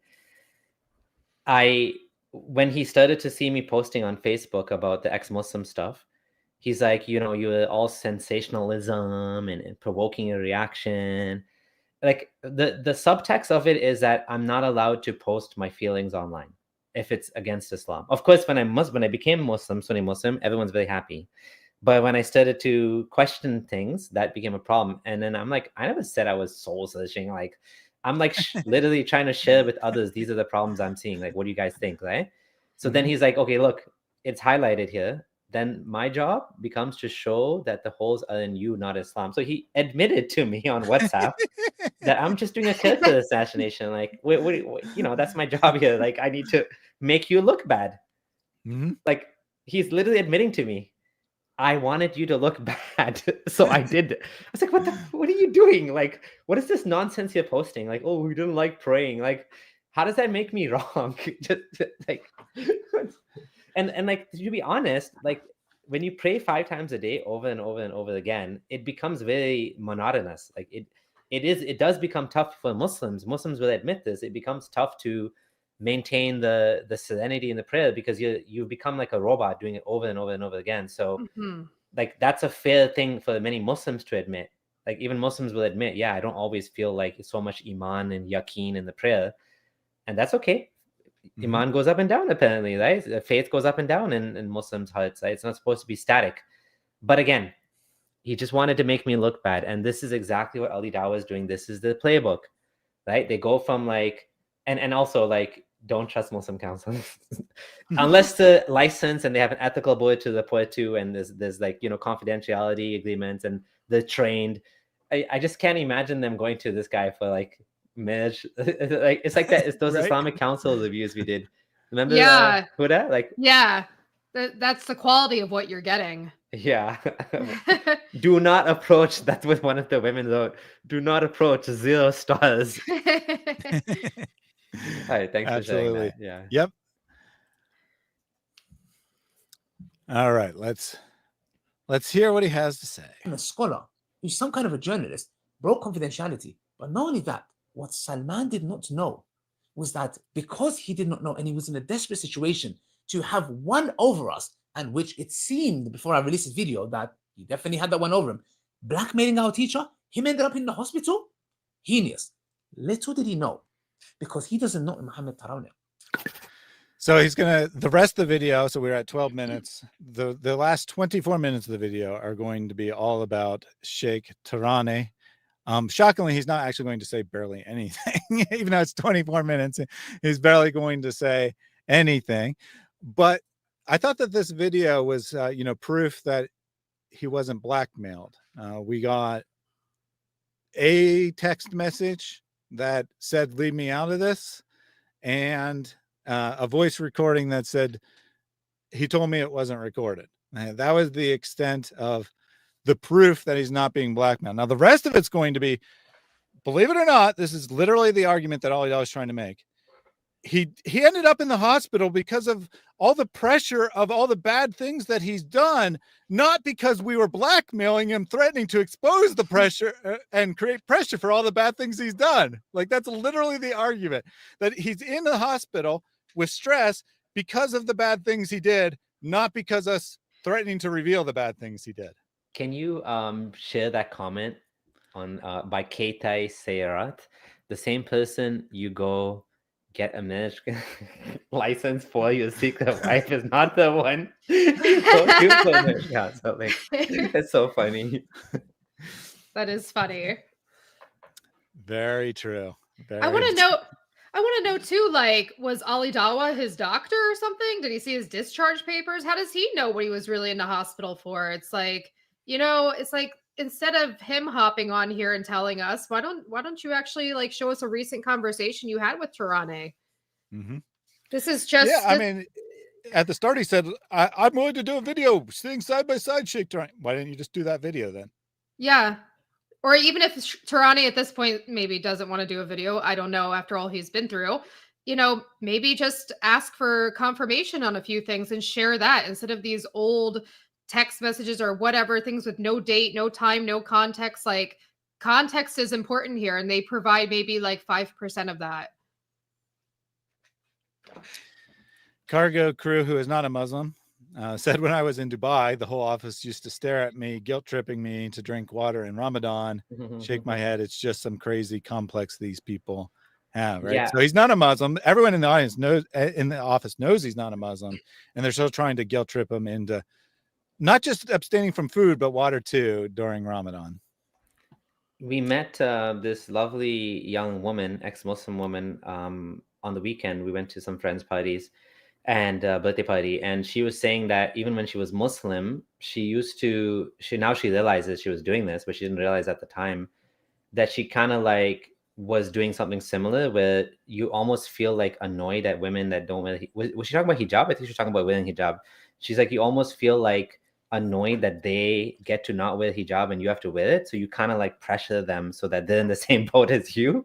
When he started to see me posting on Facebook about the ex-Muslim stuff, he's like, you know, you're all sensationalism and provoking a reaction. Like the subtext of it is that I'm not allowed to post my feelings online if it's against Islam. Of course, when I became Muslim, Sunni Muslim, everyone's very happy. But when I started to question things, that became a problem. And then I'm like, I never said I was soul searching. Like, I'm like literally trying to share with others. These are the problems I'm seeing. Like, what do you guys think, right? So then he's like, okay, look, it's highlighted here. Then my job becomes to show that the holes are in you, not Islam. So he admitted to me on WhatsApp that I'm just doing a character assassination. Like, wait, you know, that's my job here. Like, I need to make you look bad. Like, he's literally admitting to me, I wanted you to look bad. So I did. I was like, what are you doing? Like, what is this nonsense you're posting? Like, oh, we didn't like praying. Like, how does that make me wrong? just like, and like, to be honest, like when you pray 5 times a day over and over and over again, it becomes very monotonous. Like it does become tough for Muslims. Muslims will admit this. It becomes tough to maintain the serenity in the prayer because you become like a robot doing it over and over and over again. So like that's a fair thing for many Muslims to admit. Like even Muslims will admit, yeah, I don't always feel like so much iman and yaqeen in the prayer, and that's okay. Iman goes up and down, apparently, right? Faith goes up and down in Muslims' hearts, right? It's not supposed to be static. But again, he just wanted to make me look bad. And this is exactly what Ali Dawa is doing. This is the playbook, right? They go from like, and also like, don't trust Muslim counselors unless the license and they have an ethical board to report to, and there's like, you know, confidentiality agreements and they're trained. I just can't imagine them going to this guy for like marriage. Like it's like that. It's those right? Islamic council reviews we did. Remember? Yeah. Huda? Like yeah, that's the quality of what you're getting. Yeah. Do not approach. That's what one of the women wrote. Do not approach 0 stars. All right, thanks for sharing that. Yeah. Yep. All right, let's hear what he has to say. I'm a scholar who's some kind of a journalist, broke confidentiality. But not only that, what Salman did not know was that because he did not know and he was in a desperate situation to have one over us, and which it seemed before I released this video that he definitely had that one over him, blackmailing our teacher, him ended up in the hospital. Heinous. Little did he know, because he doesn't know Mohammed Tarawneh. So he's the rest of the video, so we're at 12 minutes. The last 24 minutes of the video are going to be all about Sheikh Tarawneh. Shockingly, he's not actually going to say barely anything, even though it's 24 minutes. He's barely going to say anything. But I thought that this video was, proof that he wasn't blackmailed. We got a text message that said, leave me out of this, and a voice recording that said, he told me it wasn't recorded. And that was the extent of the proof that he's not being blackmailed. Now, the rest of it's going to be, believe it or not, this is literally the argument that Ali Dawa is trying to make. He ended up in the hospital because of all the pressure of all the bad things that he's done, not because we were blackmailing him, threatening to expose the pressure and create pressure for all the bad things he's done. Like, that's literally the argument, that he's in the hospital with stress because of the bad things he did, not because us threatening to reveal the bad things he did. Can you share that comment on by Ketai Seyarat, the same person you go get a marriage license for your secret wife is not the one you go to. Yeah, so like, it's so funny. That is funny. Very true. I want to know too, like, was Ali Dawa his doctor or something? Did he see his discharge papers? How does he know what he was really in the hospital for? It's like, it's like, instead of him hopping on here and telling us, why don't you actually like show us a recent conversation you had with Tarawneh? Mm-hmm. This is just, I mean, at the start he said, I'm going to do a video sitting side by side, Sheikh Tarawneh. Why didn't you just do that video then? Yeah. Or even if Tarawneh at this point maybe doesn't want to do a video, I don't know, after all he's been through, maybe just ask for confirmation on a few things and share that instead of these old text messages or whatever, things with no date, no time, no context. Like, context is important here, and they provide maybe like 5% of that. Cargo crew, who is not a Muslim, said, when I was in Dubai, the whole office used to stare at me, guilt tripping me to drink water in Ramadan, shake my head. It's just some crazy complex these people have, right? Yeah. So he's not a Muslim. Everyone in the audience knows, in the office knows he's not a Muslim, and they're still trying to guilt trip him into not just abstaining from food, but water too during Ramadan. We met this lovely young woman, ex-Muslim woman, on the weekend. We went to some friends' parties and birthday party, and she was saying that even when she was Muslim, now she realizes she was doing this, but she didn't realize at the time that she kind of like was doing something similar, where you almost feel like annoyed at women that don't wear. Was she talking about hijab? I think she was talking about wearing hijab. She's like, you almost feel like annoyed that they get to not wear hijab and you have to wear it, so you kind of like pressure them so that they're in the same boat as you.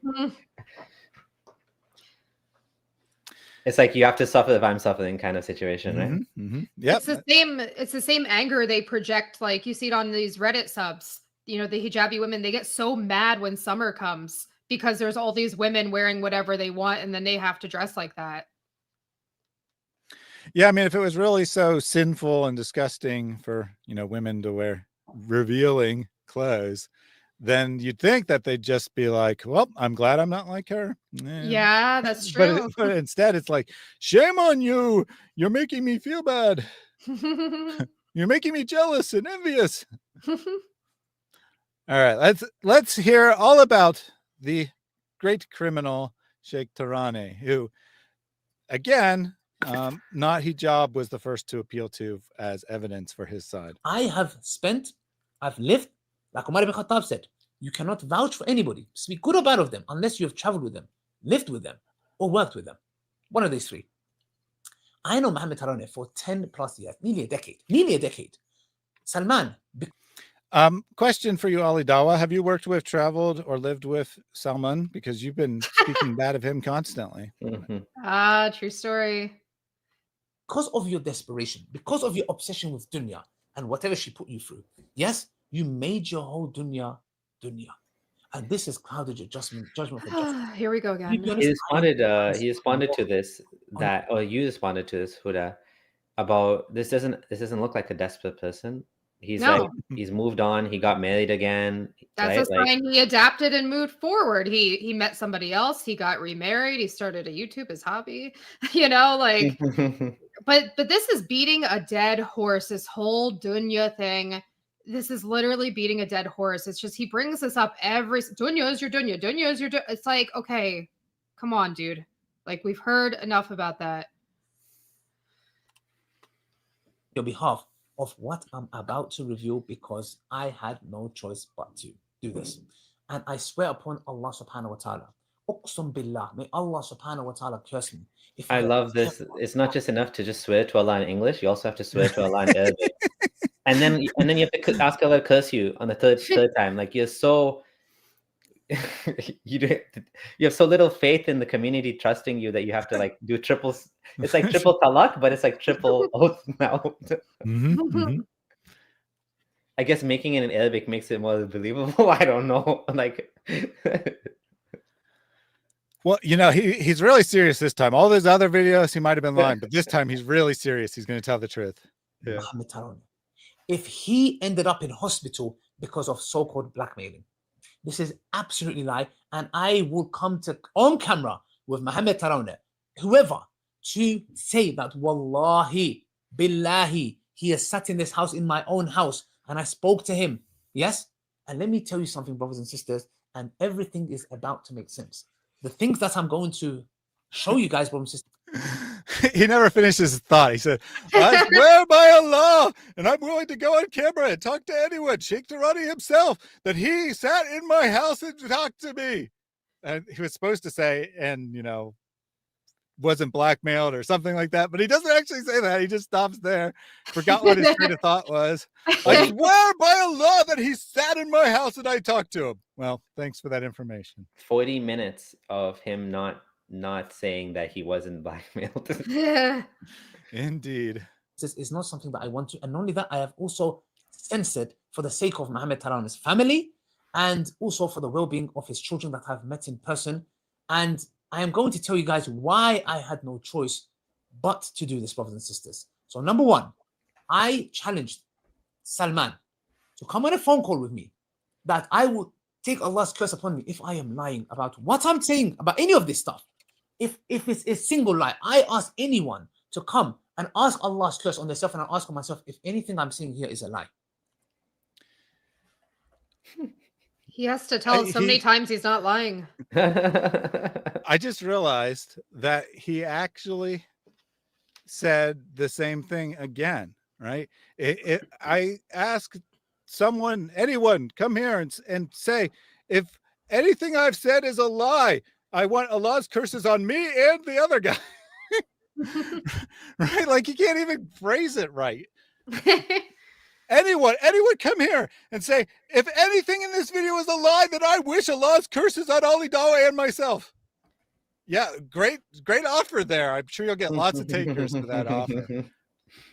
It's like you have to suffer if I'm suffering kind of situation, right? Mm-hmm. Yeah, it's the same anger they project. Like, you see it on these Reddit subs, the hijabi women, they get so mad when summer comes because there's all these women wearing whatever they want, and then they have to dress like that. Yeah, I mean, if it was really so sinful and disgusting for, women to wear revealing clothes, then you'd think that they'd just be like, well, I'm glad I'm not like her. Yeah, that's true. But instead it's like, shame on you. You're making me feel bad. You're making me jealous and envious. All right, let's hear all about the great criminal Sheikh Tarawneh, who, again, not hijab was the first to appeal to as evidence for his side. I've lived, like Umar ibn Khattab said, you cannot vouch for anybody, speak good or bad of them, unless you have traveled with them, lived with them, or worked with them. One of these three. I know Mohammed Tarawneh for 10 plus years, nearly a decade. Salman. Question for you, Ali Dawa. Have you worked with, traveled, or lived with Salman? Because you've been speaking bad of him constantly. True story. Because of your desperation, because of your obsession with dunya and whatever she put you through, yes, you made your whole dunya. And this is clouded your judgment for judgment. Here we go again. He responded to this, you responded to this, Huda, about this doesn't look like a desperate person. He's moved on. He got married again. That's a sign he adapted and moved forward. He met somebody else. He got remarried. He started a YouTube, his hobby. But this is beating a dead horse. This whole dunya thing. This is literally beating a dead horse. It's just he brings this up dunya is your dunya. Dunya is your dunya. It's like, okay, come on, dude. Like, we've heard enough about that. your behalf of what I'm about to reveal because I had no choice but to do this. And I swear upon Allah subhanahu wa ta'ala, Uqsum billah, may Allah subhanahu wa ta'ala curse me. If I love this. It's not just enough to just swear to Allah in English. You also have to swear to Allah in Arabic. And then you have to ask Allah to curse you on the third time. Like you're so you have so little faith in the community trusting you that you have to like do triples. It's like triple talaq, but it's like triple oath now. I guess making it in Arabic makes it more believable. I don't know. Like well, you know, he's really serious this time. All those other videos, he might have been lying, but this time he's really serious. He's going to tell the truth. Yeah. Mohammed Tarawneh, if he ended up in hospital because of so-called blackmailing, this is absolutely lie. And I will come to on camera with Mohammed Tarawneh, whoever, to say that wallahi, billahi, he has sat in this house, in my own house, and I spoke to him. Yes? And let me tell you something, brothers and sisters, and everything is about to make sense. The things that I'm going to show you guys, brothers and sisters. He never finished his thought. He said, I swear by Allah, and I'm willing to go on camera and talk to anyone, Sheikh Tarawneh himself, that he sat in my house and talked to me. And he was supposed to say, and, you know, wasn't blackmailed or something like that, but he doesn't actually say that. He just stops there. Forgot what his train of thought was. I swear by Allah that he sat in my house and I talked to him. Well, thanks for that information. 40 minutes of him not saying that he wasn't blackmailed. Indeed. This is not something that I want to, and not only that, I have also censored for the sake of Mohammed Tarawneh's family and also for the well-being of his children that I've met in person. And I am going to tell you guys why I had no choice but to do this, brothers and sisters. So number one, I challenged Salman to come on a phone call with me that I would take Allah's curse upon me if I am lying about what I'm saying about any of this stuff. If it's a single lie, I ask anyone to come and ask Allah's curse on themselves, and I ask myself if anything I'm saying here is a lie. He has to tell us so many times he's not lying. I just realized that he actually said the same thing again, right? I asked someone, anyone, come here and say, if anything I've said is a lie, I want Allah's curses on me and the other guy. Right? Like, you can't even phrase it right. Anyone come here and say, if anything in this video is a lie, then I wish Allah's curses on Ali Dawa and myself. Yeah, great offer there. I'm sure you'll get lots of takers for that offer.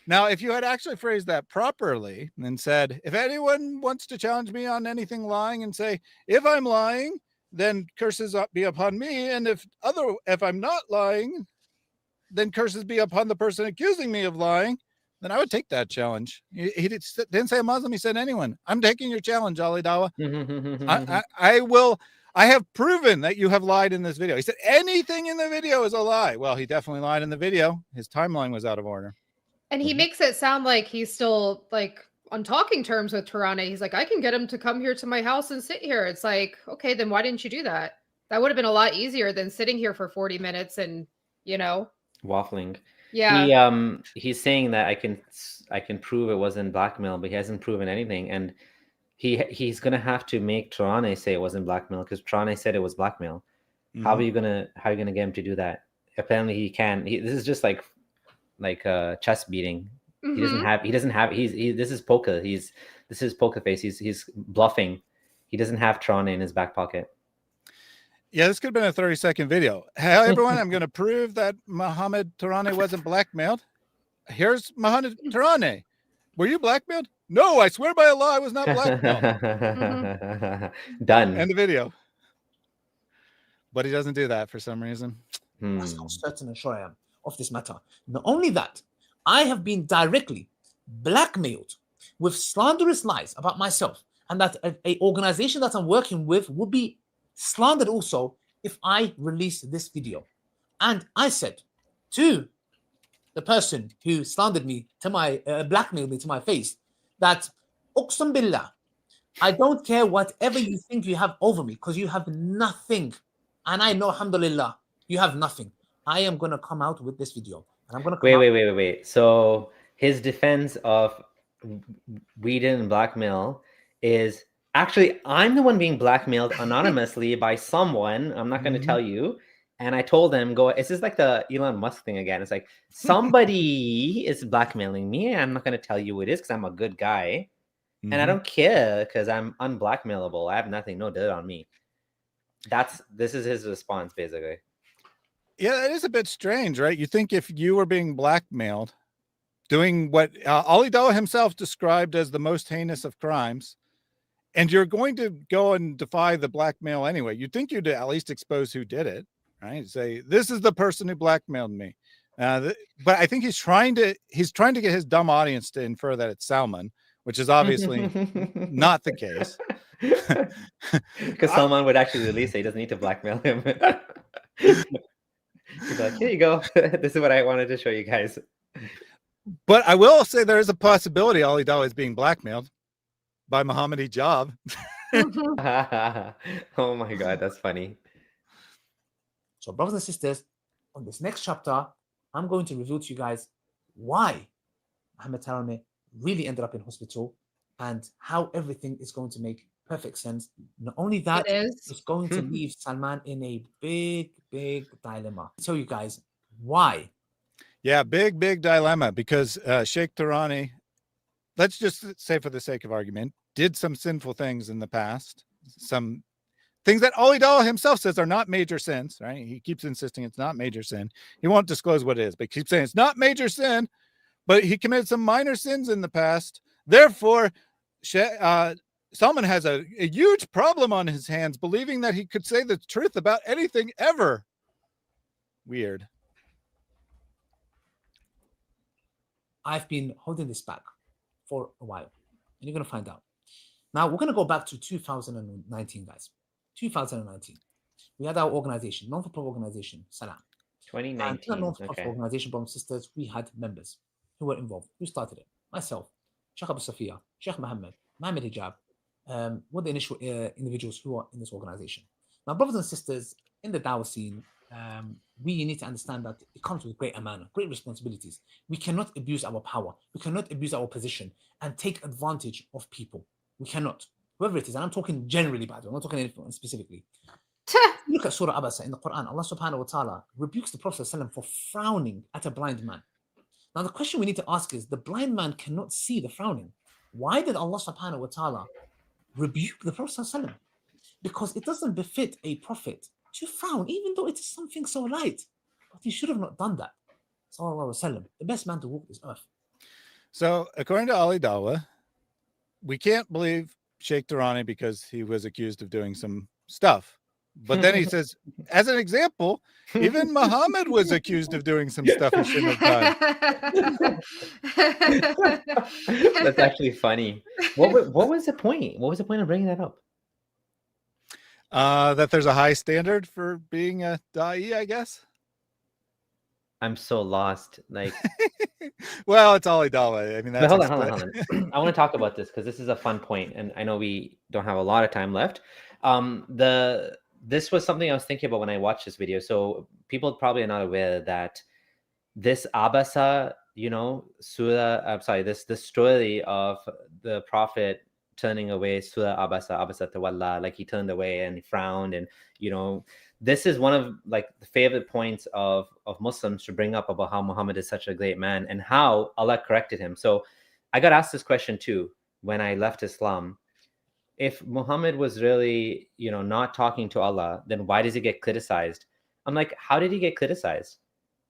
Now, if you had actually phrased that properly and said, if anyone wants to challenge me on anything lying, and say, if I'm lying, then curses be upon me, and if I'm not lying, then curses be upon the person accusing me of lying, then I would take that challenge. He didn't say a Muslim. He said anyone. I'm taking your challenge, Ali Dawa. I have proven that you have lied in this video. He said anything in the video is a lie. Well, he definitely lied in the video. His timeline was out of order. And he makes it sound like he's still like on talking terms with Tarawneh. He's like, I can get him to come here to my house and sit here. It's like, okay, then why didn't you do that? That would have been a lot easier than sitting here for 40 minutes and, you know, waffling. Yeah. He's saying that I can prove it wasn't blackmail, but he hasn't proven anything, and he's gonna have to make Tarawneh say it wasn't blackmail, because Tarawneh said it was blackmail. Mm-hmm. How are you gonna get him to do that? Apparently he can. This is just like chess beating. Mm-hmm. He doesn't have. This is poker. This is poker face. He's bluffing. He doesn't have Tarawneh in his back pocket. Yeah, this could have been a 30-second video. Hey, everyone, I'm going to prove that Mohammed Tarawneh wasn't blackmailed. Here's Mohammed Tarawneh. Were you blackmailed? No, I swear by Allah, I was not blackmailed. Mm-hmm. Done. End the video. But he doesn't do that for some reason. That's how certain and sure I am of this matter. Not only that, I have been directly blackmailed with slanderous lies about myself, and that a organization that I'm working with would be slandered also if I release this video. And I said to the person who slandered me to my blackmailed me to my face that Uqsam billah, I don't care whatever you think you have over me, because you have nothing, and I know, alhamdulillah, you have nothing. I am going to come out with this video, and I'm going to wait. So his defense of we didn't blackmail is actually I'm the one being blackmailed anonymously by someone. I'm not going to tell you. And I told him, go, it's just like the Elon Musk thing again. It's like somebody is blackmailing me. And I'm not going to tell you who it is because I'm a good guy. And I don't care because I'm unblackmailable. I have nothing, no dirt on me. This is his response, basically. Yeah, that is a bit strange, right? You think if you were being blackmailed, doing what Ali Dawa himself described as the most heinous of crimes, and you're going to go and defy the blackmail anyway, you'd think you'd at least expose who did it, right? Say, this is the person who blackmailed me. But I think he's trying to get his dumb audience to infer that it's Salman, which is obviously not the case. Because Salman would actually release it. He doesn't need to blackmail him. He's like, here you go. This is what I wanted to show you guys. But I will say there is a possibility Ali Dawa is being blackmailed by Mohammed Hijab. Oh my God, that's funny. So, brothers and sisters, on this next chapter, I'm going to reveal to you guys why Mohammed Tarawneh really ended up in hospital and how everything is going to make perfect sense. Not only that, it's going to leave Salman in a big dilemma. I'll tell you guys why. Yeah, big dilemma, because Sheikh Tarawneh, let's just say for the sake of argument, did some sinful things in the past, some things that Ali Dawa himself says are not major sins, right? He keeps insisting it's not major sin. He won't disclose what it is, but keeps saying it's not major sin, but he committed some minor sins in the past. Therefore, Salman has a huge problem on his hands, believing that he could say the truth about anything ever. Weird. I've been holding this back for a while, and you're going to find out. Now, we're going to go back to 2019, guys. 2019. We had our organization, non-for-profit organization, Salam. 2019. And in that non-for-profit organization, brothers and sisters, we had members who were involved. Who started it? Myself, Sheikh Abu Safia, Sheikh Mohammed Hijab, were the initial individuals who are in this organization. Now, brothers and sisters, in the Dawah scene, we need to understand that it comes with great amana, great responsibilities. We cannot abuse our power. We cannot abuse our position and take advantage of people. We cannot. Whoever it is, and I'm talking generally, by the way, I'm not talking anything specifically. Look at Surah Abasa in the Quran. Allah subhanahu wa ta'ala rebukes the Prophet for frowning at a blind man. Now, the question we need to ask is, the blind man cannot see the frowning. Why did Allah subhanahu wa ta'ala rebuke the Prophet? Because it doesn't befit a prophet to frown, even though it is something so light. But he should have not done that. Sallallahu alaihi wasallam, the best man to walk this earth. So, according to Ali Dawa, we can't believe Sheikh Tarawneh because he was accused of doing some stuff. But then he says, as an example, even Muhammad was accused of doing some stuff he shouldn't have done. That's actually funny. What was the point? What was the point of bringing that up? That there's a high standard for being a da'i, I guess. I'm so lost. Like, well, it's Ali Dawa. I mean, that's hold on. I want to talk about this because this is a fun point, and I know we don't have a lot of time left. This was something I was thinking about when I watched this video. So people probably are not aware that this Abasa, this story of the Prophet turning away, Surah Abasa Tawalla, like he turned away and he frowned, and this is one of like the favorite points of Muslims to bring up about how Muhammad is such a great man and how Allah corrected him. So I got asked this question too when I left Islam. If Muhammad was really, not talking to Allah, then why does he get criticized? I'm like, how did he get criticized?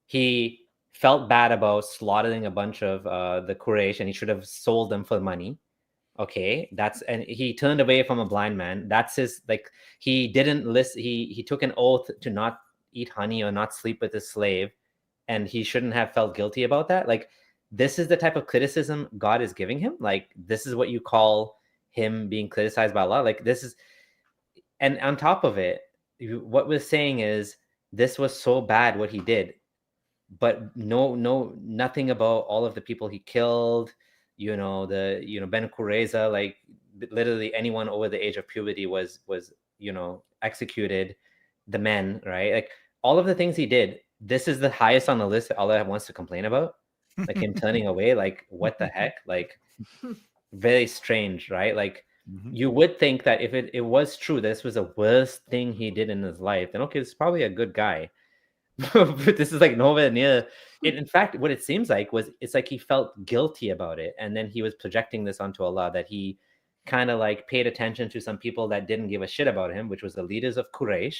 He felt bad about slaughtering a bunch of the Quraysh, and he should have sold them for money. Okay, and he turned away from a blind man. That's his, like, he didn't listen. He took an oath to not eat honey or not sleep with his slave, and he shouldn't have felt guilty about that. Like, this is the type of criticism God is giving him. Like, this is what you call him being criticized by Allah. Like, this is, and on top of it, what we're saying is this was so bad what he did, but nothing about all of the people he killed. Ben Qurayza, like literally anyone over the age of puberty was executed. The men, right? Like all of the things he did. This is the highest on the list that Allah wants to complain about. like him turning away, like what the heck, like very strange, right? Like you would think that if it was true, this was the worst thing he did in his life, then okay, it's probably a good guy. But this is like nowhere near it. In fact, what it seems like was it's like he felt guilty about it, and then he was projecting this onto Allah, that he kind of like paid attention to some people that didn't give a shit about him, which was the leaders of Quraysh.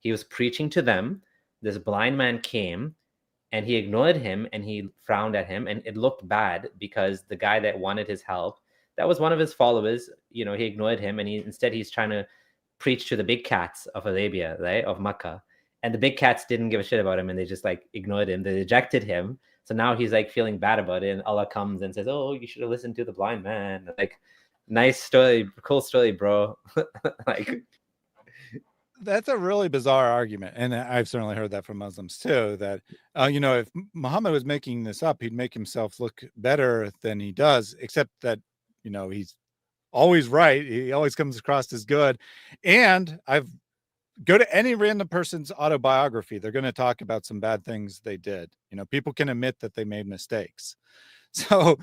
He was preaching to them. This blind man came and he ignored him and he frowned at him, and it looked bad because the guy that wanted his help, that was one of his followers, he ignored him, and he's trying to preach to the big cats of Arabia, right, of Makkah. And the big cats didn't give a shit about him, and they just like ignored him. They rejected him. So now he's like feeling bad about it, and Allah comes and says, oh, you should have listened to the blind man. Like, nice story, cool story, bro. Like, that's a really bizarre argument, and I've certainly heard that from Muslims too, that if Muhammad was making this up, he'd make himself look better than he does, except that he's always right. He always comes across as good. And go to any random person's autobiography, they're going to talk about some bad things they did. People can admit that they made mistakes. So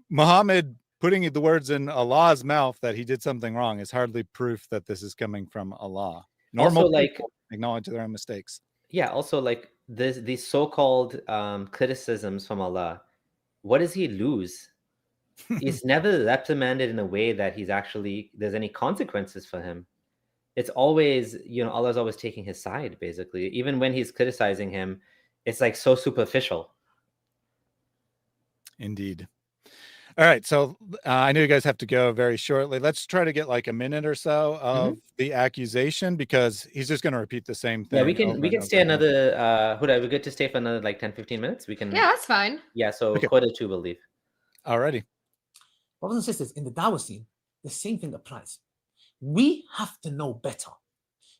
Muhammad putting the words in Allah's mouth that he did something wrong is hardly proof that this is coming from Allah. Normal also, people acknowledge their own mistakes. Yeah, also like these so-called criticisms from Allah, what does he lose? He's never reprimanded in a way that there's any consequences for him. It's always, Allah's always taking his side, basically. Even when he's criticizing him, it's like so superficial. Indeed. All right, so I know you guys have to go very shortly. Let's try to get like a minute or so of the accusation, because he's just going to repeat the same thing. Yeah, we can stay another, Huda, we're good to stay for another like 10-15 minutes? We can. Yeah, that's fine. Yeah, so quarter two we'll leave. Alrighty. Brothers and sisters, in the Dawah scene, the same thing applies. We have to know better.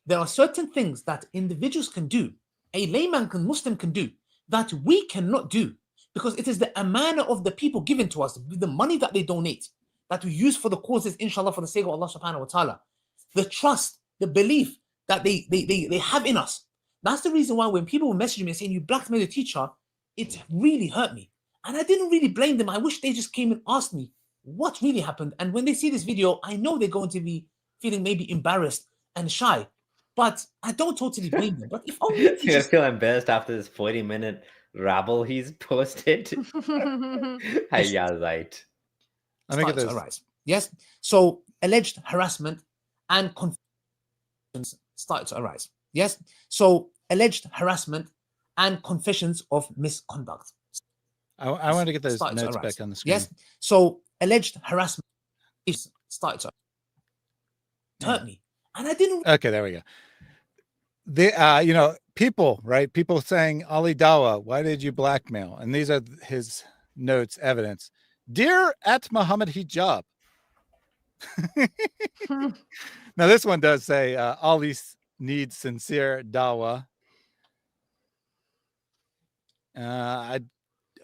There are certain things that individuals can do, a layman Muslim can do, that we cannot do, because it is the amana of the people given to us, the money that they donate, that we use for the causes, inshallah, for the sake of Allah subhanahu wa ta'ala. The trust, the belief that they have in us. That's the reason why when people message me and saying, you blackmailed the teacher, it really hurt me. And I didn't really blame them. I wish they just came and asked me what really happened. And when they see this video, I know they're going to be feeling maybe embarrassed and shy, but I don't totally blame them. But if only you're gonna feel embarrassed after this 40-minute rabble he's posted. Yeah, right. Let me get this. Arise. Yes. So alleged harassment and confessions started to arise. Yes. So alleged harassment and confessions of misconduct. I want to get those notes back on the screen. Yes. So alleged harassment is started to hurt me, and I didn't. Okay, there we go. The people, right? People saying, Ali Dawa, why did you blackmail? And these are his notes, evidence. Dear at Mohammed Hijab. Now this one does say Ali needs sincere Dawah.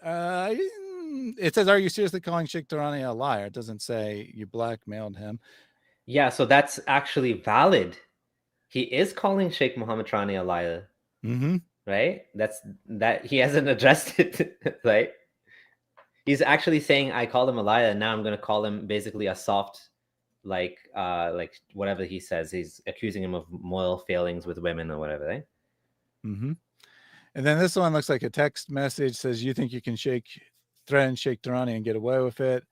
It says, are you seriously calling Sheikh Tarawneh a liar? It doesn't say you blackmailed him. Yeah, so that's actually valid. He is calling Sheikh Mohammad Tarawneh a liar. Right? That he hasn't addressed it, right? He's actually saying, I called him a liar, and now I'm going to call him basically a soft, like whatever he says. He's accusing him of moral failings with women or whatever, right? And then this one looks like a text message. Says, you think you can threaten Sheikh Tarawneh and get away with it?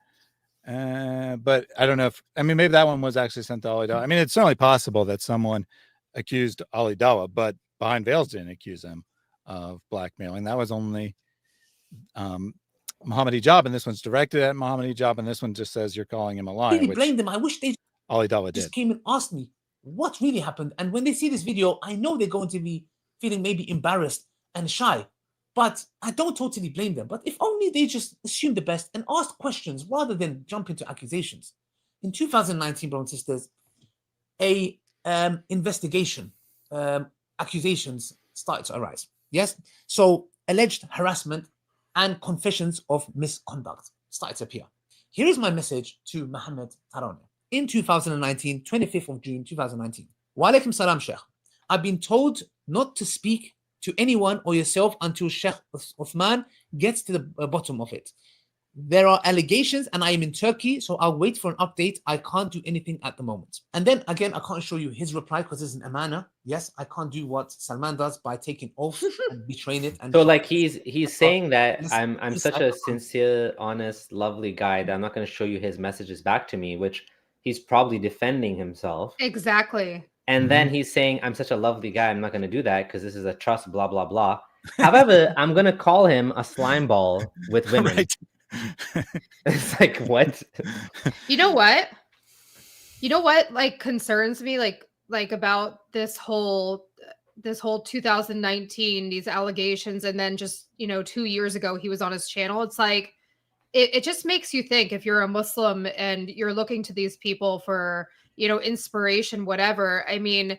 But I don't know if, maybe that one was actually sent to Ali Dawa. It's certainly possible that someone accused Ali Dawa, but Behind Veils didn't accuse him of blackmailing. That was only Mohammed Hijab, and this one's directed at Mohammed Hijab, and this one just says you're calling him a liar. I really blame them. I wish they Ali Dawa just came and asked me what really happened. And when they see this video, I know they're going to be feeling maybe embarrassed and shy, but I don't totally blame them. But if only they just assume the best and ask questions rather than jump into accusations. In 2019, brothers and sisters, a investigation, accusations started to arise. Yes. So alleged harassment and confessions of misconduct started to appear. Here is my message to Mohammed Tarawneh. In 2019, 25th of June, 2019. Wa alaikum salam, Sheikh. I've been told not to speak to anyone or yourself until Sheikh Uthman gets to the bottom of it. There are allegations, and I am in Turkey, so I'll wait for an update. I can't do anything at the moment. And then again, I can't show you his reply because it's an amana. Yes, I can't do what Salman does by taking oath and betraying it. And so like he's saying that This- I'm this such I a can't. sincere, honest, lovely guy that I'm not going to show you his messages back to me, which he's probably defending himself. Exactly. And then he's saying, I'm such a lovely guy, I'm not going to do that because this is a trust, blah, blah, blah. However, I'm going to call him a slime ball with women. Right. It's like, what? You know what? Like concerns me like about this whole 2019, these allegations, and then just 2 years ago he was on his channel. It's like it just makes you think, if you're a Muslim and you're looking to these people for inspiration, whatever. I mean,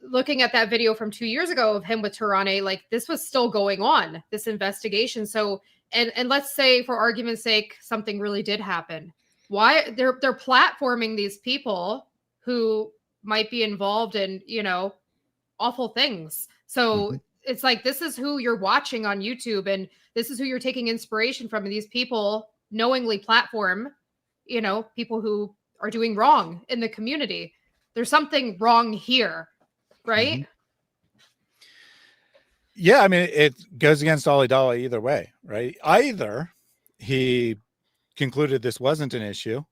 looking at that video from 2 years ago of him with Tarawneh, like this was still going on, this investigation. So and let's say, for argument's sake, something really did happen. Why they're platforming these people who might be involved in awful things. So it's like, this is who you're watching on YouTube, and this is who you're taking inspiration from, and these people knowingly platform people who are doing wrong in the community. There's something wrong here, right? Yeah, I mean, it goes against Ali Dawa either way, right? Either he concluded this wasn't an issue,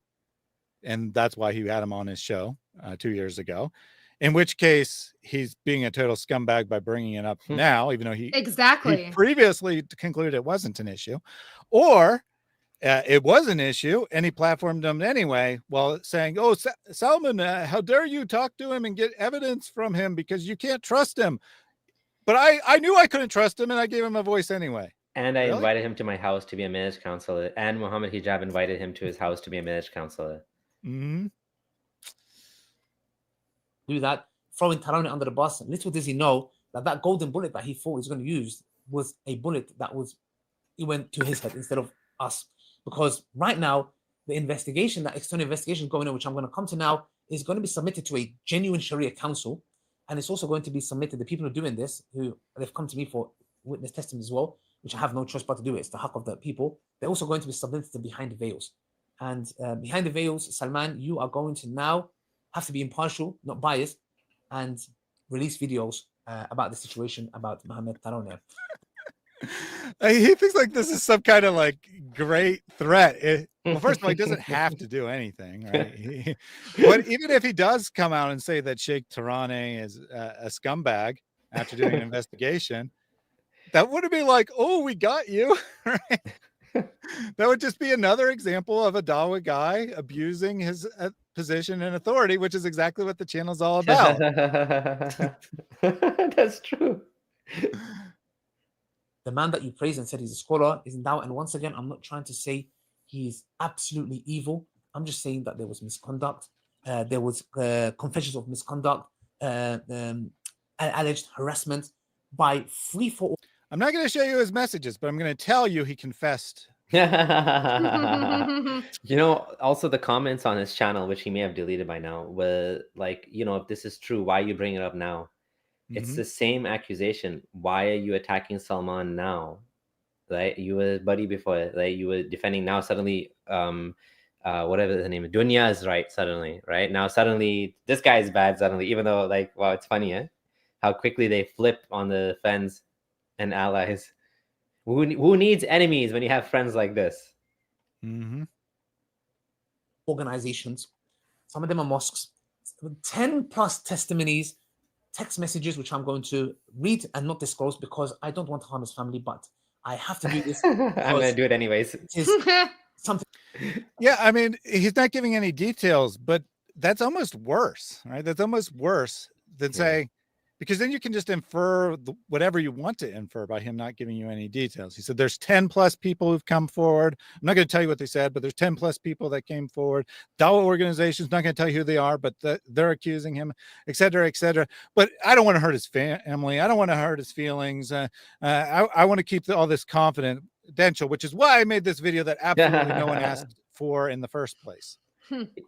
and that's why he had him on his show 2 years ago, in which case he's being a total scumbag by bringing it up now, even though he previously concluded it wasn't an issue, or it was an issue and he platformed him anyway, while saying, oh, Salman, how dare you talk to him and get evidence from him because you can't trust him. But I knew I couldn't trust him, and I gave him a voice anyway. And I invited him to my house to be a marriage counselor, and Mohammed Hijab invited him to his house to be a marriage counselor. Do that, throwing Tarawneh under the bus. Little does he know that golden bullet that he thought he was going to use was a bullet that it went to his head instead of us. Because right now, the investigation, that external investigation going on, which I'm going to come to now, is going to be submitted to a genuine Sharia council. And it's also going to be submitted, the people who are doing this, who they've come to me for witness testimony as well, which I have no choice but to do it. It's the haq of the people. They're also going to be submitted to behind the veils. And behind the veils, Salman, you are going to now have to be impartial, not biased, and release videos about the situation about Mohammed Tarawneh. He thinks like this is some kind of like great threat. Well, first of all, he doesn't have to do anything, right? But even if he does come out and say that Sheikh Tarawneh is a scumbag after doing an investigation, that would be like, oh, we got you, right? That would just be another example of a Dawah guy abusing his position and authority, which is exactly what the channel's all about. That's true. The man that you praised and said he's a scholar is in Dawah. And once again, I'm not trying to say he's absolutely evil. I'm just saying that there was misconduct. There was confessions of misconduct, alleged harassment by 3-4. I'm not going to show you his messages, but I'm going to tell you he confessed. Also the comments on his channel, which he may have deleted by now, were like, if this is true, why are you bringing it up now? It's the same accusation. Why are you attacking Salman now? Right? You were buddy before, right? You were defending. Now suddenly, whatever the name is, Dunya is right suddenly, right? Now suddenly this guy is bad suddenly, even though like, wow, it's funny, eh? How quickly they flip on the friends and allies. Who needs enemies when you have friends like this? Organizations. Some of them are mosques. 10 plus testimonies, text messages, which I'm going to read and not disclose because I don't want to harm his family, but I have to do this. I'm going to do it anyways. Something. Yeah, I mean, he's not giving any details, but that's almost worse, right? That's almost worse than say, because then you can just infer whatever you want to infer by him not giving you any details. He said there's 10 plus people who've come forward. I'm not going to tell you what they said, but there's 10 plus people that came forward. Dawah organizations, not going to tell you who they are, but they're accusing him, et cetera, et cetera. But I don't want to hurt his family. I don't want to hurt his feelings. I want to keep all this confidential, which is why I made this video that absolutely no one asked for in the first place.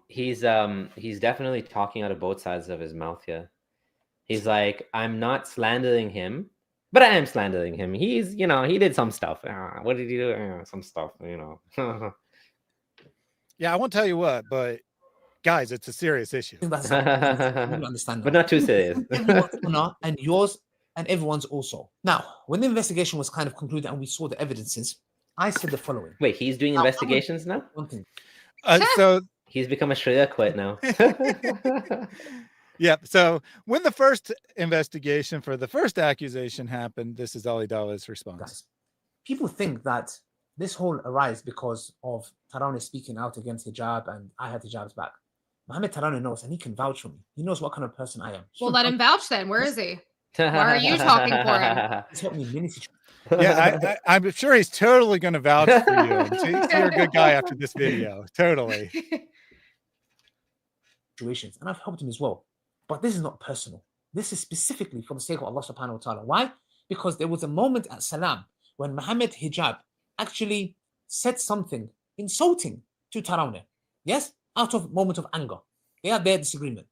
He's definitely talking out of both sides of his mouth here. He's like, I'm not slandering him. But I am slandering him. He's, he did some stuff. What did he do? Some stuff, Yeah, I won't tell you what, but guys, it's a serious issue. I understand But not too serious. Everyone's honor and yours and everyone's also. Now, when the investigation was kind of concluded and we saw the evidences, I said the following. Wait, he's doing investigations now? One thing. So he's become a Sharia quit now. yeah. So when the first investigation for the first accusation happened, this is Ali Dawa's response. Guys, people think that this whole arise because of Tarawneh speaking out against hijab and I had hijab's back. Mohammed Tarawneh knows and he can vouch for me. He knows what kind of person I am. Well, let him vouch then. Where is he? Why are you talking for him? He's helped me in many situations. Yeah, I'm sure he's totally going to vouch for you. And you're a good guy after this video. Totally. Situations, and I've helped him as well. But this is not personal. This is specifically for the sake of Allah subhanahu wa ta'ala. Why? Because there was a moment at Salam when Mohammed Hijab actually said something insulting to Tarawneh. Yes? Out of a moment of anger. They had their disagreement.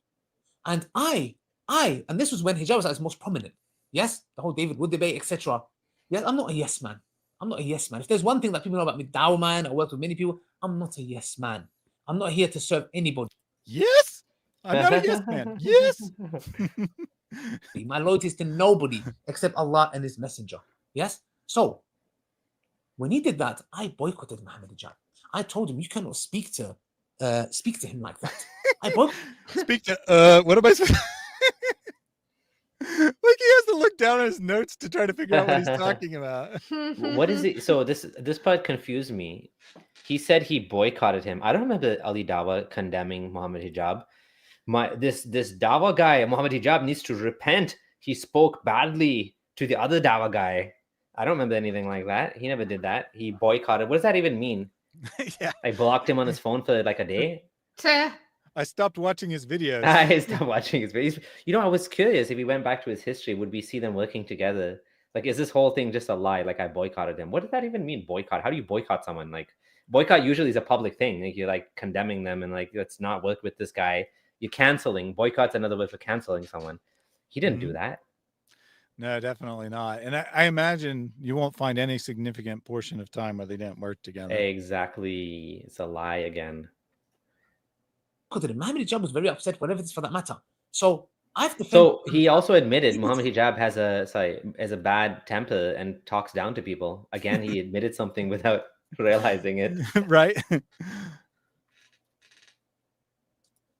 And and this was when hijab was at its most prominent. Yes? The whole David Wood debate, etc. Yes, I'm not a yes man. I'm not a yes man. If there's one thing that people know about me, Dawah man, I work with many people, I'm not a yes man. I'm not here to serve anybody. Yes? I'm not a yes man. Yes? My loyalty is to nobody except Allah and His Messenger. Yes? So, when he did that, I boycotted Mohammed Hijab. I told him, you cannot speak to him like that. I boycotted. Speak to, what am I supposed Like he has to look down at his notes to try to figure out what he's talking about. What is it? So this part confused me. He said he boycotted him. I don't remember Ali Dawa condemning Mohammed Hijab. This Dawa guy, Mohammed Hijab, needs to repent. He spoke badly to the other Dawa guy. I don't remember anything like that. He never did that. He boycotted. What does that even mean? Yeah. I blocked him on his phone for like a day. I stopped watching his videos. I stopped watching his videos. I was curious if he went back to his history, would we see them working together? Like, is this whole thing just a lie? Like, I boycotted him. What does that even mean, boycott? How do you boycott someone? Like, boycott usually is a public thing. Like, you're like condemning them and like, let's not work with this guy. You're canceling. Boycott's another word for canceling someone. He didn't do that. No, definitely not. And I imagine you won't find any significant portion of time where they didn't work together. Exactly. It's a lie again. Mohammed Hijab was very upset, whatever it is for that matter. So I have to. So he also admitted Mohammed Hijab has a bad temper and talks down to people. Again, he admitted something without realizing it. Right.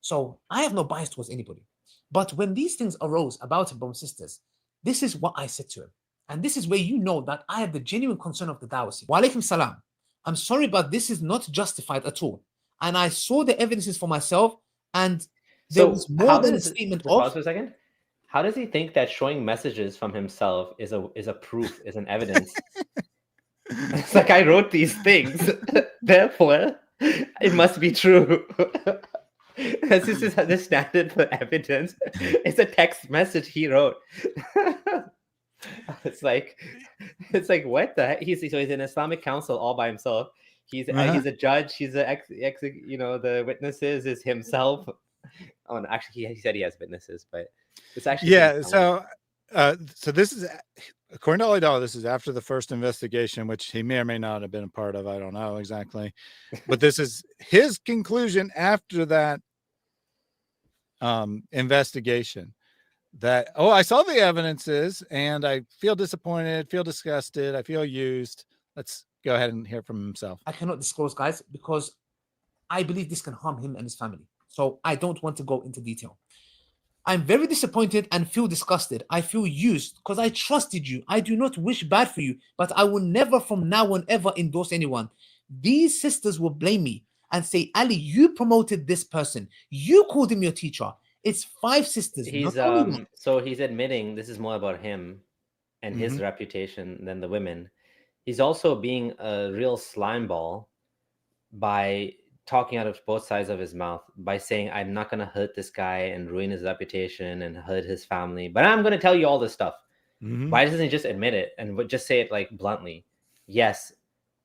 So I have no bias towards anybody. But when these things arose about him, brothers and sisters, this is what I said to him. And this is where you know that I have the genuine concern of the Dawah. Wa alaikum salam. I'm sorry, but this is not justified at all. And I saw the evidences for myself, and there was more than a statement of. Pause for a second. How does he think that showing messages from himself is a proof, is an evidence? It's like, I wrote these things, therefore it must be true. This is the standard for evidence. It's a text message he wrote. It's like what the heck? He's an Islamic council all by himself. He's a judge. He's the witnesses is himself. Oh, no, actually, he said he has witnesses, but it's actually So this is, according to Ali Dawa, this is after the first investigation, which he may or may not have been a part of. I don't know exactly, but this is his conclusion after that investigation. That I saw the evidences and I feel disappointed, feel disgusted, I feel used. Let's go ahead and hear from himself. I cannot disclose, guys, because I believe this can harm him and his family. So I don't want to go into detail. I'm very disappointed and feel disgusted. I feel used because I trusted you. I do not wish bad for you, but I will never from now on ever endorse anyone. These sisters will blame me and say, Ali, you promoted this person. You called him your teacher. It's 5 sisters. So he's admitting this is more about him and his reputation than the women. He's also being a real slime ball by talking out of both sides of his mouth, by saying, I'm not going to hurt this guy and ruin his reputation and hurt his family, but I'm going to tell you all this stuff. Why doesn't he just admit it and just say it like bluntly? Yes,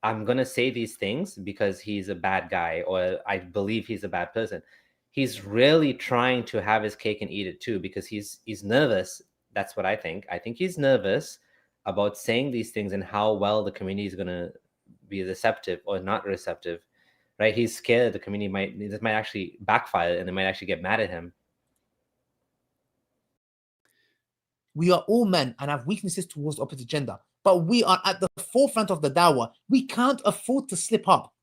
I'm going to say these things because he's a bad guy, or I believe he's a bad person. He's really trying to have his cake and eat it too, because he's nervous. That's what I think. I think he's nervous about saying these things and how well the community is going to be receptive or not receptive, right? He's scared the community this might actually backfire and they might actually get mad at him. We are all men and have weaknesses towards the opposite gender, but we are at the forefront of the dawah. We can't afford to slip up.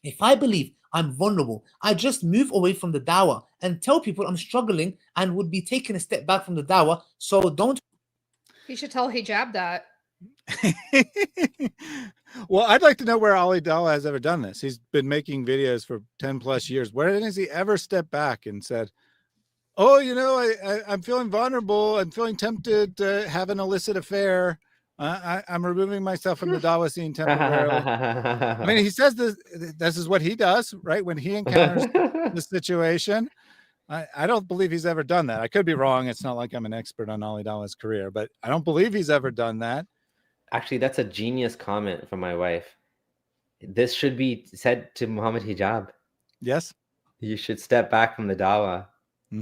If I believe I'm vulnerable, I just move away from the dawah and tell people I'm struggling and would be taking a step back from the dawah. So don't. You should tell Hijab that. Well, I'd like to know where Ali Dawa has ever done this. He's been making videos for 10 plus years. Where has he ever stepped back and said, oh, you know, I'm feeling vulnerable. I'm feeling tempted to have an illicit affair. I'm removing myself from the Dawah scene temporarily. I mean, he says this is what he does, right? When he encounters the situation. I don't believe he's ever done that. I could be wrong. It's not like I'm an expert on Ali Dawa's career, but I don't believe he's ever done that. Actually, that's a genius comment from my wife. This should be said to Mohammed Hijab. Yes. You should step back from the Dawah.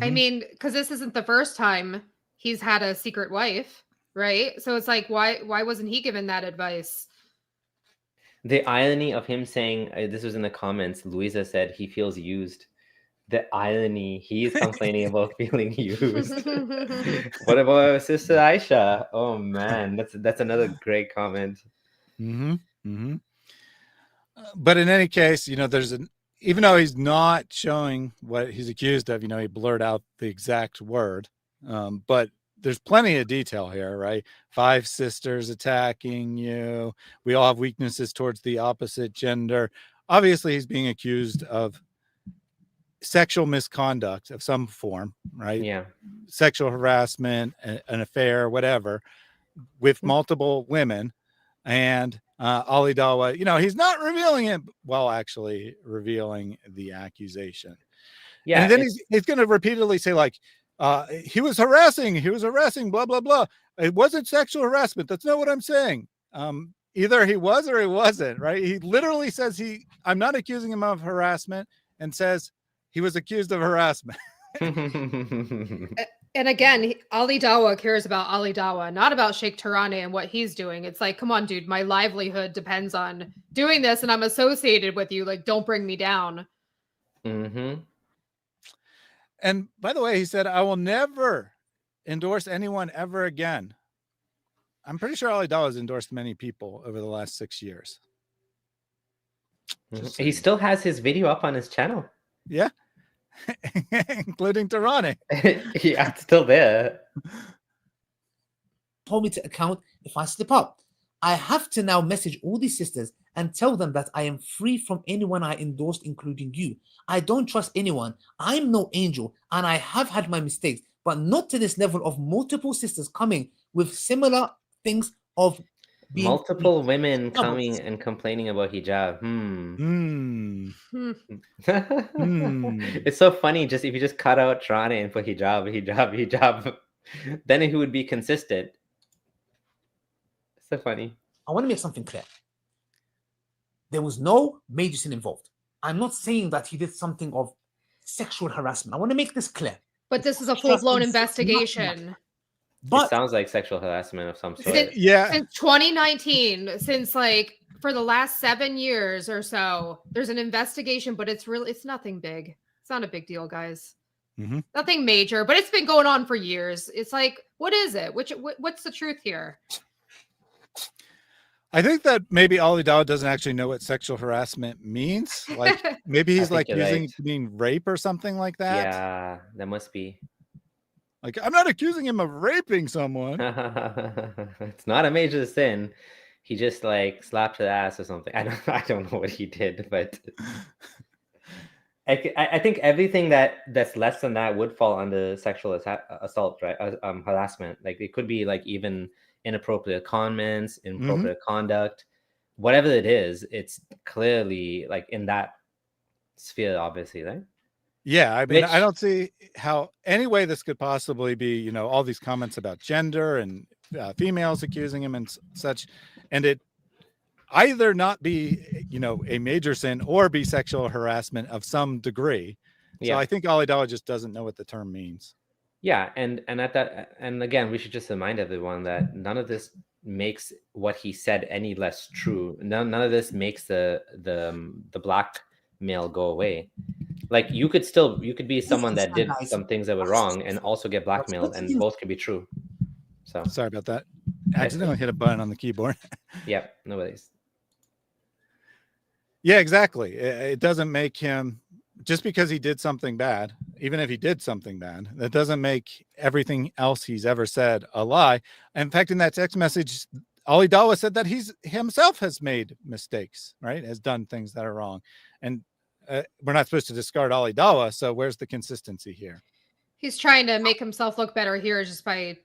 I mean, because this isn't the first time he's had a secret wife, right? So it's like, why wasn't he given that advice? The irony of him saying, this was in the comments, Louisa said he feels used. The irony, he's complaining about feeling used. What about Sister Aisha? Oh man, that's another great comment. But in any case, you know, even though he's not showing what he's accused of, you know, he blurred out the exact word. But there's plenty of detail here, right? 5 sisters attacking you. We all have weaknesses towards the opposite gender. Obviously, he's being accused of sexual misconduct of some form, right? Yeah. Sexual harassment, an affair, whatever, with multiple women. And Ali Dawa, you know, he's not revealing it while actually revealing the accusation. Yeah. And then he's going to repeatedly say, like, he was harassing, blah, blah, blah. It wasn't sexual harassment. That's not what I'm saying. Either he was or he wasn't, right? He literally says I'm not accusing him of harassment, and says he was accused of harassment. And again, Ali Dawa cares about Ali Dawa, not about Sheikh Tarawneh and what he's doing. It's like, come on, dude, my livelihood depends on doing this, and I'm associated with you. Like, don't bring me down. And by the way, he said, I will never endorse anyone ever again. I'm pretty sure Ali Dawa has endorsed many people over the last 6 years. He still has his video up on his channel. Yeah. Including Tarawneh. Yeah, it's still there. Hold me to account if I slip up. I have to now message all these sisters and tell them that I am free from anyone I endorsed, including you. I don't trust anyone. I'm no angel, and I have had my mistakes, but not to this level of multiple sisters coming with similar things of being multiple women coming and complaining about hijab. It's so funny. Just if you just cut out Tarawneh and put hijab, then he would be consistent. So funny. I want to make something clear. There was no major sin involved. I'm not saying that he did something of sexual harassment. I want to make this clear. But this is a full-blown investigation. But it sounds like sexual harassment of some sort. Since 2019, since like for the last 7 years or so, there's an investigation, but it's nothing big. It's not a big deal, guys. Nothing major, but it's been going on for years. It's like, what is it? What's the truth here? I think that maybe Ali Dawa doesn't actually know what sexual harassment means. Like maybe he's like using it to mean rape or something like that. Yeah, that must be. Like, I'm not accusing him of raping someone. It's not a major sin. He just like slapped her ass or something. I don't know what he did, but I think everything that's less than that would fall under sexual assault, right? Harassment. Like it could be like even inappropriate comments, inappropriate conduct, whatever it is. It's clearly like in that sphere, obviously, right? Yeah, I mean, I don't see how any way this could possibly be, you know, all these comments about gender and females accusing him and such, and it either not be, you know, a major sin or be sexual harassment of some degree. So I think Ali Dawa just doesn't know what the term means. Yeah, and at that, and again, we should just remind everyone that none of this makes what he said any less true. None of this makes the blackmail go away. Like you could be someone that did some things that were wrong and also get blackmailed, and both could be true. So sorry about that. Accidentally hit a button on the keyboard. Yep, nobody's. Yeah, exactly. It doesn't make him, just because he did something bad, even if he did something bad, that doesn't make everything else he's ever said a lie. In fact, in that text message, Ali Dawa said that he's himself has made mistakes, right? Has done things that are wrong. And we're not supposed to discard Ali Dawa. So where's the consistency here? He's trying to make himself look better here just by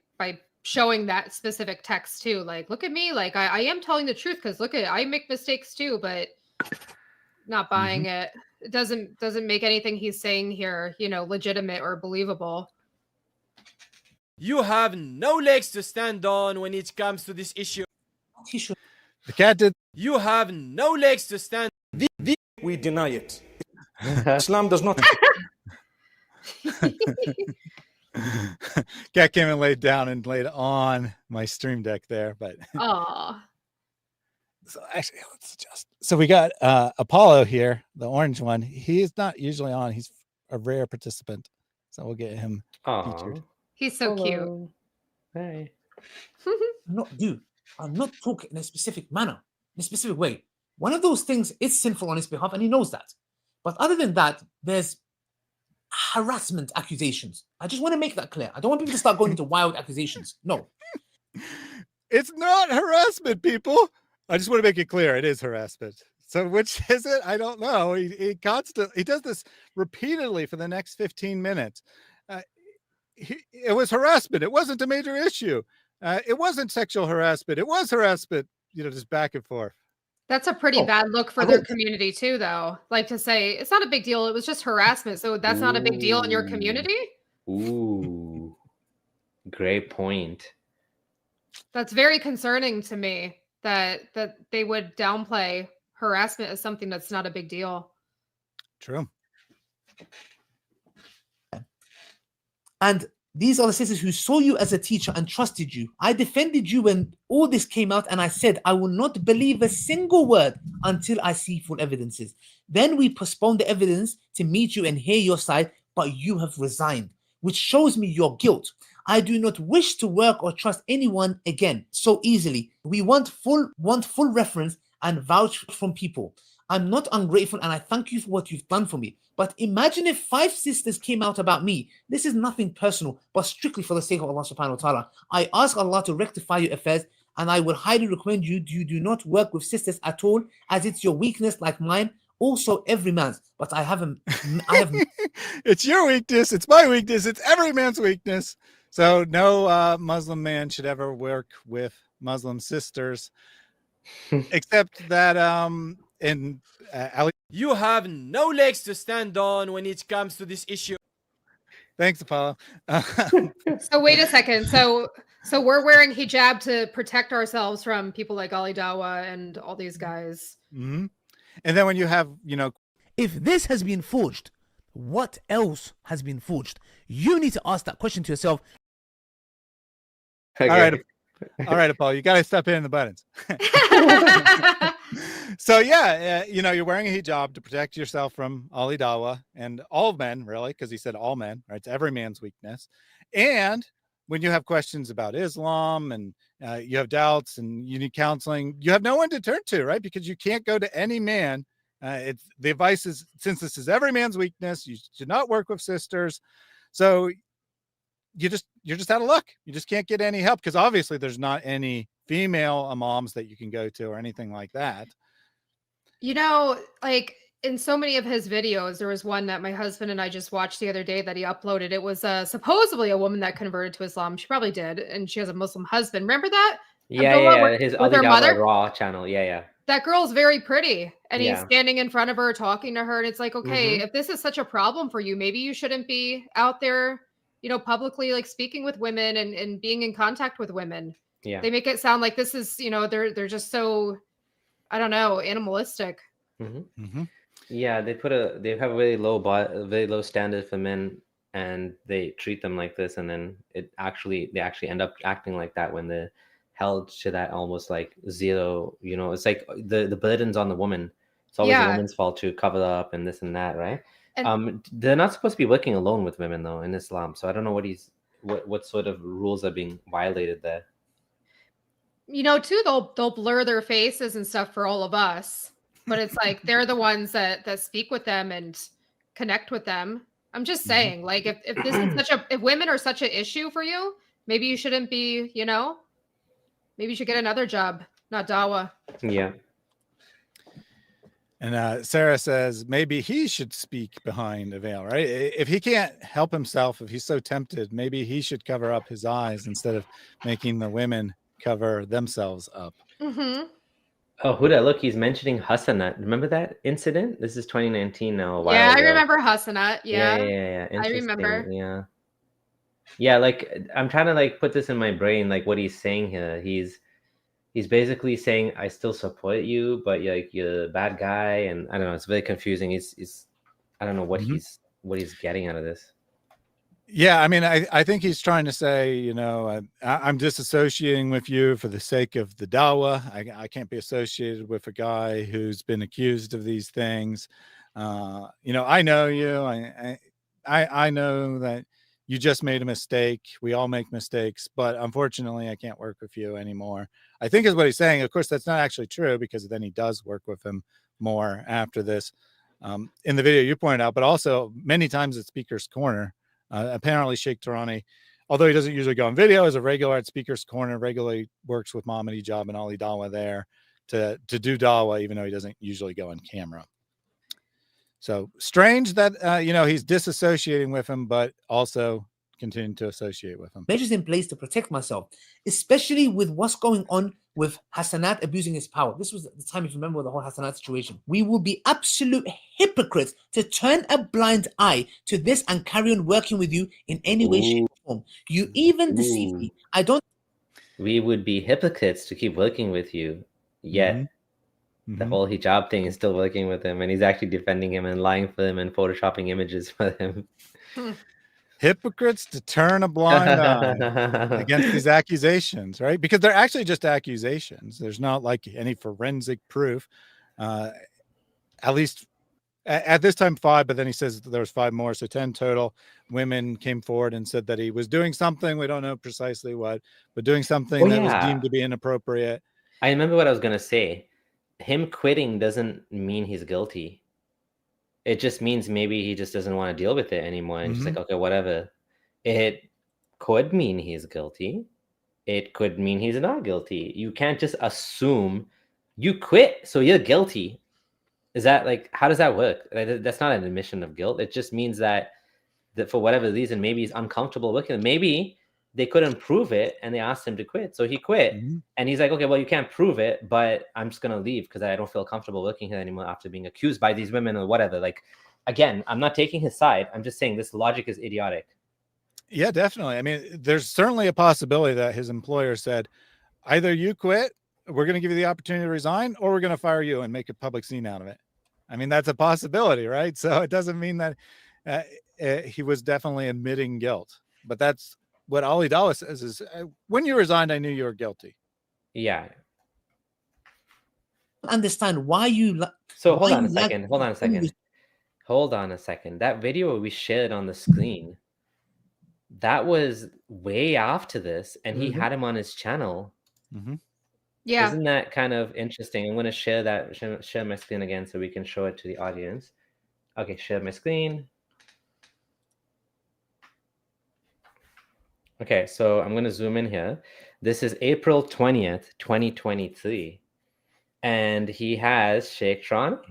showing that specific text too. Like, look at me. Like I am telling the truth because look at, I make mistakes too, but not buying it. It doesn't make anything he's saying here, you know, legitimate or believable. You have no legs to stand on when it comes to this issue. The cat did. You have no legs to stand. We deny it. Islam does not. Cat came and laid down and laid on my stream deck there, but so actually let's adjust. So we got Apollo here, the orange one. He is not usually on. He's a rare participant, so we'll get him featured. He's so cute. Hey. I'm not talking in a specific manner, in a specific way. One of those things is sinful on his behalf, and he knows that. But other than that, there's harassment accusations. I just want to make that clear. I don't want people to start going into wild accusations. No. It's not harassment, people. I just want to make it clear. It is harassment. So which is it? I don't know. He does this repeatedly for the next 15 minutes. It was harassment. It wasn't a major issue. It wasn't sexual harassment. It was harassment, you know, just back and forth. That's a pretty bad look for their community too, though. Like to say, it's not a big deal. It was just harassment. So that's not a big deal in your community? Ooh, great point. That's very concerning to me that they would downplay harassment as something that's not a big deal. True. And these are the sisters who saw you as a teacher and trusted you. I defended you when all this came out, and I said, I will not believe a single word until I see full evidences. Then we postponed the evidence to meet you and hear your side, but you have resigned, which shows me your guilt. I do not wish to work or trust anyone again so easily. We want full reference and vouch from people. I'm not ungrateful, and I thank you for what you've done for me. But imagine if 5 sisters came out about me. This is nothing personal, but strictly for the sake of Allah subhanahu wa ta'ala. I ask Allah to rectify your affairs, and I would highly recommend you do not work with sisters at all, as it's your weakness like mine, also every man's. But I have It's your weakness, it's my weakness, it's every man's weakness. So no Muslim man should ever work with Muslim sisters, except that Ali, you have no legs to stand on when it comes to this issue. Thanks, Apollo. So wait a second. So we're wearing hijab to protect ourselves from people like Ali Dawa and all these guys. Mm-hmm. And then when you have, you know, if this has been forged, what else has been forged? You need to ask that question to yourself. Okay. All right, Apollo, you got to step in the buttons. So yeah, you know, you're wearing a hijab to protect yourself from Ali Dawa and all men, really, because he said all men, right? It's every man's weakness. And when you have questions about Islam and you have doubts and you need counseling, you have no one to turn to, right? Because you can't go to any man. It's the advice is, since this is every man's weakness, you should not work with sisters. So you're just out of luck. You just can't get any help because obviously there's not any female imams that you can go to or anything like that. You know, like in so many of his videos, there was one that my husband and I just watched the other day that he uploaded. It was supposedly a woman that converted to Islam. She probably did, and she has a Muslim husband. Remember that? Yeah, his Ali Dawa Raw channel. Yeah. That girl's very pretty, and he's standing in front of her, talking to her, and it's like, okay, if this is such a problem for you, maybe you shouldn't be out there, you know, publicly like speaking with women and being in contact with women. Yeah, they make it sound like this is, you know, they're just so, I don't know, animalistic. Yeah, they have a very low standard for men, and they treat them like this, and then they actually end up acting like that when the held to that almost like zero. You know, it's like the burden's on the woman. It's always the woman's fault to cover up and this and that, right? And they're not supposed to be working alone with women though in Islam. So I don't know what sort of rules are being violated there. you know, too, they'll blur their faces and stuff for all of us, but it's like they're the ones that speak with them and connect with them. I'm just saying, like, if this is if women are such an issue for you, maybe you shouldn't be, you know, maybe you should get another job, not Dawah. Yeah. And Sarah says maybe he should speak behind a veil, right? If he can't help himself, if he's so tempted, maybe he should cover up his eyes instead of making the women cover themselves up. Mm-hmm. Oh, Huda, look, he's mentioning Hassanat. Remember that incident? This is 2019 now. A while Yeah, I ago. remember Hassanat. Yeah. Yeah. I remember. Yeah. Yeah, like I'm trying to like put this in my brain, like what he's saying here. He's basically saying, I still support you, but you're a bad guy, and I don't know. It's very confusing. He's I don't know what he's getting out of this. Yeah, I mean, I think he's trying to say, you know, I'm disassociating with you for the sake of the Dawah. I can't be associated with a guy who's been accused of these things. You know, I know you. I know that you just made a mistake. We all make mistakes, but unfortunately, I can't work with you anymore. I think is what he's saying. Of course, that's not actually true, because then he does work with him more after this. In the video you pointed out, but also many times at Speaker's Corner. Apparently Sheikh Tarawneh, although he doesn't usually go on video, is a regular at Speaker's Corner, regularly works with Mohammed Hijab and Ali Dawa there to do Dawah, even though he doesn't usually go on camera. So strange that, you know, he's disassociating with him, but also continuing to associate with him. Measures in place to protect myself, especially with what's going on with Hassanat abusing his power. This was the time, if you remember the whole Hassanat situation. We will be absolute hypocrites to turn a blind eye to this and carry on working with you in any way, shape, or form. You even deceive me. We would be hypocrites to keep working with you, yet the whole hijab thing is still working with him, and he's actually defending him and lying for him and photoshopping images for him. Hypocrites to turn a blind eye against these accusations, right? Because they're actually just accusations. There's not like any forensic proof. At least at this time 5, but then he says there was 5 more, so 10 total. Women came forward and said that he was doing something, we don't know precisely what, but doing something that was deemed to be inappropriate. I remember what I was going to say. Him quitting doesn't mean he's guilty. It just means maybe he just doesn't want to deal with it anymore. And just like, okay, whatever. It could mean he's guilty. It could mean he's not guilty. You can't just assume you quit, so you're guilty. Is that like, how does that work? That's not an admission of guilt. It just means that for whatever reason, maybe he's uncomfortable working. Maybe they couldn't prove it and they asked him to quit. So he quit. And he's like, okay, well, you can't prove it, but I'm just going to leave because I don't feel comfortable working here anymore after being accused by these women or whatever. Like, again, I'm not taking his side. I'm just saying this logic is idiotic. Yeah, definitely. I mean, there's certainly a possibility that his employer said, either you quit, we're going to give you the opportunity to resign, or we're going to fire you and make a public scene out of it. I mean, that's a possibility, right? So it doesn't mean that he was definitely admitting guilt, but that's what Ali Dawa says is, when you resigned, I knew you were guilty. Yeah. Understand why you. So hold on a second. Hold on a second. That video we shared on the screen, that was way after this, and he had him on his channel. Yeah. Isn't that kind of interesting? I'm going to share my screen again so we can show it to the audience. Okay, share my screen. Okay, so I'm going to zoom in here. This is April 20th, 2023. And he has Sheikh Tarawneh.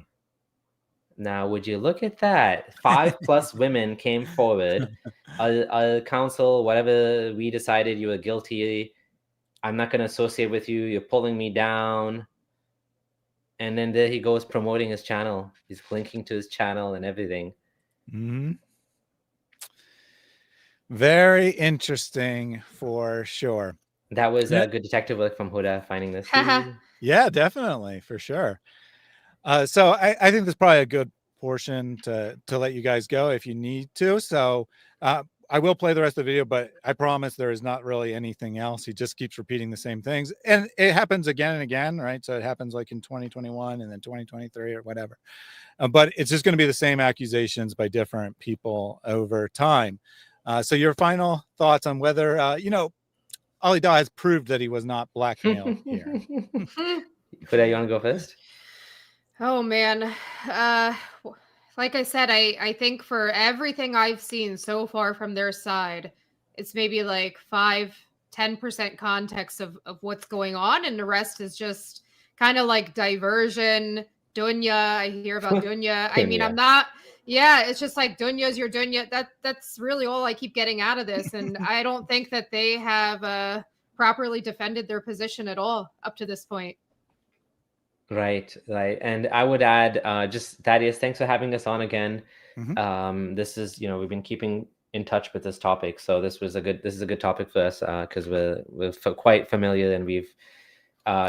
Now, would you look at that? 5+ women came forward. Our council, whatever, we decided you were guilty. I'm not going to associate with you. You're pulling me down. And then there he goes promoting his channel. He's linking to his channel and everything. Very interesting for sure. That was a good detective work from Huda finding this. Yeah, definitely, for sure. So I think this is probably a good portion to let you guys go if you need to. So I will play the rest of the video, but I promise there is not really anything else. He just keeps repeating the same things, and it happens again and again, right? So it happens like in 2021 and then 2023 or whatever. But it's just going to be the same accusations by different people over time. So your final thoughts on whether, Ali Dawa has proved that he was not blackmailed here. Huda, you want to go first? Oh man. Like I said, I think for everything I've seen so far from their side, it's maybe like 5-10% context of what's going on, and the rest is just kind of like diversion, dunya. I hear about dunya. I mean, I'm not, it's just like dunya's your dunya. That's really all I keep getting out of this. And I don't think that they have properly defended their position at all up to this point. Right. And I would add, just Thaddeus, thanks for having us on again. This is, we've been keeping in touch with this topic, so this is a good topic for us because we're quite familiar, and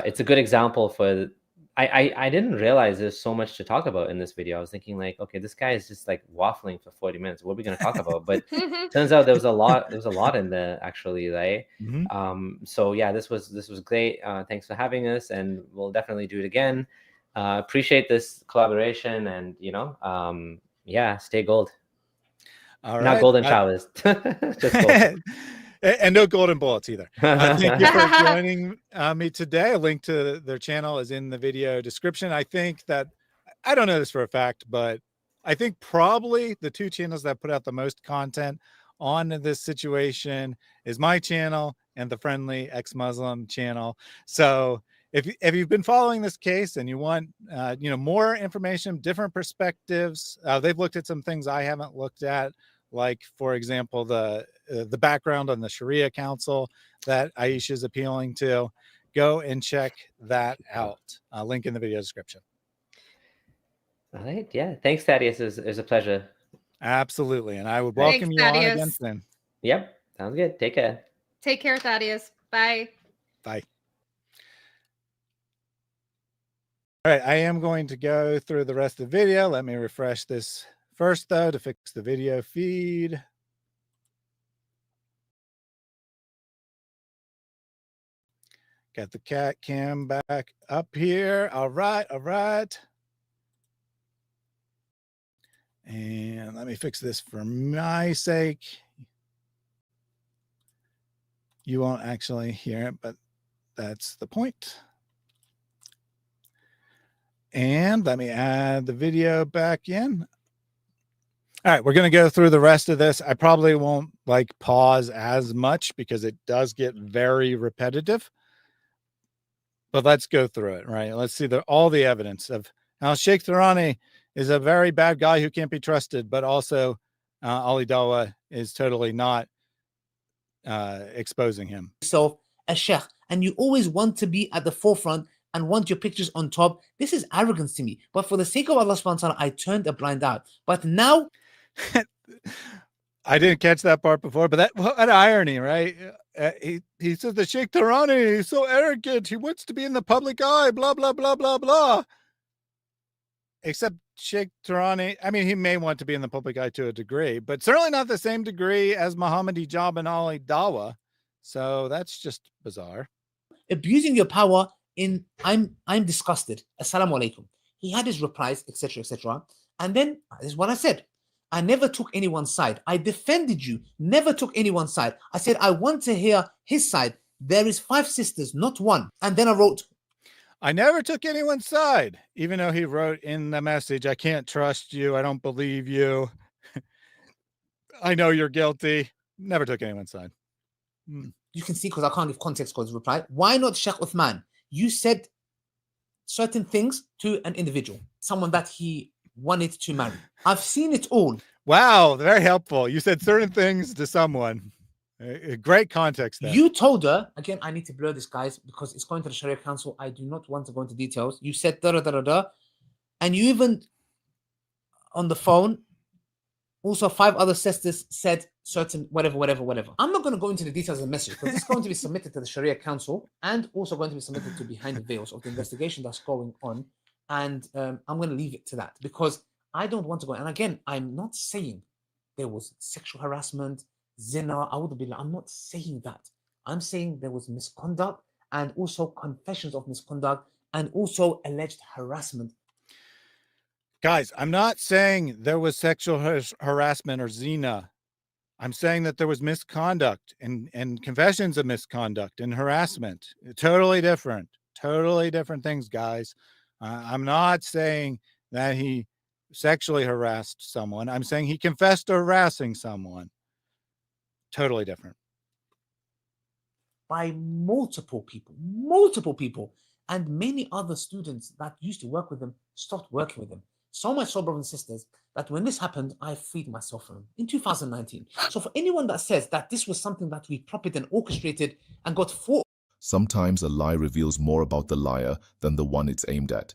it's a good example for. I didn't realize there's so much to talk about in this video. I was thinking like, okay, this guy is just like waffling for 40 minutes. What are we going to talk about? But turns out there was a lot in there actually, right? So yeah, this was great. Thanks for having us, and we'll definitely do it again. Appreciate this collaboration, and stay gold. All right. Not golden showers, just gold. And no golden bullets either. Thank you for joining me today. A link to their channel is in the video description. I think that, I don't know this for a fact, but I think probably the two channels that put out the most content on this situation is my channel and the Friendly Ex-Muslim channel. So if you've been following this case and you want more information, different perspectives, they've looked at some things I haven't looked at, like, for example, the background on the Sharia Council that Aisha is appealing to. Go and check that out. Link in the video description. All right. Yeah. Thanks, Thaddeus. It was a pleasure. Absolutely. And I would welcome you on again soon. Yep. Sounds good. Take care. Take care, Thaddeus. Bye. Bye. All right. I am going to go through the rest of the video. Let me refresh this first, though, to fix the video feed. Got the cat cam back up here. All right. All right. And let me fix this for my sake. You won't actually hear it, but that's the point. And let me add the video back in. All right, we're going to go through the rest of this. I probably won't pause as much because it does get very repetitive. But let's go through it, right? Let's see all the evidence of how Sheikh Tarawneh is a very bad guy who can't be trusted, but also Ali Dawa is totally not exposing him. So, a sheikh, and you always want to be at the forefront and want your pictures on top. This is arrogance to me. But for the sake of Allah subhanahu wa ta'ala, I turned a blind eye. But now I didn't catch that part before, but what an irony, right? He says the Sheikh Tarawneh is so arrogant. He wants to be in the public eye, blah, blah, blah, blah, blah. Except Sheikh Tarawneh, I mean, he may want to be in the public eye to a degree, but certainly not the same degree as Mohammed Hijab and Ali Dawa. So that's just bizarre. Abusing your power in I'm disgusted. Assalamu alaikum. He had his replies, etc., etc. And then this is what I said. I never took anyone's side. I defended you, never took anyone's side. I said, I want to hear his side. There is 5 sisters, not 1. And then I wrote, I never took anyone's side, even though he wrote in the message, I can't trust you. I don't believe you. I know you're guilty. Never took anyone's side. You can see, because I can't give context for his reply. Why not Sheikh Uthman? You said certain things to an individual, someone that he wanted to marry. I've seen it all. Wow, very helpful. You said certain things to someone. Great context there. You told her, again, I need to blur this, guys, because it's going to the Sharia Council. I do not want to go into details. You said da-da-da-da-da. And you even, on the phone, also 5 other sisters said certain whatever. I'm not going to go into the details of the message because it's going to be submitted to the Sharia Council and also going to be submitted to Behind the Veils of the investigation that's going on. And I'm going to leave it to that because I don't want to go. And again, I'm not saying there was sexual harassment, zina, I'm not saying that. I'm saying there was misconduct and also confessions of misconduct and also alleged harassment. Guys, I'm not saying there was sexual harassment or zina. I'm saying that there was misconduct and confessions of misconduct and harassment. Totally different things, guys. I'm not saying that he sexually harassed someone. I'm saying he confessed to harassing someone. Totally different. By multiple people, and many other students that used to work with him stopped working with him. So much so, brothers and sisters, that when this happened, I freed myself from him in 2019. So for anyone that says that this was something that we propped and orchestrated and got fought. Sometimes a lie reveals more about the liar than the one it's aimed at.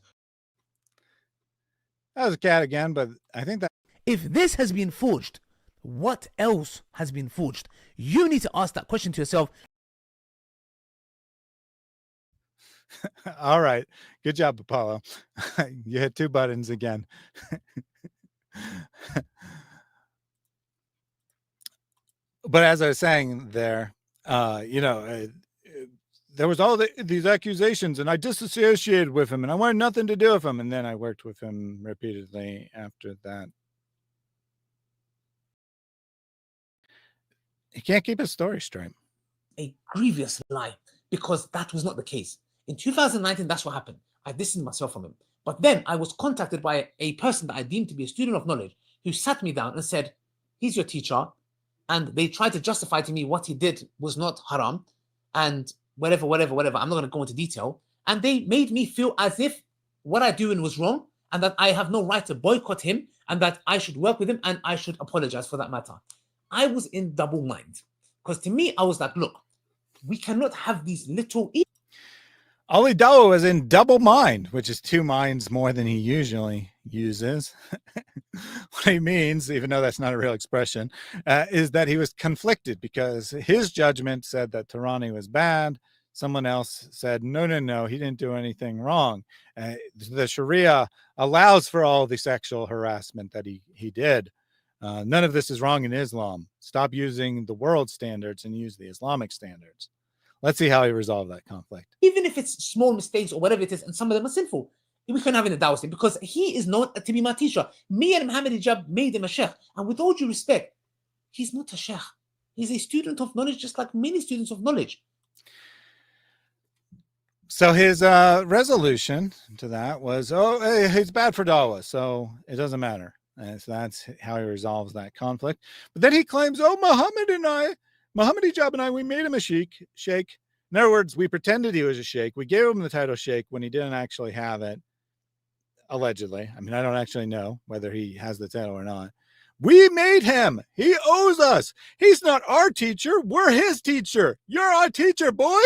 That was a cat again, but I think that if this has been forged, what else has been forged? You need to ask that question to yourself. All right. Good job, Apollo. You hit 2 buttons again. But as I was saying there, there was all these accusations, and I disassociated with him, and I wanted nothing to do with him. And then I worked with him repeatedly after that. He can't keep his story straight. A grievous lie, because that was not the case. In 2019, that's what happened. I distanced myself from him. But then I was contacted by a person that I deemed to be a student of knowledge who sat me down and said, he's your teacher. And they tried to justify to me what he did was not haram and whatever. I'm not going to go into detail. And they made me feel as if what I doing was wrong and that I have no right to boycott him and that I should work with him and I should apologize for that matter. I was in double mind because to me, I was like, look, we cannot have these little... Ali Dawa was in double mind, which is 2 minds more than he usually uses. What he means, even though that's not a real expression, is that he was conflicted because his judgment said that Tarawneh was bad. Someone else said, no, he didn't do anything wrong. The Sharia allows for all the sexual harassment that he did. None of this is wrong in Islam. Stop using the world standards and use the Islamic standards. Let's see how he resolved that conflict. Even if it's small mistakes or whatever it is, and some of them are sinful, we can have in the Dawah thing because he is known to be my teacher. Me and Mohammed Hijab made him a sheikh. And with all due respect, he's not a sheikh. He's a student of knowledge, just like many students of knowledge. So his resolution to that was, it's bad for Dawah, so it doesn't matter. And so that's how he resolves that conflict. But then he claims, Mohammed Hijab and I, we made him a sheikh. In other words, we pretended he was a sheikh. We gave him the title sheikh when he didn't actually have it, allegedly. I mean, I don't actually know whether he has the title or not. We made him. He owes us. He's not our teacher. We're his teacher. You're our teacher, boy,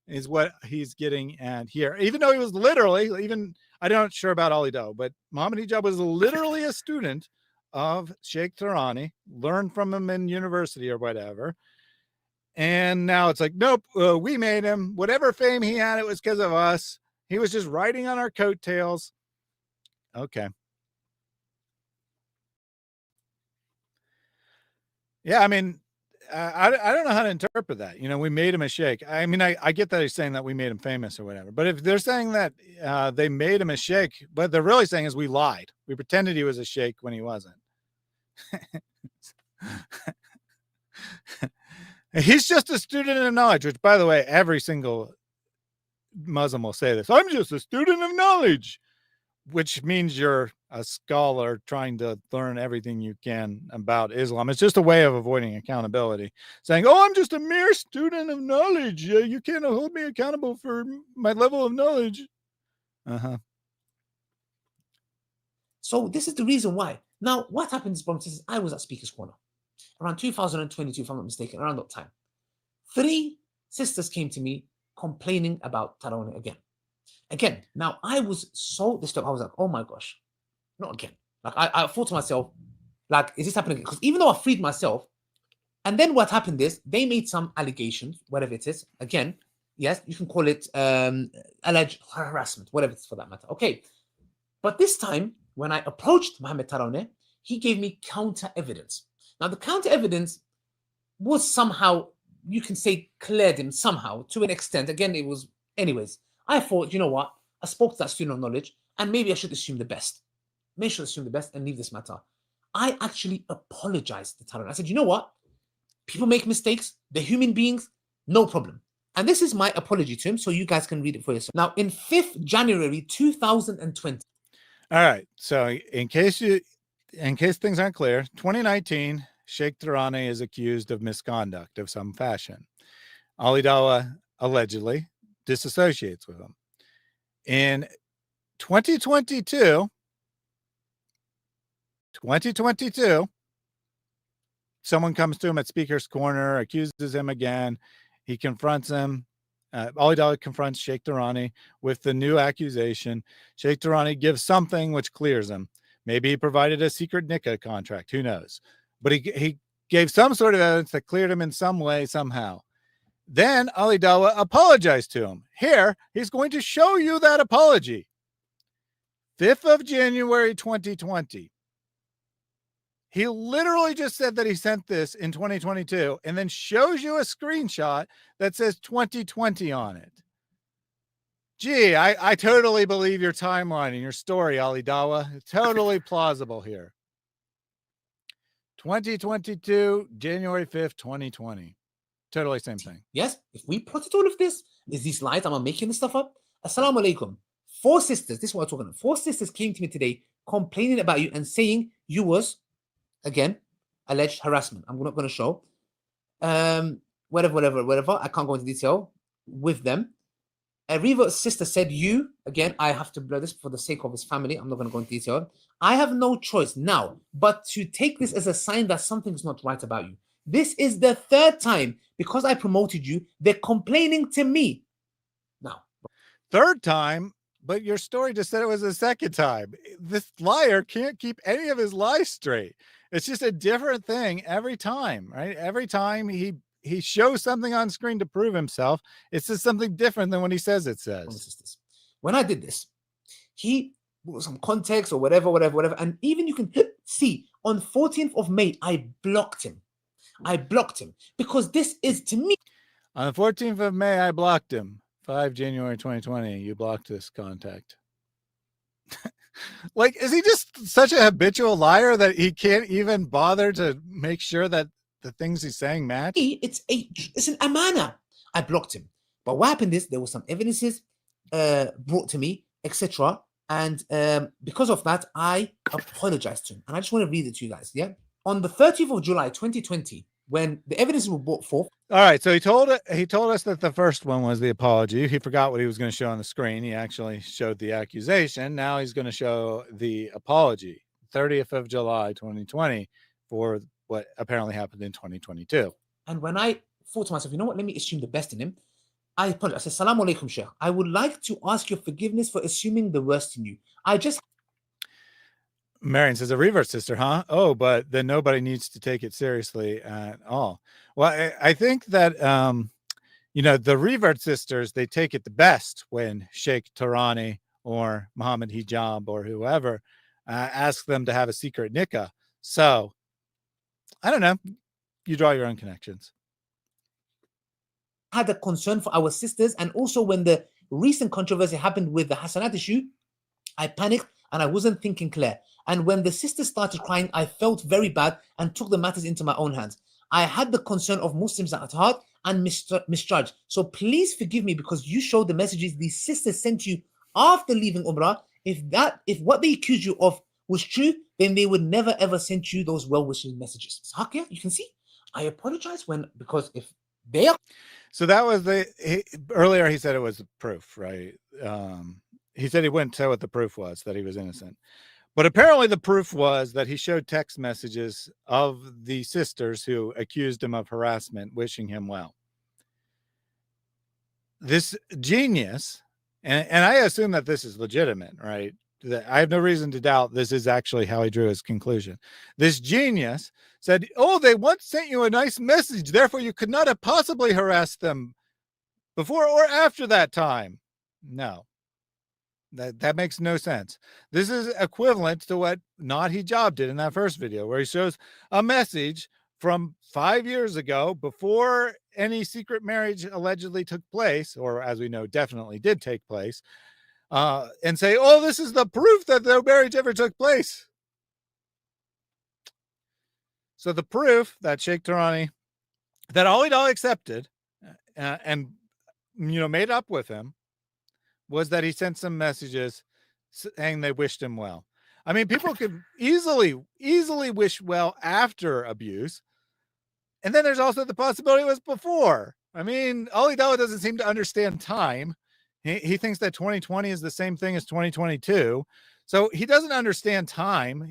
is what he's getting at here. Even though he was literally, I'm not sure about Ali Dawa, but Mohammed Hijab was literally a student of Sheikh Tarawneh, learned from him in university or whatever. And now it's like, nope, we made him. Whatever fame he had, it was because of us. He was just riding on our coattails. Okay. Yeah, I mean, I don't know how to interpret that. We made him a sheikh. I mean, I get that he's saying that we made him famous or whatever. But if they're saying that they made him a sheikh, what they're really saying is we lied. We pretended he was a sheikh when he wasn't. He's just a student of knowledge, which, by the way, every single Muslim will say this. I'm just a student of knowledge, which means you're a scholar trying to learn everything you can about Islam. It's just a way of avoiding accountability, saying, I'm just a mere student of knowledge. You can't hold me accountable for my level of knowledge. So this is the reason why. Now, what happens, is I was at Speaker's Corner around 2022, if I'm not mistaken, around that time. 3 sisters came to me complaining about Tarawneh again. Now I was so disturbed. I was like, oh my gosh, not again. Like I thought to myself, like, is this happening? Because even though I freed myself, and then what happened is they made some allegations, whatever it is. Again, yes, you can call it alleged harassment, whatever it is for that matter. Okay. But this time, when I approached Mohammed Tarawneh, he gave me counter evidence. Now, the counter evidence was somehow, you can say, cleared him somehow to an extent. Again, it was, anyways. I thought, you know what? I spoke to that student of knowledge, and maybe I should assume the best. Maybe I should assume the best and leave this matter. I actually apologized to Tarawneh. I said, you know what? People make mistakes. They're human beings. No problem. And this is my apology to him, so you guys can read it for yourself. Now, in 5th January 2020. All right. So in case things aren't clear, 2019, Sheikh Tarawneh is accused of misconduct of some fashion. Ali Dawa allegedly disassociates with him. In 2022, someone comes to him at Speaker's Corner, accuses him again. He confronts him. Ali Dawa confronts Sheikh Tarawneh with the new accusation. Sheikh Tarawneh gives something which clears him. Maybe he provided a secret nikah contract. Who knows? But he gave some sort of evidence that cleared him in some way, somehow. Then Ali Dawa apologized to him. Here, he's going to show you that apology. 5th of January, 2020. He literally just said that he sent this in 2022 and then shows you a screenshot that says 2020 on it. Gee, I totally believe your timeline and your story, Ali Dawa. It's totally plausible here. 2022, January 5th, 2020. Totally same thing. Yes, if we plotted all of this, is these lies? Am I making this stuff up? Assalamu alaikum. 4 sisters, this is what I'm talking about. 4 sisters came to me today complaining about you and saying you was, again, alleged harassment. I'm not going to show. Whatever. I can't go into detail with them. A revert's sister said you, again, I have to blur this for the sake of his family. I'm not going to go into detail. I have no choice now but to take this as a sign that something's not right about you. This is the 3rd time, because I promoted you, they're complaining to me. Now, 3rd time, but your story just said it was the 2nd time. This liar can't keep any of his lies straight. It's just a different thing every time, right? Every time he shows something on screen to prove himself, it says something different than what he says it says. When I did this, he put some context or whatever. And even you can see on 14th of May, I blocked him. Because this is, to me. On the 14th of May, I blocked him. 5 January 2020, you blocked this contact. Like, is he just such a habitual liar that he can't even bother to make sure that the things he's saying match? It's an amana. I blocked him. But what happened is there were some evidences brought to me, etc. And because of that, I apologized to him. And I just want to read it to you guys. Yeah. On the 30th of July, 2020, when the evidence were brought forth. All right. So he told us that the first one was the apology. He forgot what he was going to show on the screen. He actually showed the accusation. Now he's going to show the apology. 30th of July, 2020, for what apparently happened in 2022. And when I thought to myself, you know what, let me assume the best in him, I apologized. I said, Salaam alaikum, Sheikh. I would like to ask your forgiveness for assuming the worst in you. Marion says, a revert sister, huh? Oh, but then nobody needs to take it seriously at all. Well, I think that, the revert sisters, they take it the best when Sheikh Tarawneh or Mohammed Hijab or whoever ask them to have a secret nikah. So, I don't know. You draw your own connections. Had a concern for our sisters, and also when the recent controversy happened with the Hassanat issue, I panicked and I wasn't thinking clear. And when the sisters started crying, I felt very bad and took the matters into my own hands. I had the concern of Muslims at heart and misjudged. So please forgive me, because you showed the messages these sisters sent you after leaving Umrah. If what they accused you of was true, then they would never ever send you those well-wishing messages. So, yeah, you can see. I apologize because if they are. So that was earlier he said it was proof, right? He said he wouldn't tell what the proof was, that he was innocent. But apparently the proof was that he showed text messages of the sisters who accused him of harassment, wishing him well. This genius, and I assume that this is legitimate, right? I have no reason to doubt this is actually how he drew his conclusion. This genius said, oh, they once sent you a nice message, therefore you could not have possibly harassed them before or after that time. No. That makes no sense. This is equivalent to what Not Hijab did in that first video, where he shows a message from 5 years ago, before any secret marriage allegedly took place, or as we know, definitely did take place, and say, oh, this is the proof that no marriage ever took place. So the proof that Sheikh Tarawneh, that Ali Dawa accepted and made up with him, was that he sent some messages saying they wished him well. I mean, people could easily wish well after abuse. And then there's also the possibility it was before. I mean, Ali Dawa doesn't seem to understand time. He thinks that 2020 is the same thing as 2022. So he doesn't understand time.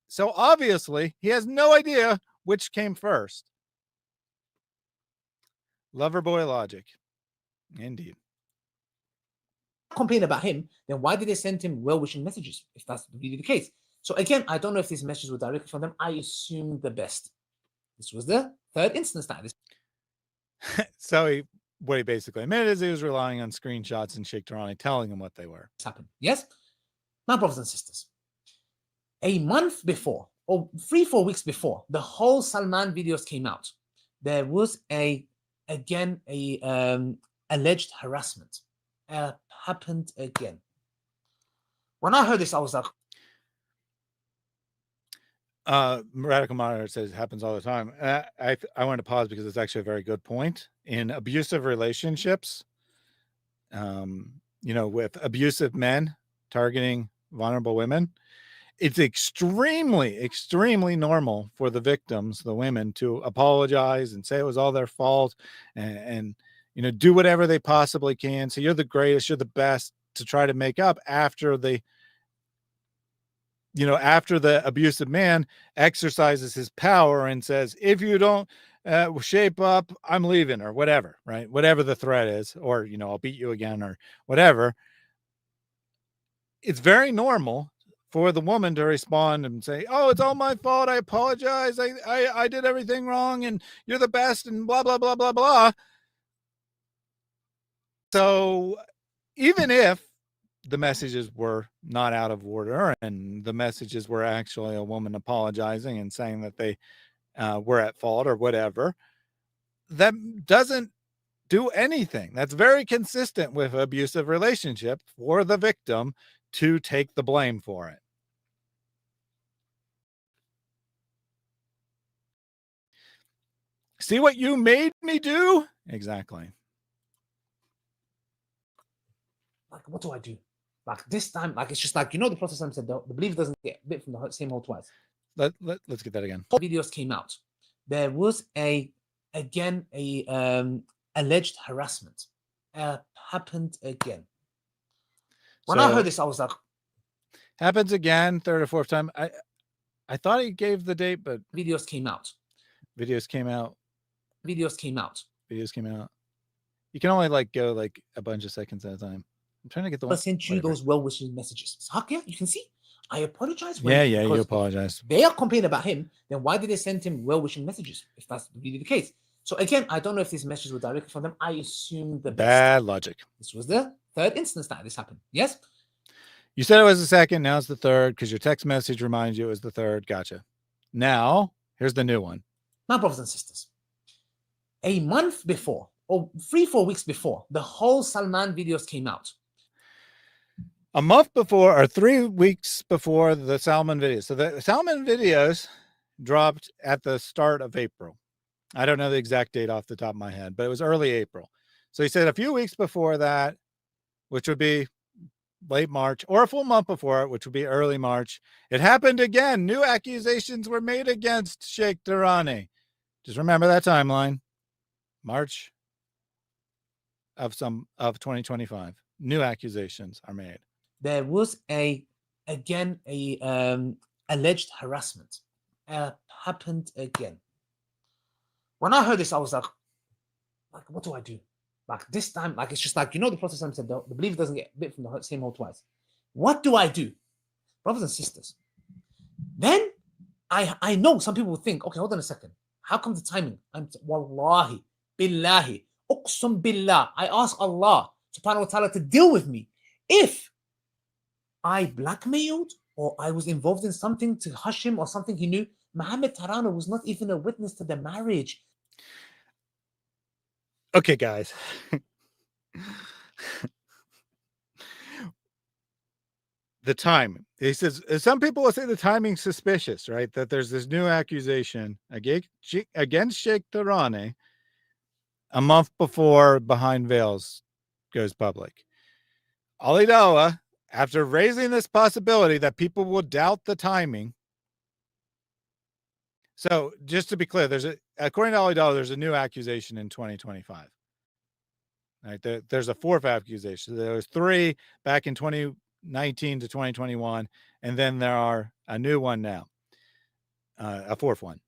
So obviously he has no idea which came first. Lover boy logic. Indeed. Complain about him, then why did they send him well-wishing messages if that's really the case? So again, I don't know if these messages were directly from them. I assume the best. This was the third instance that this. So what he basically admitted is he was relying on screenshots and Sheikh Tarawneh telling him what they were. Happened. Yes? My brothers and sisters, a month before, or 3-4 weeks before, the whole Salman videos came out. There was alleged harassment. Happened again. When I heard this, I was like, Radical Monitor says it happens all the time. I want to pause because it's actually a very good point. In abusive relationships, with abusive men targeting vulnerable women, it's extremely, extremely normal for the victims, the women, to apologize and say it was all their fault and do whatever they possibly can. So you're the greatest, you're the best, to try to make up after the abusive man exercises his power and says, if you don't shape up, I'm leaving, or whatever, right? Whatever the threat is, or, I'll beat you again, or whatever. It's very normal for the woman to respond and say, oh, it's all my fault. I apologize. I did everything wrong and you're the best and blah, blah, blah, blah, blah. So even if the messages were not out of order and the messages were actually a woman apologizing and saying that they were at fault or whatever, that doesn't do anything. That's very consistent with an abusive relationship for the victim to take the blame for it. See what you made me do? Exactly. Like, what do I do? Like this time, like it's just like, the Prophet said, the believer doesn't get bit from the same hole twice. Let's get that again. Videos came out. There was alleged harassment. Happened again. When I heard this, I was like, happens again, third or fourth time. I thought he gave the date, but videos came out. Videos came out. Videos came out. Videos came out. You can only go a bunch of seconds at a time. I'm trying to get the one. I sent you those well-wishing messages. So, yeah, you can see. I apologize. Yeah, you apologize. They are complaining about him. Then why did they send him well-wishing messages if that's really the case? So again, I don't know if these messages were directly from them. I assume the best. Bad logic. This was the third instance that this happened. Yes. You said it was the second. Now it's the third because your text message reminds you it was the third. Gotcha. Now here's the new one. My brothers and sisters, a month before, or 3-4 weeks before, the whole Salman videos came out. A month before, or 3 weeks before the Salman videos. So the Salman videos dropped at the start of April. I don't know the exact date off the top of my head, but it was early April. So he said a few weeks before that, which would be late March, or a full month before it, which would be early March, it happened again. New accusations were made against Sheikh Tarawneh. Just remember that timeline. March of 2025. New accusations are made. There was alleged harassment. Happened again. When I heard this, I was like, what do I do? Like this time, like it's just like, the Prophet said, the believer doesn't get bit from the same hole twice. What do I do? Brothers and sisters. Then I know some people will think, okay, hold on a second. How come the timing? Wallahi, billahi, uqsum billah. I ask Allah subhanahu wa ta'ala to deal with me. If I blackmailed or I was involved in something to hush him or something he knew, Mohammed Tarawneh was not even a witness to the marriage. Okay, guys. The time. He says some people will say the timing's suspicious, right? That there's this new accusation against Sheikh Tarawneh a month before Behind Veils goes public. Ali Dawa, after raising this possibility that people will doubt the timing. So just to be clear, according to Ali Dawa, there's a new accusation in 2025. Right? There's a fourth accusation. There was 3 back in 2019 to 2021, and then there are a new one now, a fourth one.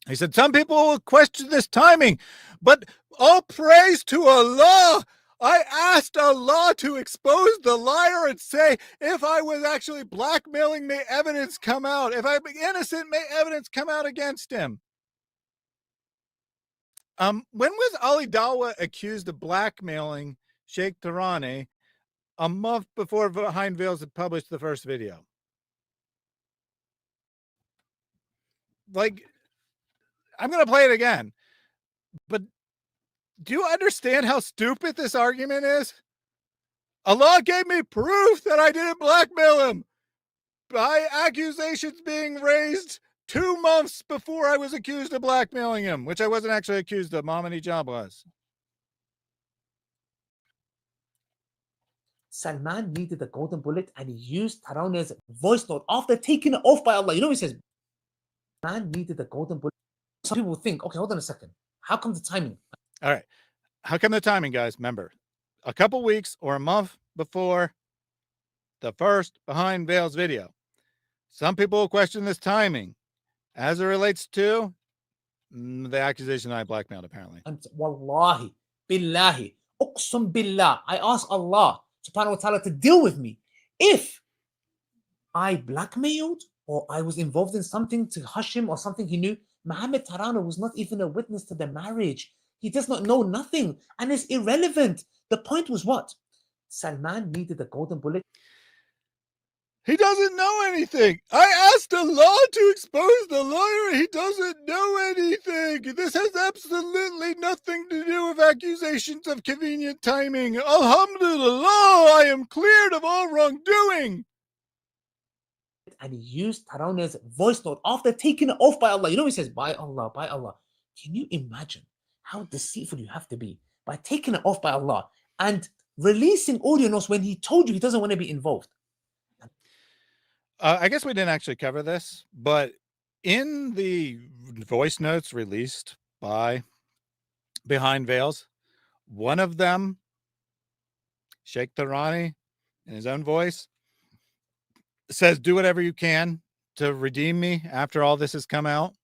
He said, some people will question this timing, but all praise to Allah. I asked Allah to expose the liar and say, if I was actually blackmailing, may evidence come out. If I'm innocent, may evidence come out against him. When was Ali Dawa accused of blackmailing Sheikh Tarawneh a month before Behind Veils had published the first video? Like, I'm going to play it again, but do you understand how stupid this argument is? Allah gave me proof that I didn't blackmail him by accusations being raised 2 months before I was accused of blackmailing him, which I wasn't actually accused of. Mohammed Hijab was. Salman needed the golden bullet and he used Tarawneh's voice note after taking it off by Allah. You know what he says? Man needed the golden bullet. Some people think, okay, hold on a second. How come the timing? All right. How come the timing, guys? Remember, a couple weeks or a month before the first Behind Veils video. Some people will question this timing as it relates to the accusation I blackmailed, apparently. And wallahi, billahi, uqsum billah, I ask Allah subhanahu wa ta'ala to deal with me. If I blackmailed or I was involved in something to hush him or something he knew, Mohammed Tarawneh was not even a witness to the marriage. He does not know nothing and is irrelevant. The point was what? Salman needed the golden bullet. He doesn't know anything. I asked Allah to expose the liar. He doesn't know anything. This has absolutely nothing to do with accusations of convenient timing. Alhamdulillah, I am cleared of all wrongdoing. And he used Tarawneh's voice note after taking it off by Allah. You know, he says, by Allah, by Allah. Can you imagine how deceitful you have to be by taking it off by Allah and releasing audio notes when he told you he doesn't want to be involved? I guess we didn't actually cover this, but in the voice notes released by Behind Veils, one of them, Sheikh Tarawneh, in his own voice, says, do whatever you can to redeem me after all this has come out.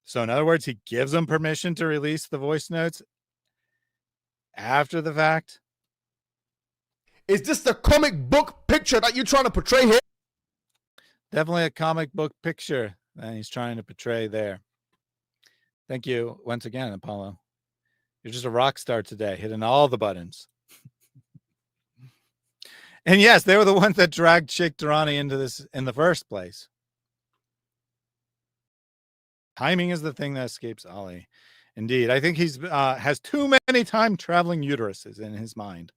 So in other words, he gives them permission to release the voice notes after the fact. Is this the comic book picture that you're trying to portray here? Definitely a comic book picture that he's trying to portray there. Thank you once again, Apollo. You're just a rock star today, hitting all the buttons. And yes, they were the ones that dragged Sheikh Tarawneh into this in the first place. Timing is the thing that escapes Ali. Indeed, I think he's has too many time traveling uteruses in his mind.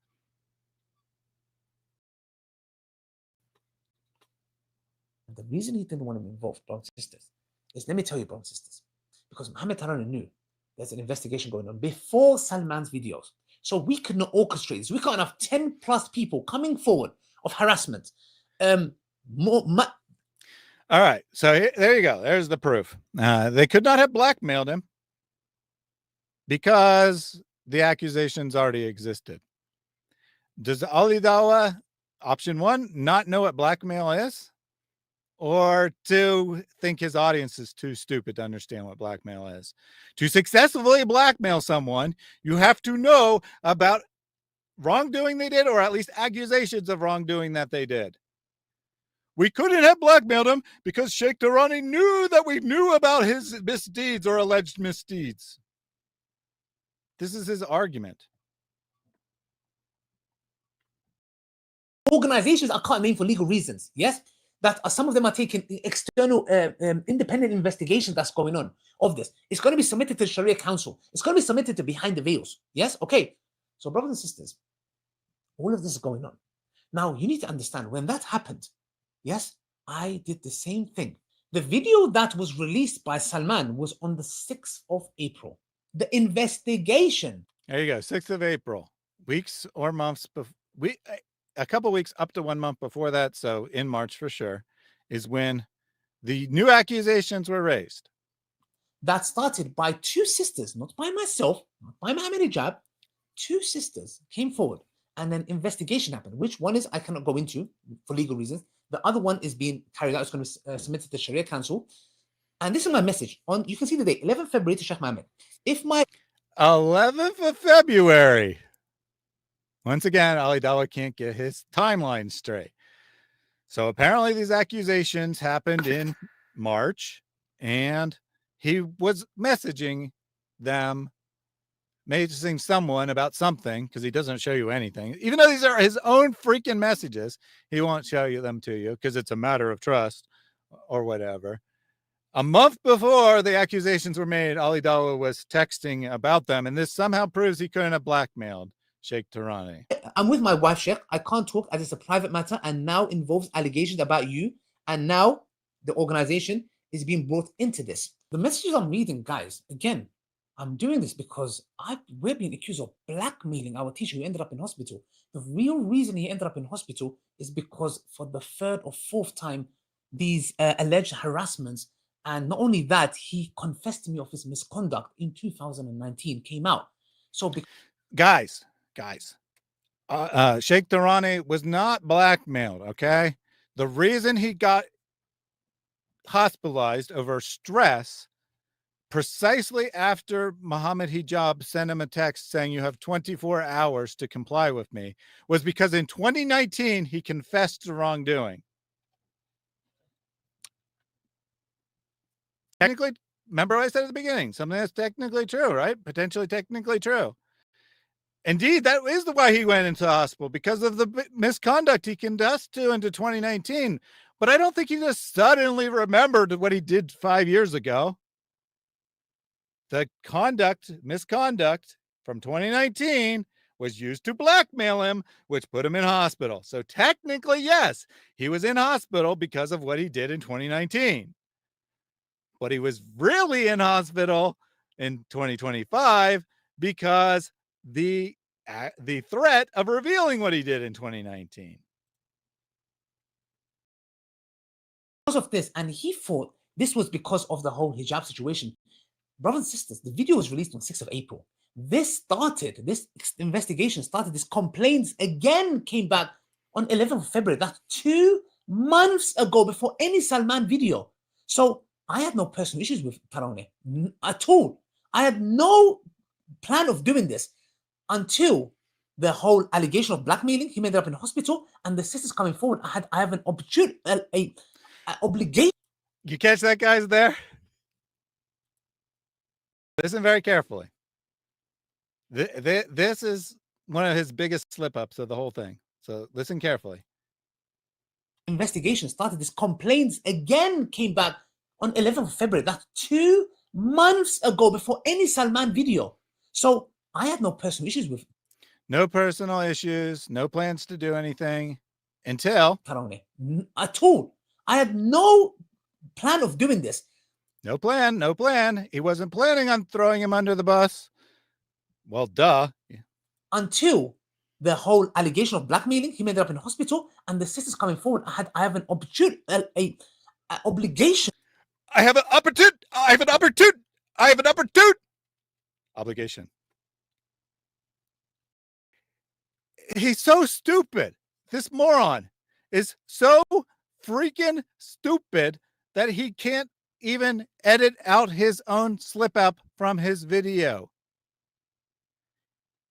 The reason he didn't want to be involved, brothers and sisters, is, let me tell you, brothers and sisters, because Mohammed Tarawneh knew there's an investigation going on before Salman's videos. So we could not orchestrate this. We can't have 10 plus people coming forward of harassment. All right. So there you go. There's the proof. They could not have blackmailed him because the accusations already existed. Does Ali Dawa, option 1, not know what blackmail is? Or 2, think his audience is too stupid to understand what blackmail is? To successfully blackmail someone, you have to know about wrongdoing they did, or at least accusations of wrongdoing that they did. We couldn't have blackmailed him because Sheikh Tarawneh knew that we knew about his misdeeds or alleged misdeeds. This is his argument. Organizations I can't name for legal reasons. Yes, that some of them are taking external independent investigation that's going on of this. It's going to be submitted to the Sharia Council. It's going to be submitted to Behind the Veils. Yes? Okay. So brothers and sisters, all of this is going on. Now, you need to understand, when that happened, yes, I did the same thing. The video that was released by Salman was on the 6th of April. The investigation. There you go, 6th of April. Weeks or months before, a couple weeks up to 1 month before that, so in March for sure, is when the new accusations were raised. That started by two sisters, not by myself, not by Mohammed Hijab. Two sisters came forward, and then investigation happened. Which one is, I cannot go into for legal reasons. The other one is being carried out. It's going to be submitted to the Sharia Council. And this is my message. You can see the date, 11th February to Sheikh Mohammed. If my 11th of February. Once again, Ali Dawa can't get his timeline straight. So apparently these accusations happened in March, and he was messaging them, messaging someone about something, because he doesn't show you anything. Even though these are his own freaking messages, he won't show you them to you because it's a matter of trust or whatever. A month before the accusations were made, Ali Dawa was texting about them, and this somehow proves he couldn't have blackmailed Sheikh Tarawneh. I'm with my wife, Sheikh. I can't talk as it's a private matter and now involves allegations about you. And now the organization is being brought into this. The messages I'm reading, guys, again, I'm doing this because we're being accused of blackmailing our teacher who ended up in hospital. The real reason he ended up in hospital is because for the third or fourth time, these alleged harassments, and not only that, he confessed to me of his misconduct in 2019, came out. So, guys, Sheikh Tarawneh was not blackmailed, okay? The reason he got hospitalized over stress precisely after Mohammed Hijab sent him a text saying you have 24 hours to comply with me was because in 2019 he confessed to wrongdoing. Technically, remember what I said at the beginning, something that's technically true, right? Potentially technically true. Indeed, that is why he went into the hospital, because of the misconduct he confessed to into 2019. But I don't think he just suddenly remembered what he did 5 years ago. The misconduct from 2019 was used to blackmail him, which put him in hospital. So technically, yes, he was in hospital because of what he did in 2019. But he was really in hospital in 2025 because the threat of revealing what he did in 2019. Because of this, and he thought this was because of the whole hijab situation. Brothers and sisters, the video was released on 6th of April. This investigation started, this complaints again came back on 11th of February. That's 2 months ago, before any Salman video. So I had no personal issues with Tarawneh at all. I had no plan of doing this until the whole allegation of blackmailing. He ended up in hospital, and the sisters coming forward. I have an opportunity, a obligation. You catch that, guys? There. Listen very carefully. This is one of his biggest slip-ups of the whole thing. So listen carefully. Investigation started. This complaints again came back on 11th of February. That's 2 months ago, before any Salman video. So I had no personal issues with no personal issues, no plans to do anything until Tarawneh at all. I had no plan of doing this. No plan. He wasn't planning on throwing him under the bus. Well, duh. Until the whole allegation of blackmailing. He ended up in hospital, and the sisters coming forward. I have an opportunity, a obligation. I have an obligation. He's so stupid. This moron is so freaking stupid that he can't even edit out his own slip up from his video.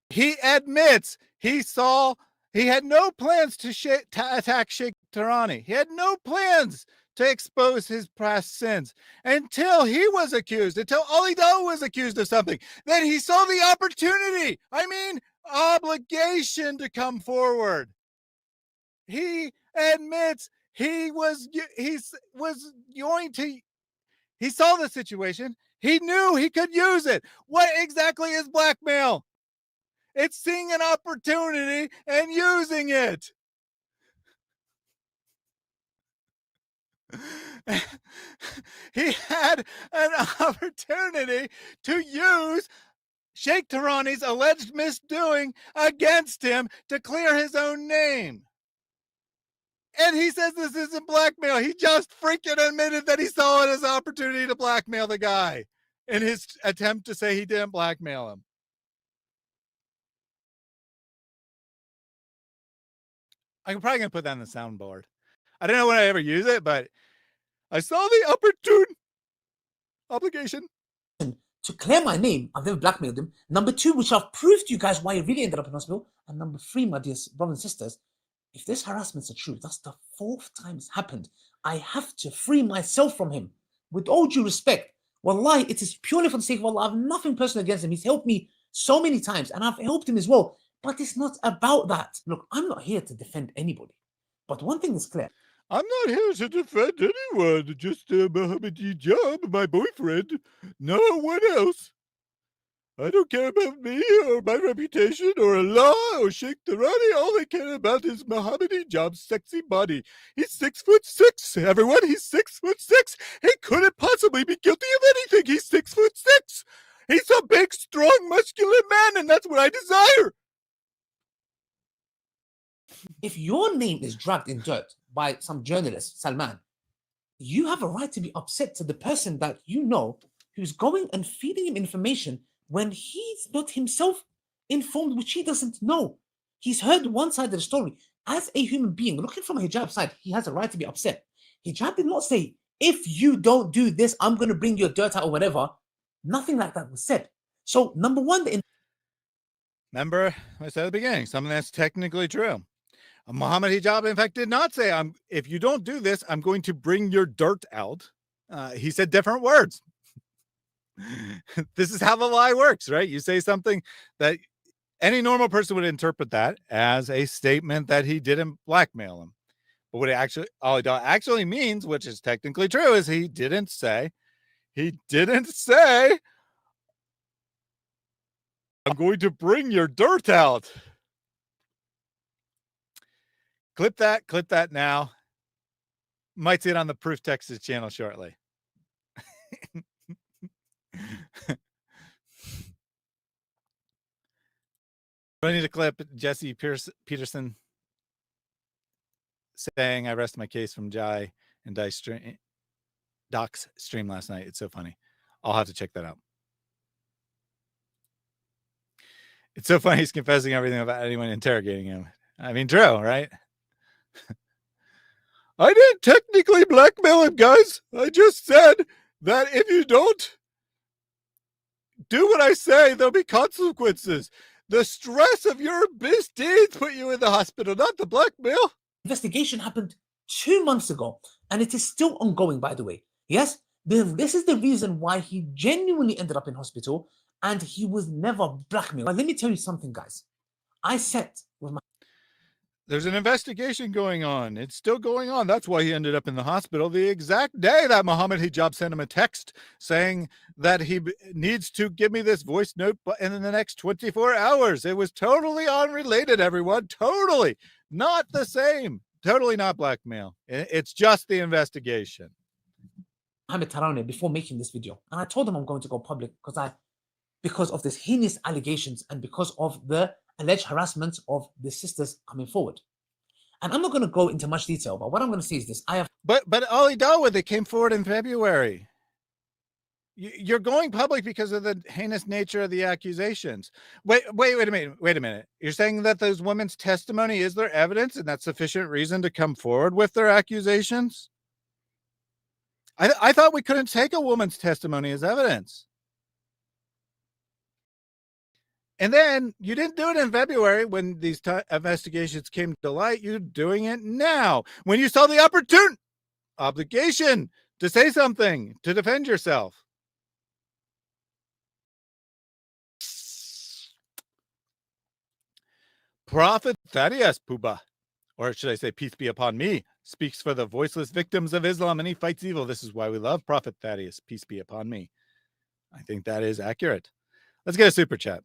He admits he had no plans to attack Sheikh Tarawneh. He had no plans to expose his past sins until he was accused, until Ali Dawa was accused of something. Then he saw the opportunity, obligation to come forward. He admits he was going to. He saw the situation. He knew he could use it. What exactly is blackmail? It's seeing an opportunity and using it. He had an opportunity to use Sheikh Tarawneh's alleged misdoing against him to clear his own name. And he says this isn't blackmail. He just freaking admitted that he saw it as an opportunity to blackmail the guy in his attempt to say he didn't blackmail him. I'm probably going to put that on the soundboard. I don't know when I ever use it, but I saw the opportune obligation to clear my name. I've never blackmailed him. Number two, which I've proved to you guys why he really ended up in hospital. And number three, my dear brothers and sisters, if this harassment's the truth, that's the 4th time it's happened. I have to free myself from him. With all due respect, wallahi, it is purely for the sake of Allah. I have nothing personal against him. He's helped me so many times, and I've helped him as well. But it's not about that. Look, I'm not here to defend anybody. But one thing is clear. I'm not here to defend anyone, just Mohammed Hijab, my boyfriend. No one else. I don't care about me or my reputation or Allah or Sheikh Tarawneh. All I care about is Mohammed Hijab's sexy body. He's 6'6", everyone. He's 6'6". He couldn't possibly be guilty of anything. He's 6'6". He's a big, strong, muscular man, and that's what I desire. If your name is dragged in dirt by some journalist, Salman, you have a right to be upset to the person that you know who's going and feeding him information when he's not himself informed, which he doesn't know. He's heard one side of the story. As a human being, looking from a hijab side, he has a right to be upset. Hijab did not say, if you don't do this, I'm going to bring your dirt out or whatever. Nothing like that was said. So, number one, remember, I said at the beginning, something that's technically true. Mohammed Hijab, in fact, did not say, if you don't do this, I'm going to bring your dirt out. He said different words. This is how the lie works, right? You say something that any normal person would interpret that as a statement that he didn't blackmail him. But what it actually means, which is technically true, is he didn't say, I'm going to bring your dirt out. Clip that now. Might see it on the Proof Texas channel shortly. I need to clip Jesse Peterson saying, I rest my case from Jai and Doc's stream last night. It's so funny. I'll have to check that out. It's so funny he's confessing everything about anyone interrogating him. I mean, true, right? I didn't technically blackmail him, guys. I just said that if you don't do what I say, there'll be consequences. The stress of your misdeeds put you in the hospital, not the blackmail. Investigation happened 2 months ago, and it is still ongoing, by the way. Yes, this is the reason why he genuinely ended up in hospital, and he was never blackmailed. But let me tell you something, guys. I sat with my... There's an investigation going on. It's still going on. That's why he ended up in the hospital the exact day that Mohammed Hijab sent him a text saying that he needs to give me this voice note in the next 24 hours. It was totally unrelated, everyone. Totally not the same. Totally not blackmail. It's just the investigation. Mohammed Tarawneh before making this video, and I told him I'm going to go public because of this heinous allegations and because of the alleged harassment of the sisters coming forward. And I'm not going to go into much detail, but what I'm going to say is this. But Ali Dawa, they came forward in February. You're going public because of the heinous nature of the accusations. Wait a minute. You're saying that those women's testimony is their evidence and that's sufficient reason to come forward with their accusations? I thought we couldn't take a woman's testimony as evidence. And then you didn't do it in February when these investigations came to light. You're doing it now when you saw the obligation to say something, to defend yourself. Prophet Thaddeus Puba, or should I say peace be upon me, speaks for the voiceless victims of Islam, and he fights evil. This is why we love Prophet Thaddeus. Peace be upon me. I think that is accurate. Let's get a super chat.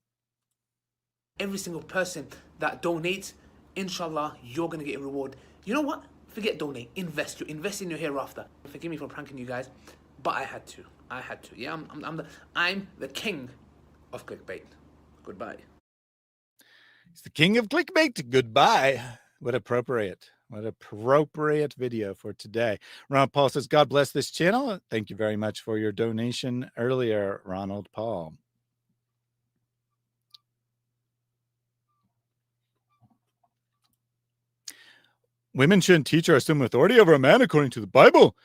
Every single person that donates, inshallah, you're going to get a reward. You know what? Forget donate. Invest. You invest in your hereafter. Forgive me for pranking you guys, but I had to. Yeah, I'm the king of clickbait. Goodbye. He's the king of clickbait. Goodbye. What appropriate video for today. Ronald Paul says, God bless this channel. Thank you very much for your donation earlier, Ronald Paul. Women shouldn't teach or assume authority over a man according to the Bible.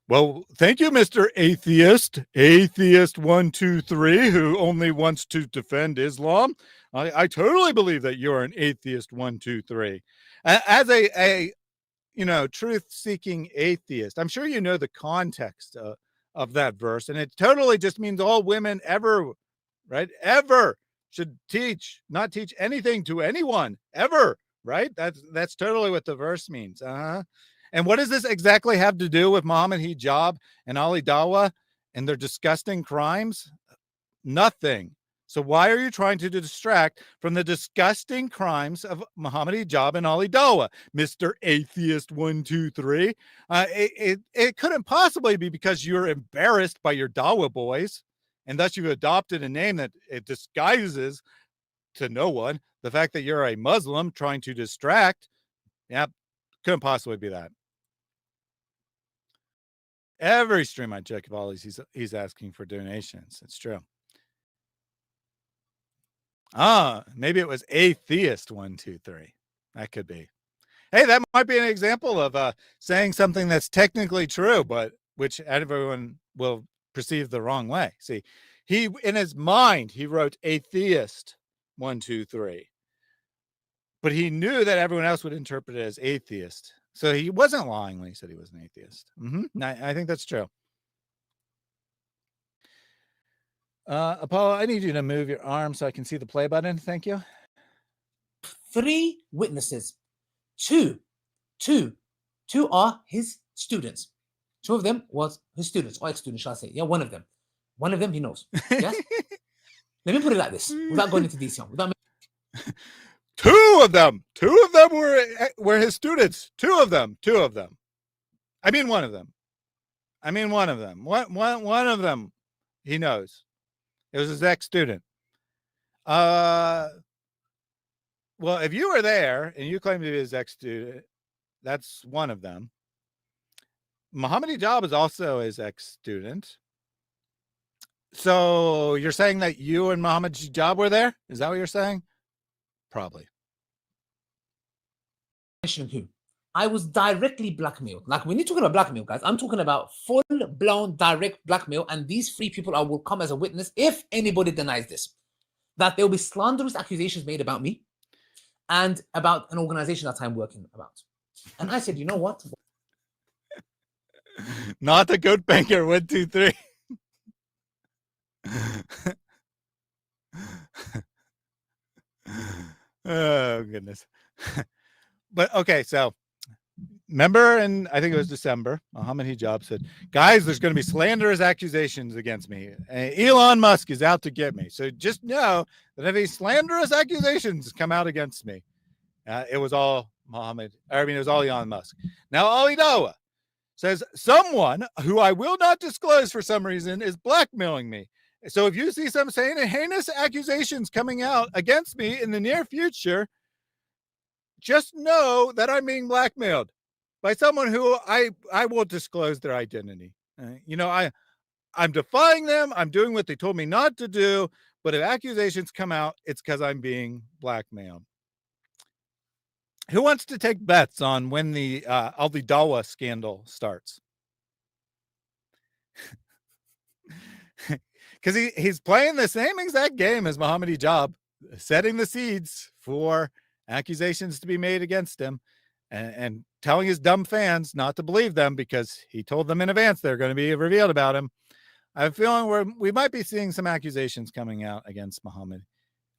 Well, thank you, Mr. Atheist 123, who only wants to defend Islam. I totally believe that you're an atheist 123. As a truth-seeking atheist, I'm sure you know the context of that verse, and it totally just means all women ever should not teach anything to anyone ever. Right? That's totally what the verse means. And what does this exactly have to do with Mohammed Hijab and Ali Dawa and their disgusting crimes? Nothing. So why are you trying to distract from the disgusting crimes of Mohammed Hijab and Ali Dawa, Mr. Atheist 123? It couldn't possibly be because you're embarrassed by your Dawa boys, and thus you've adopted a name that it disguises to no one the fact that you're a Muslim trying to distract. Yeah, couldn't possibly be that. Every stream I check of all he's asking for donations. It's true. Maybe it was Atheist 123. That could be. Hey, that might be an example of saying something that's technically true, but which everyone will perceive the wrong way. See, he in his mind he wrote Atheist 123, but he knew that everyone else would interpret it as atheist, so he wasn't lying when he said he was an atheist. I think that's true. Apollo, I need you to move your arm so I can see the play button. Thank you. 3 witnesses. Two are his students. 2 of them was his students, or ex-students, shall I say. Yeah, one of them he knows. Yeah. Let me put it like this, without going into detail. Two of them were his students. Two of them. I mean, one of them. One of them he knows. It was his ex-student. Well, if you were there and you claim to be his ex-student, that's one of them. Mohammed Hijab is also his ex-student. So you're saying that you and Mohammed Hijab were there? Is that what you're saying? Probably. Who? I was directly blackmailed. Like, when you're talking about blackmail, guys, I'm talking about full-blown direct blackmail, and these 3 people will come as a witness if anybody denies this. That there will be slanderous accusations made about me and about an organization that I'm working about. And I said, you know what? Not the goat banker 123. Oh goodness. But okay, so remember, and I think it was December, Mohammed Hijab said, guys, there's going to be slanderous accusations against me. Elon Musk is out to get me. So just know that if these slanderous accusations come out against me, it was all it was all Elon Musk. Now Ali Dawa says someone who I will not disclose for some reason is blackmailing me. So if you see some heinous accusations coming out against me in the near future, just know that I'm being blackmailed by someone who I will disclose their identity. I'm defying them. I'm doing what they told me not to do. But if accusations come out, it's because I'm being blackmailed. Who wants to take bets on when the Ali Dawa scandal starts? Because he's playing the same exact game as Mohammed Hijab, setting the seeds for accusations to be made against him, and telling his dumb fans not to believe them because he told them in advance they're going to be revealed about him. I have a feeling we might be seeing some accusations coming out against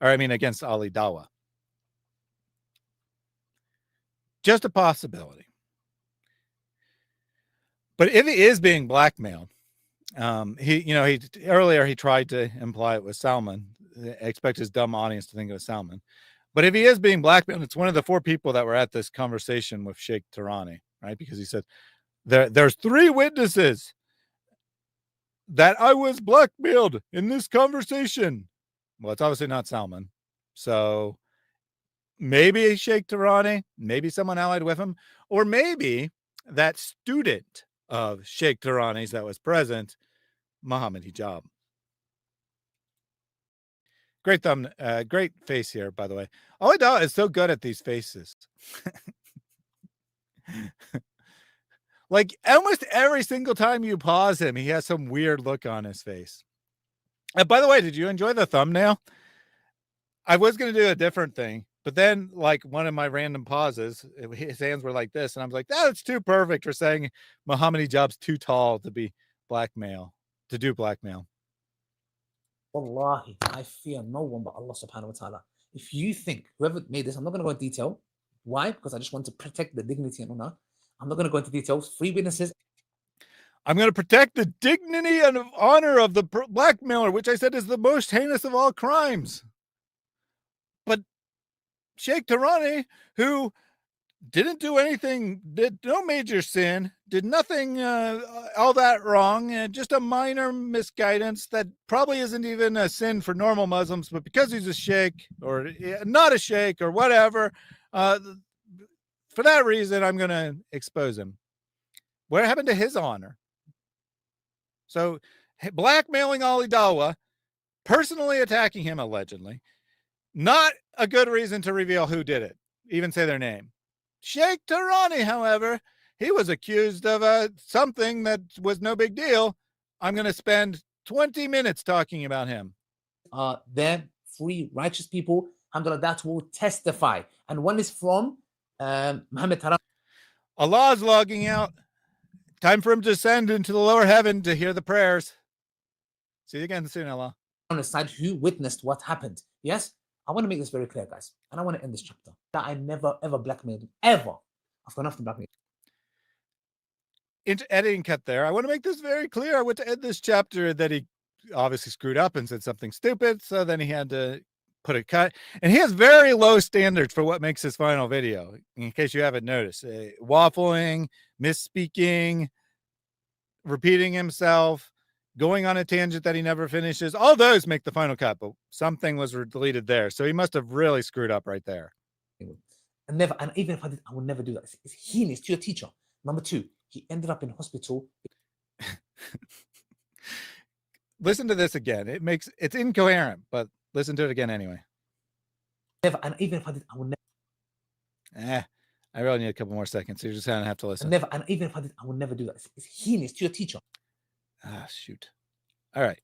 against Ali Dawa. Just a possibility. But if he is being blackmailed, he earlier he tried to imply it was Salman. I expect his dumb audience to think it was Salman. But if he is being blackmailed, it's one of the 4 people that were at this conversation with Sheikh Tarawneh, right? Because he said there's 3 witnesses that I was blackmailed in this conversation. Well, it's obviously not Salman. So maybe Sheikh Tarawneh, maybe someone allied with him, or maybe that student of Sheikh Tarawneh's that was present, Mohammed Hijab. Great face here, by the way. Ali Dawa is so good at these faces. Like almost every single time you pause him, he has some weird look on his face. And by the way, did you enjoy the thumbnail? I was going to do a different thing, but then like one of my random pauses, his hands were like this. And I was like, that's too perfect for saying Mohammed Hijab's too tall to be to do blackmail. Wallahi, I fear no one but Allah subhanahu wa ta'ala. If you think whoever made this, I'm not going to go into detail. Why? Because I just want to protect the dignity and honor. I'm not going to go into details. 3 witnesses. I'm going to protect the dignity and honor of the blackmailer, which I said is the most heinous of all crimes. But Sheikh Tarawneh, who didn't do anything, did no major sin, did nothing all that wrong, just a minor misguidance that probably isn't even a sin for normal Muslims, but because he's a sheikh or not a sheikh or whatever, for that reason, I'm going to expose him. What happened to his honor? So blackmailing Ali Dawa, personally attacking him allegedly, not a good reason to reveal who did it, even say their name. Sheikh Tarawneh, however, he was accused of something that was no big deal. I'm going to spend 20 minutes talking about him. They're 3 righteous people, alhamdulillah, that will testify. And one is from Mohammed Tarawneh. Allah is logging out. Time for him to ascend into the lower heaven to hear the prayers. See you again soon, Allah. On the side who witnessed what happened. Yes? I want to make this very clear, guys. And I want to end this chapter. That I never, ever blackmailed him. Ever. I've gone off the blackmail. Into editing cut there. I want to make this very clear. I went to end this chapter that he obviously screwed up and said something stupid. So then he had to put a cut. And he has very low standards for what makes his final video. In case you haven't noticed. Waffling, misspeaking, repeating himself, going on a tangent that he never finishes. All those make the final cut, but something was deleted there. So he must have really screwed up right there. And never, and even if I did, I would never do that. It's heinous to your teacher. Number 2, he ended up in hospital. Listen to this again. It's incoherent, but listen to it again anyway. Never, and even if I did, I would never. I really need a couple more seconds. So you're just gonna have to listen. Never, and even if I did, I would never do that. It's heinous to your teacher. Ah, shoot. All right.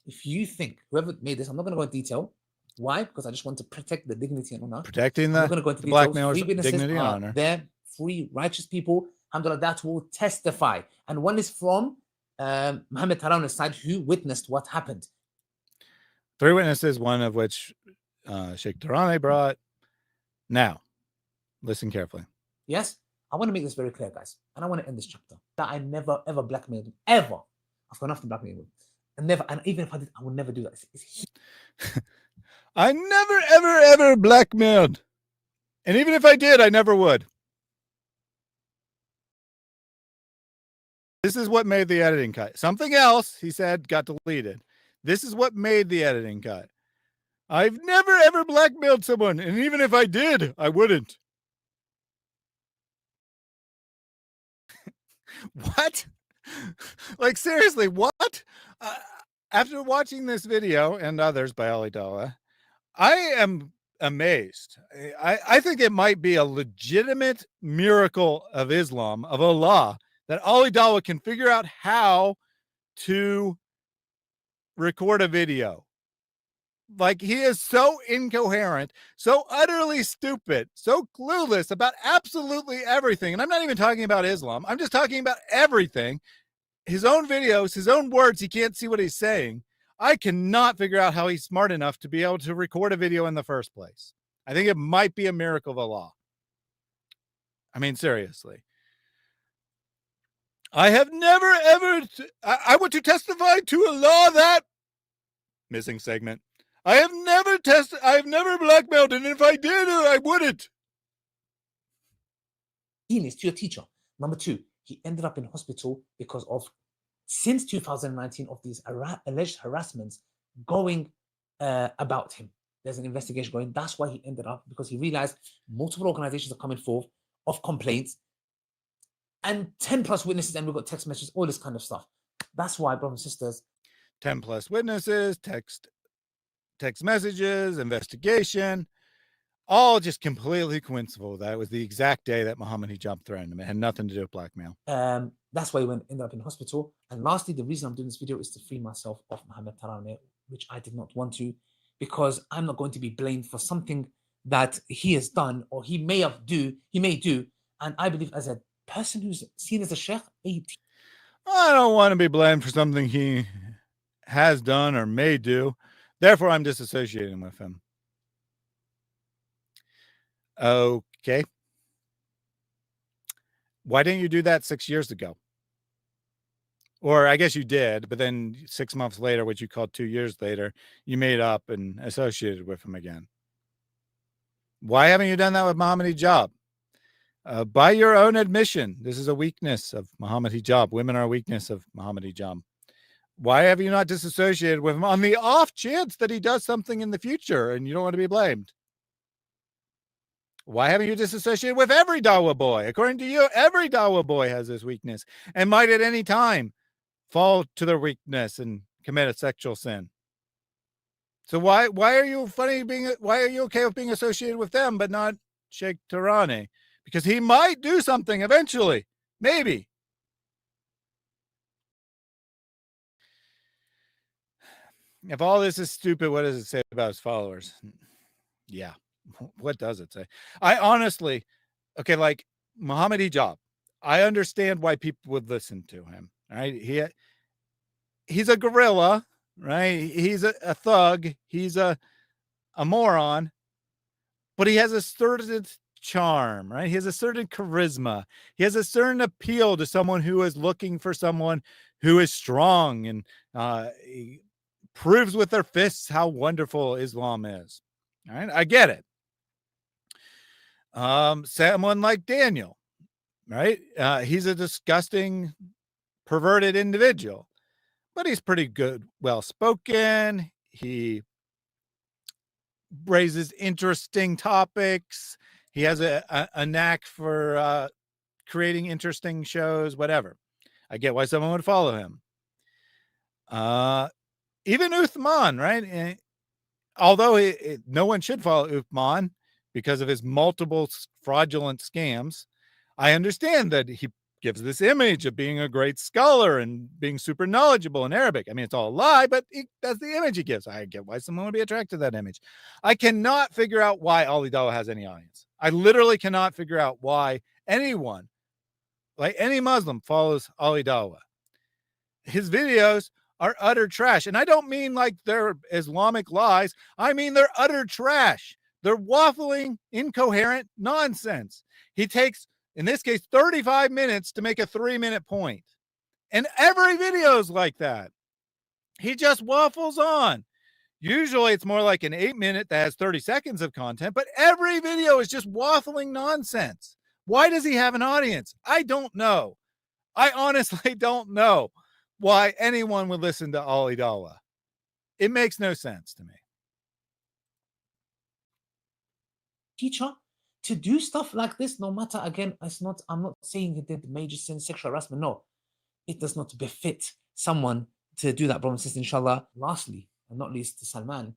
If you think whoever made this, I'm not going to go into detail. Why? Because I just want to protect the dignity and honor. Protecting the blackmailer's dignity and honor. They're 3 righteous people, alhamdulillah, that will testify. And one is from Mohammed Tarawneh's side who witnessed what happened. 3 witnesses, one of which Sheikh Tarawneh brought. Now, listen carefully. Yes? I want to make this very clear, guys. And I want to end this chapter. That I never, ever blackmailed him. Ever. I've gone off the blackmail him. And never, and even if I did, I would never do that. I never, ever, ever blackmailed. And even if I did, I never would. This is what made the editing cut. Something else, he said, got deleted. This is what made the editing cut. I've never, ever blackmailed someone. And even if I did, I wouldn't. What? Like, seriously, what? After watching this video and others by Ali Dawa, I am amazed. I think it might be a legitimate miracle of Islam, of Allah, that Ali Dawa can figure out how to record a video. Like, he is so incoherent, so utterly stupid, so clueless about absolutely everything. And I'm not even talking about Islam. I'm just talking about everything. His own videos, his own words, he can't see what he's saying. I cannot figure out how he's smart enough to be able to record a video in the first place. I think it might be a miracle of Allah. I mean, seriously. I have never ever. I want to testify to a law that. Missing segment. I have never blackmailed, and if I did, I wouldn't. Genius to your teacher. Number two, he ended up in hospital because of, since 2019, of these alleged harassments going about him. There's an investigation going. That's why he ended up, because he realized multiple organizations are coming forth of complaints and 10 plus witnesses, and we've got text messages, all this kind of stuff. That's why, brothers and sisters. 10 plus witnesses, text messages, investigation, all just completely coincidental. That was the exact day that Mohammed Hijab threatened him. It had nothing to do with blackmail. That's why he ended up in hospital. And lastly, the reason I'm doing this video is to free myself of Mohammed Tarawneh, which I did not want to, because I'm not going to be blamed for something that he has done or he may do. And I believe, as a person who's seen as a sheikh, I don't want to be blamed for something he has done or may do. Therefore, I'm disassociating with him. Okay. Why didn't you do that 6 years ago? Or I guess you did, but then 6 months later, which you called 2 years later, you made up and associated with him again. Why haven't you done that with Mohammed Hijab? By your own admission, this is a weakness of Mohammed Hijab. Women are a weakness of Mohammed Hijab. Why have you not disassociated with him on the off chance that he does something in the future and you don't want to be blamed? Why haven't you disassociated with every Dawah boy? According to you, every Dawah boy has this weakness and might at any time fall to their weakness and commit a sexual sin. So why are you okay with being associated with them but not Sheikh Tarawneh? Because he might do something eventually. Maybe. If all this is stupid, what does it say about his followers? Yeah. What does it say? I honestly, okay, like Mohammed Hijab, I understand why people would listen to him. Right? He's a gorilla, right? He's a thug. He's a moron, but he has a certain charm, right? He has a certain charisma. He has a certain appeal to someone who is looking for someone who is strong and proves with their fists how wonderful Islam is. All right, I get it. Someone like Daniel, right? He's a disgusting, perverted individual, but he's pretty good, well-spoken. He raises interesting topics. He has a knack for creating interesting shows, whatever. I get why someone would follow him. Even Uthman, right? Although no one should follow Uthman because of his multiple fraudulent scams, I understand that he gives this image of being a great scholar and being super knowledgeable in Arabic. I mean, it's all a lie, but that's the image he gives. I get why someone would be attracted to that image. I cannot figure out why Ali Dawa has any audience. I literally cannot figure out why anyone, like any Muslim, follows Ali Dawa. His videos are utter trash. And I don't mean like they're Islamic lies. I mean they're utter trash. They're waffling, incoherent nonsense. He takes, in this case, 35 minutes to make a 3-minute point. And every video is like that. He just waffles on. Usually it's more like an 8-minute that has 30 seconds of content, but every video is just waffling nonsense. Why does he have an audience? I don't know. I honestly don't know why anyone would listen to Ali Dawa. It makes no sense to me. Teacher, to do stuff like this, no matter, again, I'm not saying he did major sin, sexual harassment. No, it does not befit someone to do that, brother and sister, inshallah. Lastly, and not least, to Salman,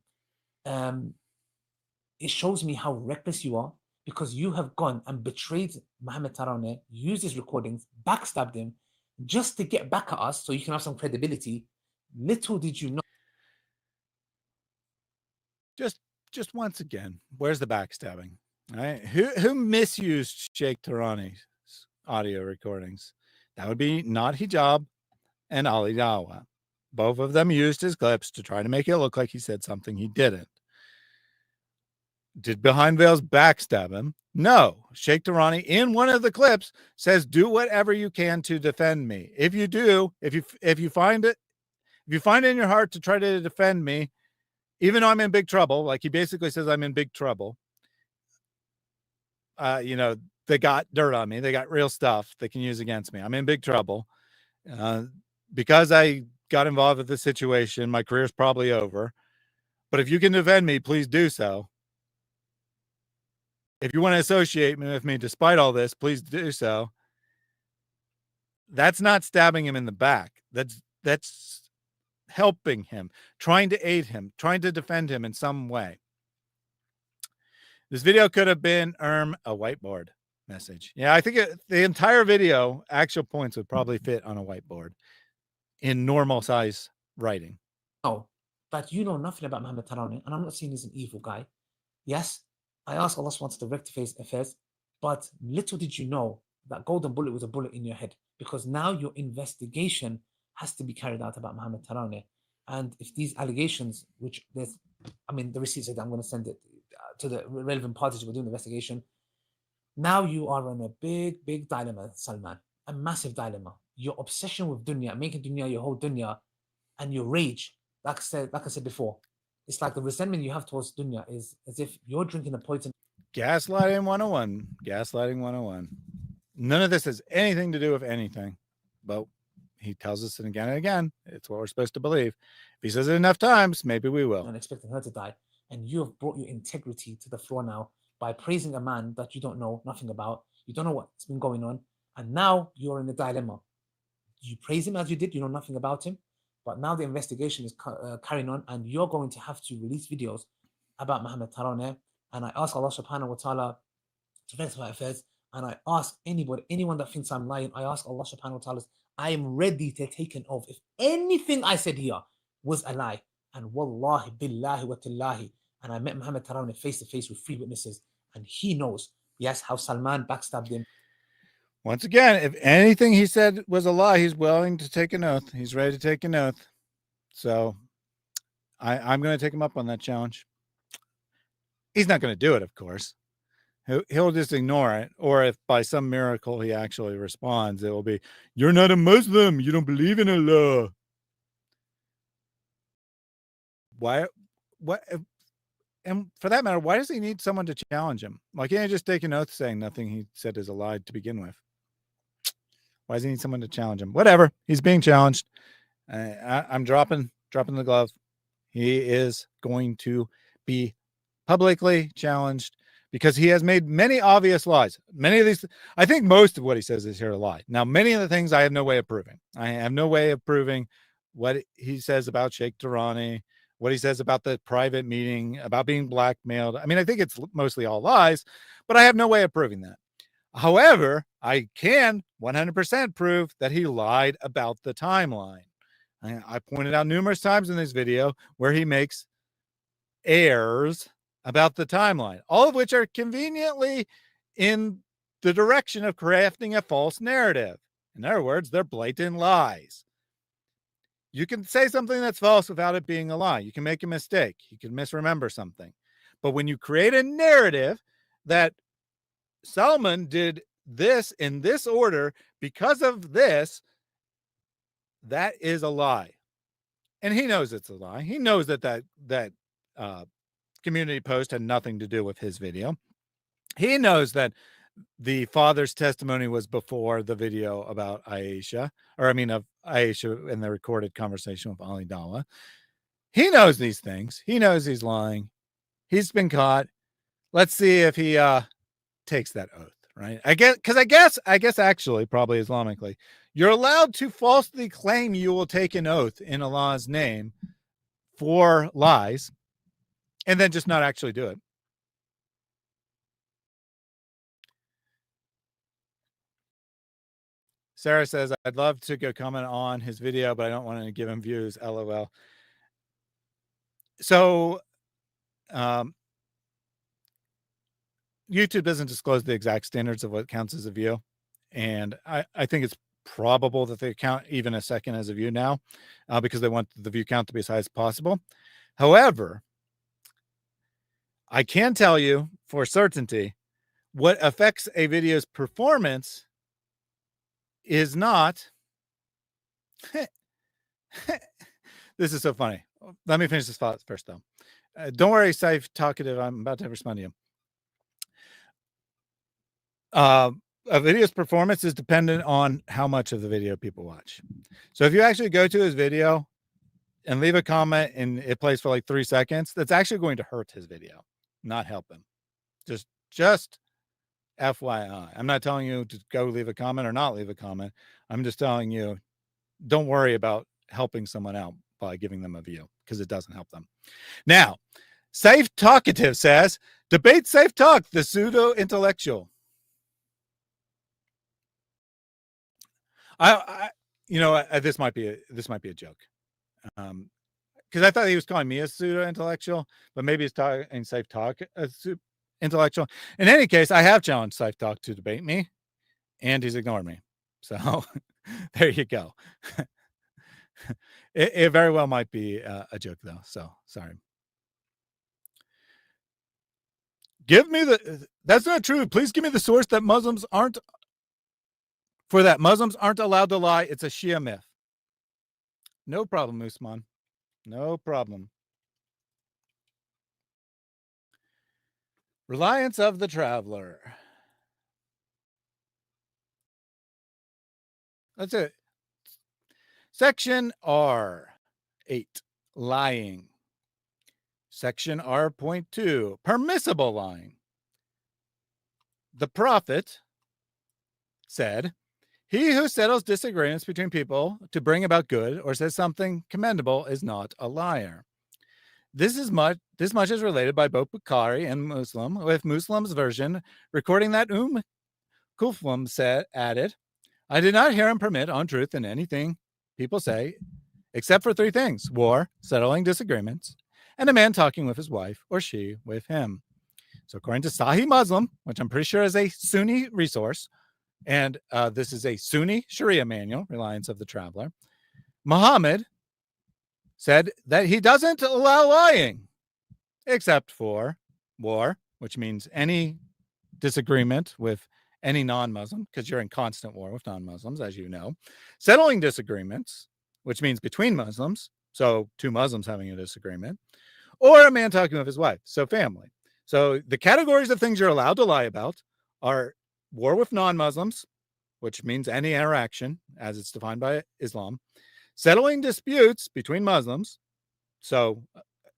it shows me how reckless you are, because you have gone and betrayed Mohammed Tarawneh, used his recordings, backstabbed him, just to get back at us so you can have some credibility. Little did you know. Just once again, where's the backstabbing? All right, who misused Sheikh Tarawneh's audio recordings? That would be not Hijab and Ali Dawa. Both of them used his clips to try to make it look like he said something he didn't. Did Behind Veils backstab him? No. Sheikh Tarawneh in one of the clips says, do whatever you can to defend me. If you do, if you find it in your heart to try to defend me, even though I'm in big trouble, like he basically says I'm in big trouble. You know, they got dirt on me. They got real stuff they can use against me. I'm in big trouble. Because I got involved with this situation, my career's probably over. But if you can defend me, please do so. If you want to associate with me despite all this, please do so. That's not stabbing him in the back. That's helping him, trying to aid him, trying to defend him in some way. This video could have been a whiteboard message. Yeah, I think the entire video, actual points would probably fit on a whiteboard in normal size writing. Oh, but you know nothing about Mohammed Tarawneh, and I'm not saying he's an evil guy. Yes, I ask Allah SWT to rectify his affairs, but little did you know that golden bullet was a bullet in your head, because now your investigation has to be carried out about Mohammed Tarawneh. And if these allegations, which there's, I mean, the receipts said I'm going to send it to the relevant parties who are doing the investigation. Now you are in a big dilemma, Salman, a massive dilemma. Your obsession with dunya, making dunya your whole dunya, and your rage, like I said before, it's like the resentment you have towards dunya is as if you're drinking a poison. Gaslighting 101. Gaslighting 101. None of this has anything to do with anything, but he tells us it again and again. It's what we're supposed to believe. If he says it enough times, maybe we will. And expecting her to die. And you have brought your integrity to the floor now by praising a man that you don't know nothing about. You don't know what's been going on. And now you're in a dilemma. You praise him as you did, you know nothing about him. But now the investigation is carrying on, and you're going to have to release videos about Mohammed Tarawneh. And I ask Allah subhanahu wa ta'ala to rectify affairs. And I ask anyone that thinks I'm lying, I ask Allah subhanahu wa ta'ala, I am ready to take an oath. If anything I said here was a lie, and wallahi, billahi wa tillahi, and I met Mohammed Tarawneh face to face with 3 witnesses, and he knows, yes, how Salman backstabbed him. Once again, if anything he said was a lie, he's willing to take an oath. He's ready to take an oath. So I'm going to take him up on that challenge. He's not going to do it, of course. He'll just ignore it. Or if by some miracle he actually responds, it will be, you're not a Muslim. You don't believe in Allah. Why? What? And for that matter, why does he need someone to challenge him? Why can't he just take an oath saying nothing he said is a lie to begin with? Why does he need someone to challenge him? Whatever. He's being challenged. I'm dropping the glove. He is going to be publicly challenged because he has made many obvious lies. Many of these, I think most of what he says is here a lie. Now, many of the things I have no way of proving. I have no way of proving what he says about Sheikh Tarawneh, what he says about the private meeting, about being blackmailed. I mean, I think it's mostly all lies, but I have no way of proving that. However, I can 100% prove that he lied about the timeline. I pointed out numerous times in this video where he makes errors about the timeline, all of which are conveniently in the direction of crafting a false narrative. In other words, they're blatant lies. You can say something that's false without it being a lie. You can make a mistake. You can misremember something. But when you create a narrative that Salman did this in this order because of this, that is a lie. And he knows it's a lie. He knows that community post had nothing to do with his video. He knows that the father's testimony was before the video about Aisha, of Aisha in the recorded conversation with Ali Dawa. He knows these things. He knows he's lying. He's been caught. Let's see if he takes that oath, right? I guess actually, probably Islamically, you're allowed to falsely claim you will take an oath in Allah's name for lies and then just not actually do it. Sarah says, I'd love to go comment on his video, but I don't want to give him views. LOL. So, YouTube doesn't disclose the exact standards of what counts as a view. And I think it's probable that they count even a second as a view now because they want the view count to be as high as possible. However, I can tell you for certainty what affects a video's performance is not. This is so funny. Let me finish this thought first, though. Don't worry, Saif Talkative. I'm about to respond to you. A video's performance is dependent on how much of the video people watch. So if you actually go to his video and leave a comment and it plays for like 3 seconds, that's actually going to hurt his video, not help him. Just FYI. I'm not telling you to go leave a comment or not leave a comment. I'm just telling you, don't worry about helping someone out by giving them a view, because it doesn't help them. Now, Safe Talkative says, debate Safe Talk, the pseudo-intellectual. This might be a joke. Because I thought he was calling me a pseudo-intellectual, but maybe he's talking Safe Talk intellectual. In any case, I have challenged Safe Talk to debate me, and he's ignored me. So there you go. It very well might be a joke, though. So sorry. Give me that's not true. Please give me the source that Muslims aren't allowed to lie. It's a Shia myth. No problem, Usman. No problem. Reliance of the traveler. That's it. Section R8, lying. Section R.2, permissible lying. The Prophet said, he who settles disagreements between people to bring about good or says something commendable is not a liar. This much is related by both Bukhari and Muslim, with Muslim's version recording that Kulthum added, I did not hear him permit untruth in anything people say, except for 3 things: war, settling disagreements, and a man talking with his wife or she with him. So according to Sahih Muslim, which I'm pretty sure is a Sunni resource, and this is a Sunni Sharia manual, Reliance of the Traveler, Muhammad said that he doesn't allow lying except for war, which means any disagreement with any non-Muslim, because you're in constant war with non-Muslims, as you know. Settling disagreements, which means between Muslims, so 2 Muslims having a disagreement, or a man talking with his wife, so family. So the categories of things you're allowed to lie about are war with non-Muslims, which means any interaction, as it's defined by Islam, settling disputes between Muslims, so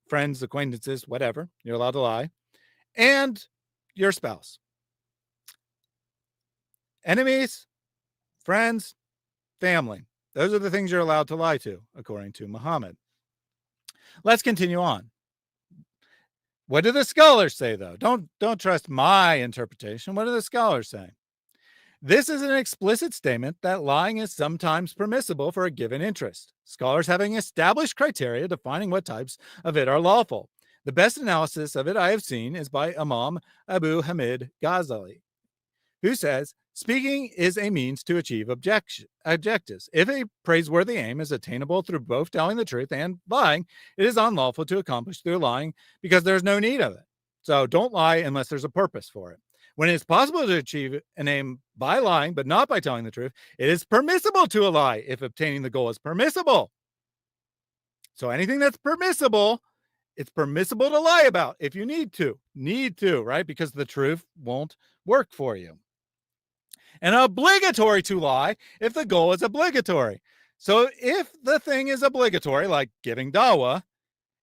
friends, acquaintances, whatever, you're allowed to lie, and your spouse. Enemies, friends, family. Those are the things you're allowed to lie to, according to Muhammad. Let's continue on. What do the scholars say, though? Don't trust my interpretation. What do the scholars say? This is an explicit statement that lying is sometimes permissible for a given interest. Scholars having established criteria defining what types of it are lawful. The best analysis of it I have seen is by Imam Abu Hamid Ghazali, who says, speaking is a means to achieve objectives. If a praiseworthy aim is attainable through both telling the truth and lying, it is unlawful to accomplish through lying because there's no need of it. So don't lie unless there's a purpose for it. When it is possible to achieve an aim by lying, but not by telling the truth, it is permissible to lie if obtaining the goal is permissible. So anything that's permissible, it's permissible to lie about if you need to, right? Because the truth won't work for you. And obligatory to lie if the goal is obligatory. So if the thing is obligatory, like giving Dawah,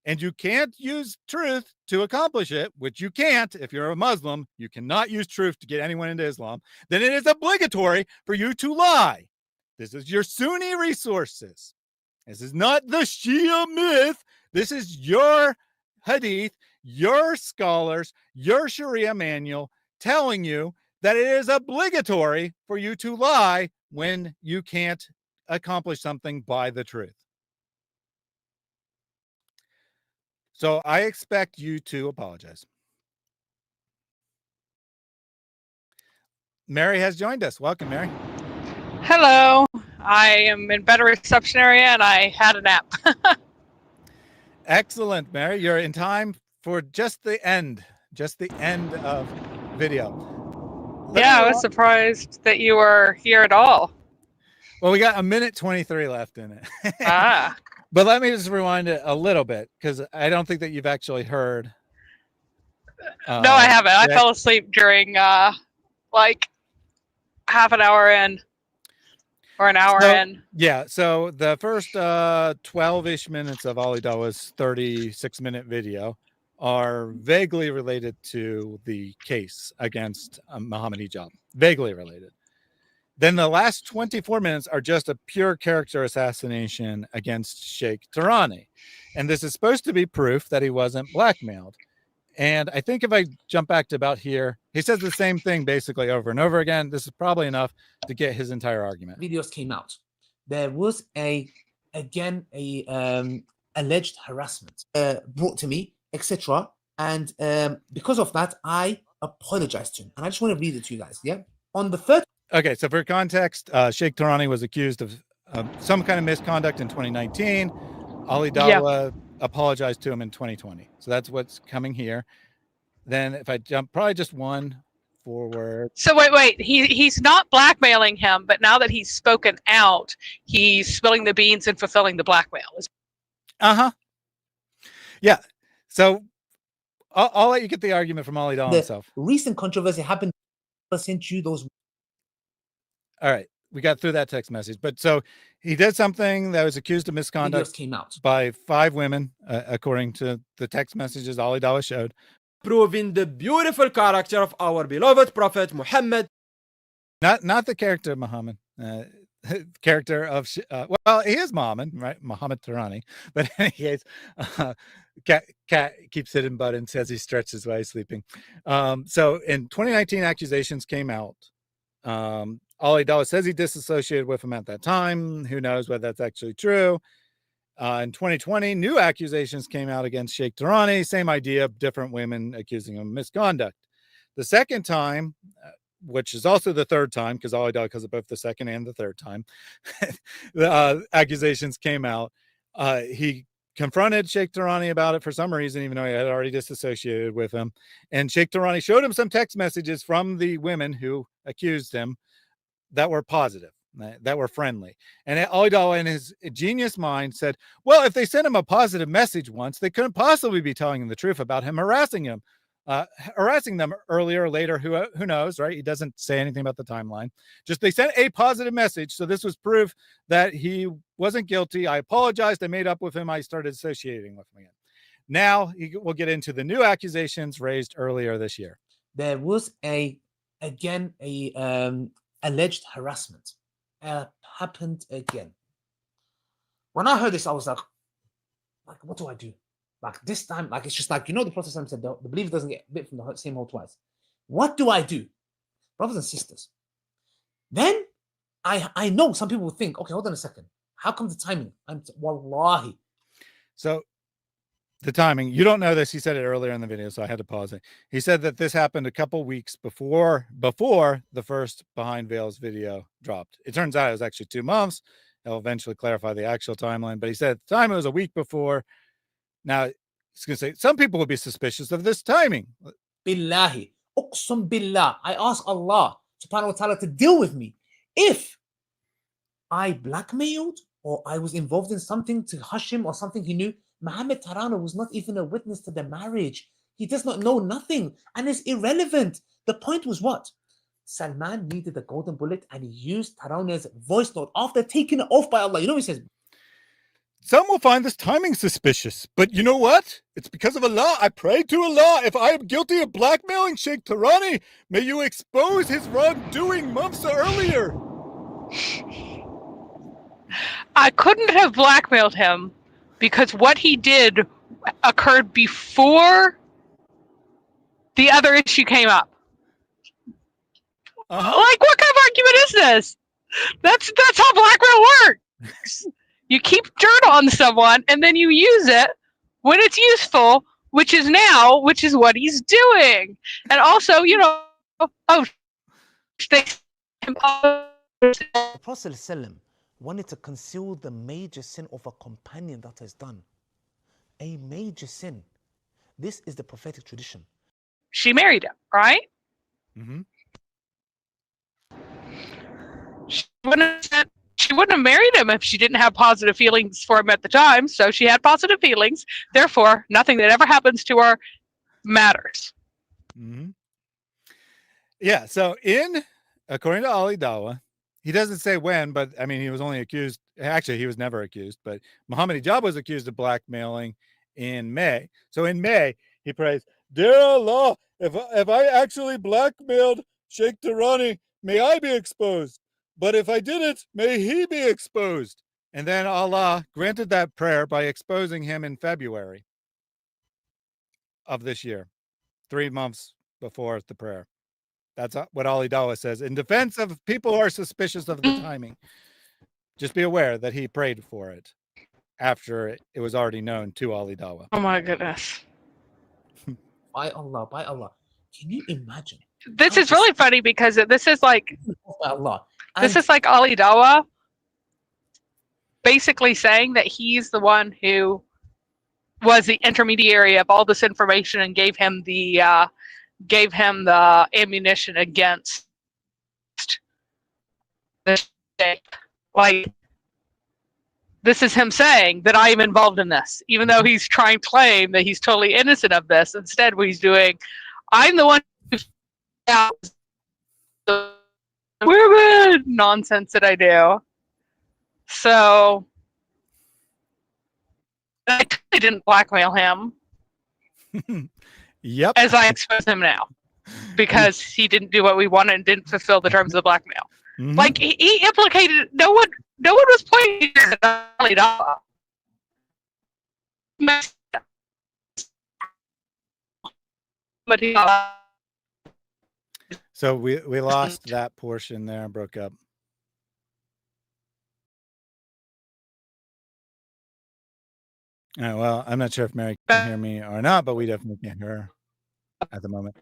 and you can't use truth to accomplish it, which you can't if you're a Muslim, you cannot use truth to get anyone into Islam, then it is obligatory for you to lie. This is your Sunni resources. This is not the Shia myth. This is your hadith, your scholars, your Sharia manual telling you that it is obligatory for you to lie when you can't accomplish something by the truth. So I expect you to apologize. Mary has joined us. Welcome, Mary. Hello. I am in better reception area and I had a nap. Excellent, Mary. You're in time for just the end just the end of video. Yeah, I was surprised that you were here at all. Well, we got 1:23 left in it. Ah. But let me just rewind it a little bit, because I don't think that you've actually heard. No, I haven't. I fell asleep during like half an hour in. Or an hour in. Yeah, so the first 12-ish minutes of Ali Dawa's 36-minute video are vaguely related to the case against Mohammed Hijab. Vaguely related. Then the last 24 minutes are just a pure character assassination against Sheikh Tarawneh. And this is supposed to be proof that he wasn't blackmailed. And I think if I jump back to about here, he says the same thing basically over and over again. This is probably enough to get his entire argument. Videos came out. There was alleged harassment brought to me, etc. And because of that, I apologized to him. And I just want to read it to you guys. Yeah. On the third. Okay, so for context, Sheikh Tarawneh was accused of some kind of misconduct in 2019. Ali Dawa apologized to him in 2020. So that's what's coming here. Then if I jump probably just one forward. So wait, he's not blackmailing him, but now that he's spoken out, he's spilling the beans and fulfilling the blackmail. Yeah. So I'll let you get the argument from Ali Dawa himself. Recent controversy happened. I sent you those. All right. We got through that text message, but so he did something that was accused of misconduct came out by 5 women, according to the text messages Ali Dawa showed, proving the beautiful character of our beloved Prophet Muhammad. Not the character of Muhammad, character of well, he is Muhammad, right? Mohammed Tarawneh, but in any case, cat keeps hitting buttons as he stretches while he's sleeping. So in 2019, accusations came out. Ali Dawa says he disassociated with him at that time. Who knows whether that's actually true. In 2020, new accusations came out against Sheikh Tarawneh. Same idea, different women accusing him of misconduct. The second time, which is also the third time, because Ali Dawa because of both the second and the third time, the accusations came out. He confronted Sheikh Tarawneh about it for some reason, even though he had already disassociated with him. And Sheikh Tarawneh showed him some text messages from the women who accused him that were positive, that were friendly. And Ali Dawa, in his genius mind, said, well, if they sent him a positive message once, they couldn't possibly be telling him the truth about him harassing them earlier or later. Who knows, right? He doesn't say anything about the timeline. Just they sent a positive message. So this was proof that he wasn't guilty. I apologized. I made up with him. I started associating with him again. Now we'll get into the new accusations raised earlier this year. There was alleged harassment happened again. When I heard this, I was like, what do I do? Like this time, like it's just like, the Prophet said, the believer doesn't get bit from the same hole twice. What do I do? Brothers and sisters. Then I know some people will think, okay, hold on a second. How come the timing? Wallahi. So the timing, you don't know this. He said it earlier in the video, so I had to pause it. He said that this happened a couple weeks before the first Behind Veils video dropped. It turns out it was actually 2 months. He'll eventually clarify the actual timeline, but he said at the time it was a week before. Now, he's going to say some people will be suspicious of this timing. Billahi, uqsum billah. I ask Allah subhanahu wa ta'ala to deal with me. If I blackmailed or I was involved in something to hush him or something he knew, Mohammed Tarawneh was not even a witness to the marriage. He does not know nothing and is irrelevant. The point was what? Salman needed a golden bullet and he used Tarawneh's voice note after taking it off by Allah. You know what he says? Some will find this timing suspicious, but you know what? It's because of Allah. I pray to Allah. If I am guilty of blackmailing Sheikh Tarawneh, may you expose his wrongdoing months earlier. I couldn't have blackmailed him because what he did occurred before the other issue came up. Like, what kind of argument is this? That's how blackmail works. You keep dirt on someone and then you use it when it's useful, which is what he's doing. And also, The Prophet ﷺ wanted to conceal the major sin of a companion that has done. A major sin. This is the prophetic tradition. she married him, right? Mm-hmm. She wouldn't have married him if she didn't have positive feelings for him at the time. So she had positive feelings. Therefore, nothing that ever happens to her matters. Mm-hmm. Yeah. So according to Ali Dawa, he doesn't say when, but I mean, he was only accused. Actually, he was never accused, but Mohammed Hijab was accused of blackmailing in May. So in May, he prays, "Dear Allah, if I actually blackmailed Sheikh Tarawneh, may I be exposed. But if I didn't, may he be exposed." And then Allah granted that prayer by exposing him in February of this year, 3 months before the prayer. That's what Ali Dawa says. In defense of people who are suspicious of the timing, just be aware that he prayed for it after it was already known to Ali Dawa. Oh my goodness. By Allah. Can you imagine? This is really funny because this is like by Allah. This is like Ali Dawa basically saying that he's the one who was the intermediary of all this information and gave him the ammunition against the Sheikh. Like, this is him saying that I am involved in this, even though he's trying to claim that he's totally innocent of this. Instead, what he's doing, I'm the one who found the weird nonsense that I do. So I totally didn't blackmail him. Yep. As I expose him now, because he didn't do what we wanted and didn't fulfill the terms of the blackmail. Mm-hmm. Like he implicated. No one was pointing at Ali Dawa. But he. So we lost that portion there and broke up. All right, well, I'm not sure if Mary can hear me or not, but we definitely can't hear her at the moment.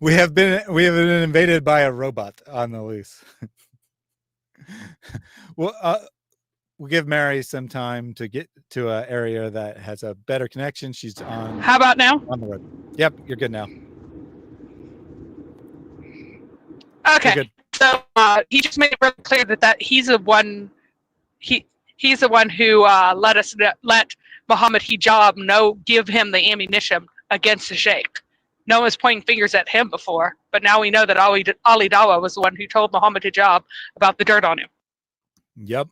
we have been invaded by a robot on the loose. Well, we'll give Mary some time to get to an area that has a better connection. She's on. How about now? On the road. Yep, you're good now. Okay. Good. So he just made it really clear that he's the one. He's the one who let Mohammed Hijab give him the ammunition against the Sheikh. No one was pointing fingers at him before, but now we know that Ali Dawa was the one who told Mohammed Hijab about the dirt on him. Yep.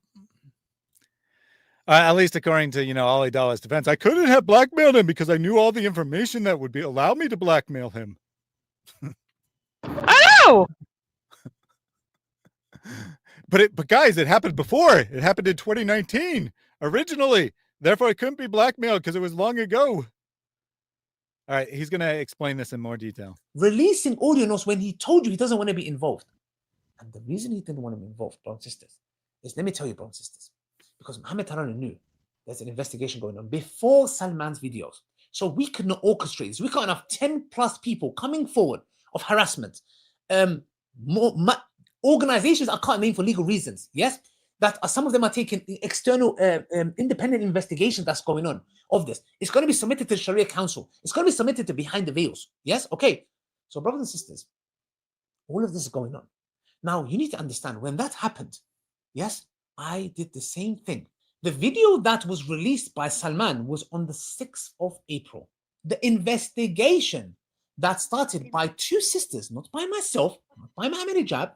At least according to, Ali Dawa's defense, I couldn't have blackmailed him because I knew all the information that would allow me to blackmail him. I know. But guys, it happened before. It happened in 2019 originally. Therefore, it couldn't be blackmailed because it was long ago. All right, he's going to explain this in more detail. Releasing audio notes when he told you he doesn't want to be involved. And the reason he didn't want to be involved, brothers and sisters, is, let me tell you, brothers and sisters, because Mohammed Tarawneh knew there's an investigation going on before Salman's videos. So we could not orchestrate this. We can't have 10 plus people coming forward of harassment. Organizations I can't name for legal reasons, yes? That some of them are taking external independent investigation that's going on of this. It's going to be submitted to the Sharia Council. It's going to be submitted to Behind the Veils. Yes? Okay. So brothers and sisters, all of this is going on. Now, you need to understand, when that happened, yes, I did the same thing. The video that was released by Salman was on the 6th of April. The investigation that started by two sisters, not by myself, not by Mohammed Hijab,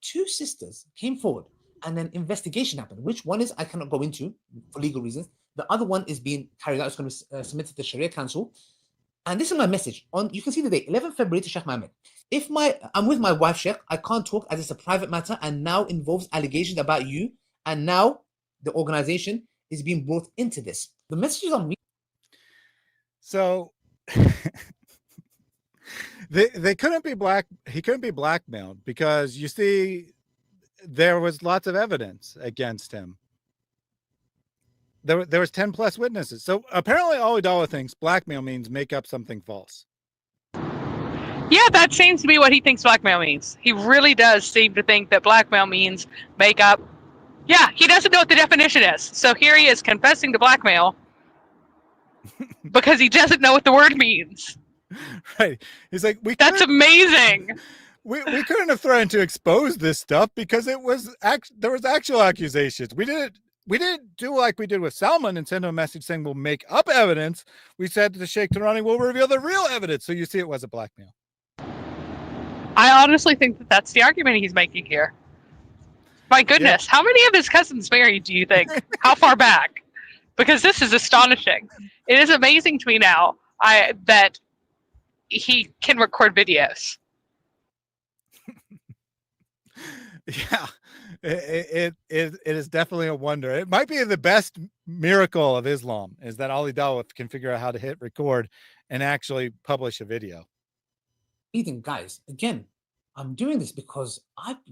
two sisters came forward. And then investigation happened. Which one is I cannot go into for legal reasons. The other one is being carried out. It's going to be submitted to the Sharia Council. And this is my message. You can see the date, 11th February to Sheikh Mohammed. I'm with my wife, Sheikh, I can't talk as it's a private matter and now involves allegations about you. And now the organization is being brought into this. The messages on me. So they couldn't be he couldn't be blackmailed because you see, there was lots of evidence against him. There was 10 plus witnesses. So apparently Ali Dawa thinks blackmail means make up something false. Yeah, that seems to be what he thinks blackmail means. He really does seem to think that blackmail means make up Yeah, he doesn't know what the definition is. So here he is confessing to blackmail because he doesn't know what the word means. Right. He's like, That's amazing. We couldn't have threatened to expose this stuff because there was actual accusations. We didn't do like we did with Salman and send him a message saying we'll make up evidence. We said to the Sheikh Tarawneh, we'll reveal the real evidence. So you see it was a blackmail. I honestly think that that's the argument he's making here. My goodness, how many of his cousins married, do you think? How far back? Because this is astonishing. It is amazing to me now that he can record videos. Yeah, it is definitely a wonder. It might be the best miracle of Islam is that Ali Dawa can figure out how to hit record and actually publish a video. Ethan, guys, again, I'm doing this because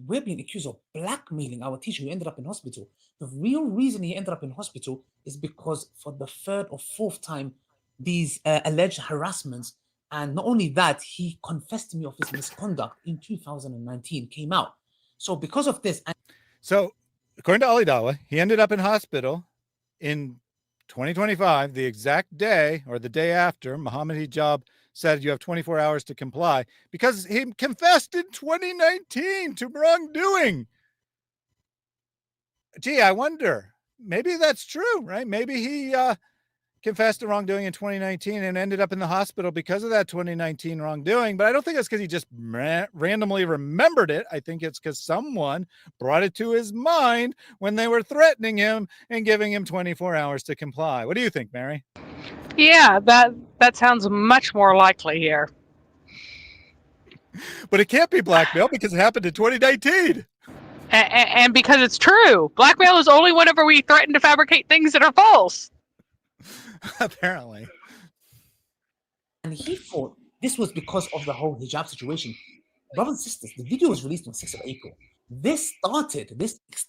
we're being accused of blackmailing our teacher who ended up in hospital. The real reason he ended up in hospital is because for the third or fourth time, these alleged harassments, and not only that, he confessed to me of his misconduct in 2019, came out. So because of this... So according to Ali Dawa, he ended up in hospital in 2025, the exact day or the day after Mohammed Hijab said you have 24 hours to comply because he confessed in 2019 to wrongdoing. Gee, I wonder, maybe that's true, right? Maybe he confessed to wrongdoing in 2019 and ended up in the hospital because of that 2019 wrongdoing. But I don't think it's because he just randomly remembered it. I think it's because someone brought it to his mind when they were threatening him and giving him 24 hours to comply. What do you think, Mary? Yeah, that sounds much more likely here. But it can't be blackmail because it happened in 2019. And because it's true. Blackmail is only whenever we threaten to fabricate things that are false. Apparently. And he thought this was because of the whole hijab situation. Brothers and sisters, the video was released on 6th of April. This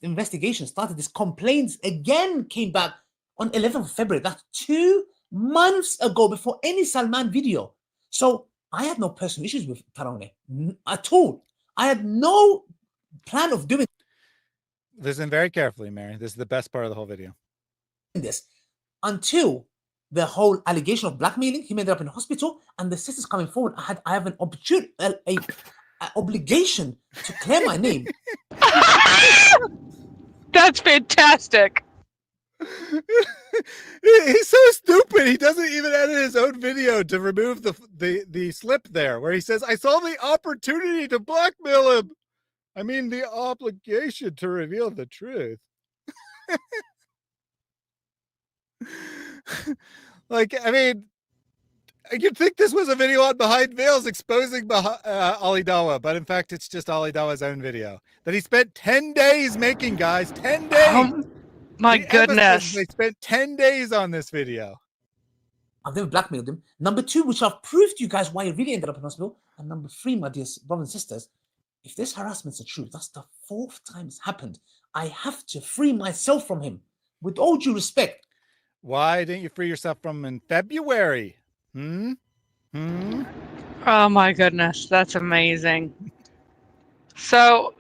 investigation started, this complaints again came back on 11th of February. That's 2 months ago before any Salman video. So I had no personal issues with Tarawneh at all. I had no plan of doing. Listen very carefully, Mary. This is the best part of the whole video. This until the whole allegation of blackmailing, he ended up in hospital, and the sisters coming forward. I have an opportunity, a obligation to clear my name. That's fantastic. He's so stupid. He doesn't even edit his own video to remove the slip there where he says, I saw the opportunity to blackmail him. I mean, the obligation to reveal the truth. Like, I mean, you'd think this was a video on Behind Veils exposing Ali Dawa, but in fact, it's just Ali Dawa's own video that he spent 10 days making, guys. 10 days. My goodness. They spent 10 days on this video. I've never blackmailed him. Number 2, which I've proved to you guys why he really ended up in hospital. And number 3, my dear brothers and sisters, if this harassment's the truth, that's the 4th time it's happened. I have to free myself from him. With all due respect. Why didn't you free yourself from him in February? Oh my goodness, that's amazing. So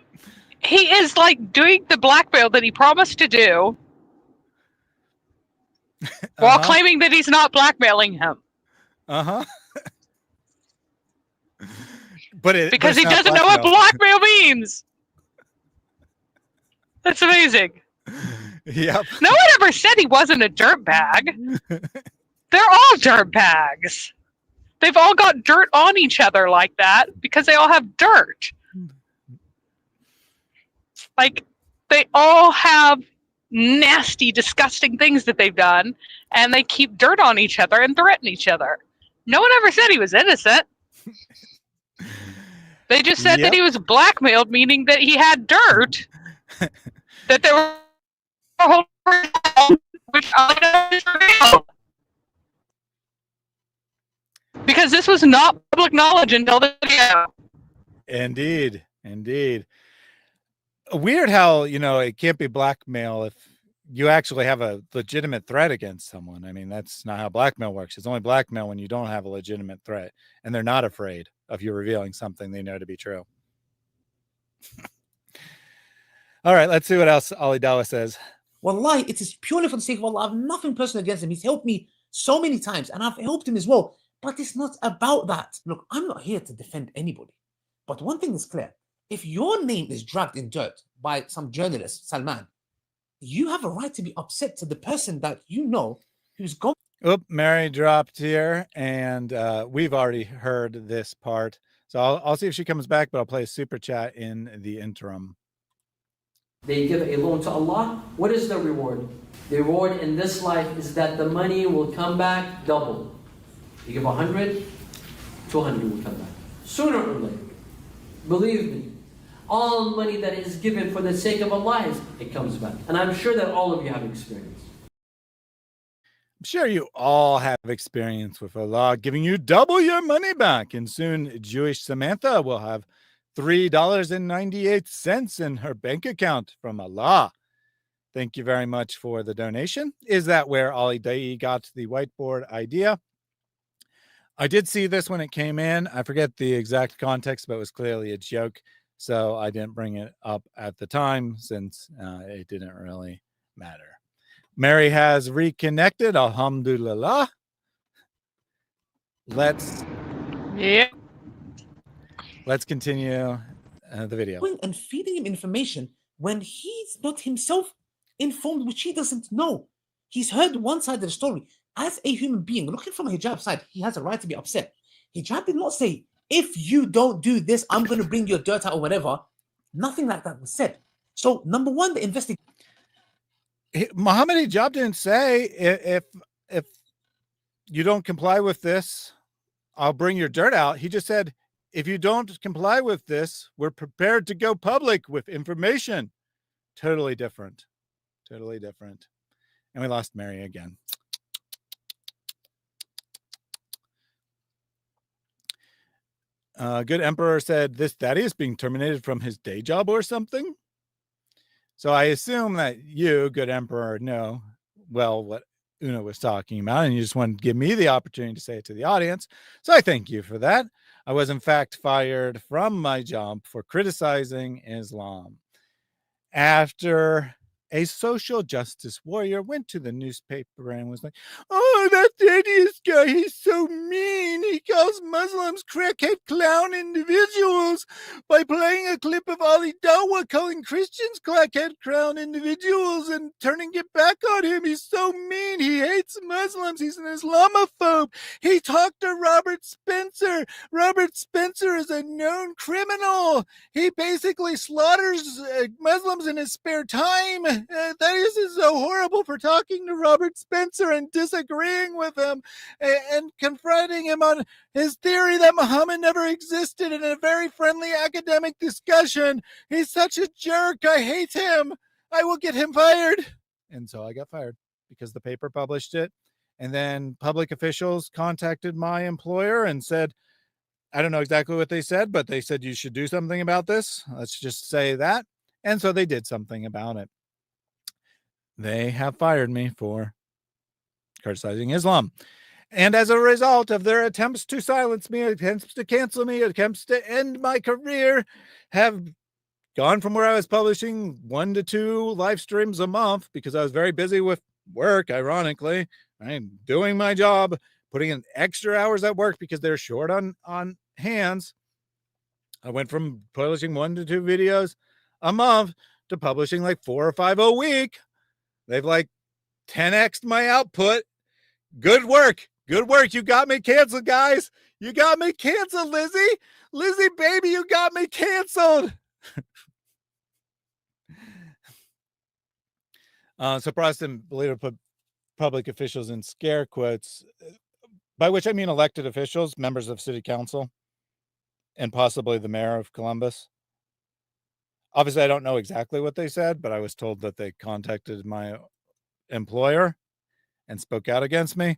he is like doing the blackmail that he promised to do while claiming that he's not blackmailing him. Because he doesn't know what blackmail means. That's amazing. Yep. No one ever said he wasn't a dirtbag. They're all dirtbags. They've all got dirt on each other like that because they all have dirt. Like, they all have nasty, disgusting things that they've done, and they keep dirt on each other and threaten each other. No one ever said he was innocent. They just said that he was blackmailed, meaning that he had dirt. That there were a whole which I know is real. Because this was not public knowledge until the video. Indeed. Indeed. Weird how, you know, it can't be blackmail if you actually have a legitimate threat against someone. I mean, that's not how blackmail works. It's only blackmail when you don't have a legitimate threat and they're not afraid of you revealing something they know to be true. All right, let's see what else Ali Dawa says. Wallahi, it is purely for the sake of Allah. I have nothing personal against him. He's helped me so many times, and I've helped him as well. But it's not about that. Look, I'm not here to defend anybody. But one thing is clear. If your name is dragged in dirt by some journalist, Salman, you have a right to be upset to the person that you know who's gone. Oop, Mary dropped here, and we've already heard this part. So I'll see if she comes back, but I'll play a super chat in the interim. They give a loan to Allah. What is the reward? The reward in this life is that the money will come back double. You give 100, 200 will come back. Sooner or later. Believe me. All money that is given for the sake of Allah, it comes back. And I'm sure that all of you have experience. I'm sure you all have experience with Allah giving you double your money back. And soon Jewish Samantha will have $3.98 in her bank account from Allah. Thank you very much for the donation. Is that where Ali Dawa got the whiteboard idea? I did see this when it came in. I forget the exact context, but it was clearly a joke. So I didn't bring it up at the time since it didn't really matter. Mary has reconnected. Alhamdulillah. Let's continue the video. And feeding him information when he's not himself informed, which he doesn't know. He's heard one side of the story. As a human being, looking from a hijab side, he has a right to be upset. Hijab did not say, if you don't do this, I'm going to bring your dirt out or whatever. Nothing like that was said. So, number one, the investigation. Mohammed Hijab didn't say, if you don't comply with this, I'll bring your dirt out. He just said, if you don't comply with this, we're prepared to go public with information. Totally different. Totally different. And we lost Mary again. Good Emperor said, this daddy is being terminated from his day job or something. So I assume that you, Good Emperor, know well what Una was talking about, and you just wanted to give me the opportunity to say it to the audience. So I thank you for that. I was in fact fired from my job for criticizing Islam after a social justice warrior went to the newspaper and was like, oh, that hideous guy, he's so mean. He calls Muslims crackhead clown individuals by playing a clip of Ali Dawa calling Christians crackhead clown individuals and turning it back on him. He's so mean. He hates Muslims. He's an Islamophobe. He talked to Robert Spencer. Robert Spencer is a known criminal. He basically slaughters Muslims in his spare time. That is so horrible for talking to Robert Spencer and disagreeing with him and confronting him on his theory that Muhammad never existed in a very friendly academic discussion. He's such a jerk. I hate him. I will get him fired. And so I got fired because the paper published it. And then public officials contacted my employer and said, I don't know exactly what they said, but they said you should do something about this. Let's just say that. And so they did something about it. They have fired me for criticizing Islam. And as a result of their attempts to silence me, attempts to cancel me, attempts to end my career, have gone from where I was publishing 1 to 2 live streams a month because I was very busy with work, ironically, right? Doing my job, putting in extra hours at work because they're short on hands. I went from publishing 1 to 2 videos a month to publishing like 4 or 5 a week. They've like 10x'd my output. Good work. Good work. You got me canceled, guys. You got me canceled, Lizzie. Lizzie, baby, you got me canceled. So Protestant believer put public officials in scare quotes, by which I mean elected officials, members of city council, and possibly the mayor of Columbus. Obviously, I don't know exactly what they said, but I was told that they contacted my employer and spoke out against me,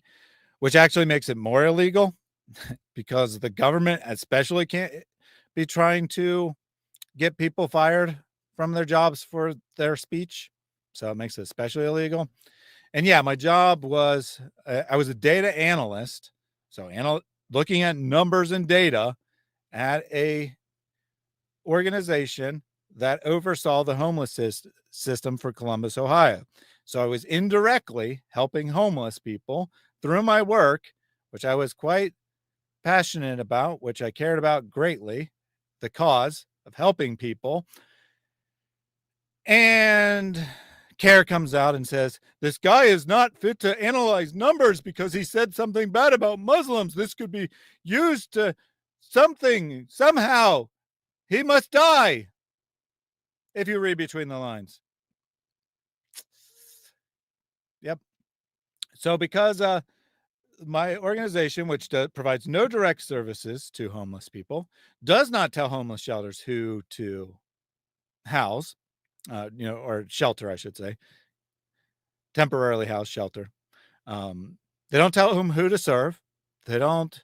which actually makes it more illegal because the government especially can't be trying to get people fired from their jobs for their speech. So it makes it especially illegal. And yeah, my job was, I was a data analyst. So looking at numbers and data at a organization that oversaw the homeless system for Columbus, Ohio. So I was indirectly helping homeless people through my work, which I was quite passionate about, which I cared about greatly, the cause of helping people. And CARE comes out and says, this guy is not fit to analyze numbers because he said something bad about Muslims. This could be used to something, somehow. He must die. If you read between the lines. Yep. So because my organization, which provides no direct services to homeless people, does not tell homeless shelters who to house, or shelter, I should say, temporarily house shelter. They don't tell them who to serve. They don't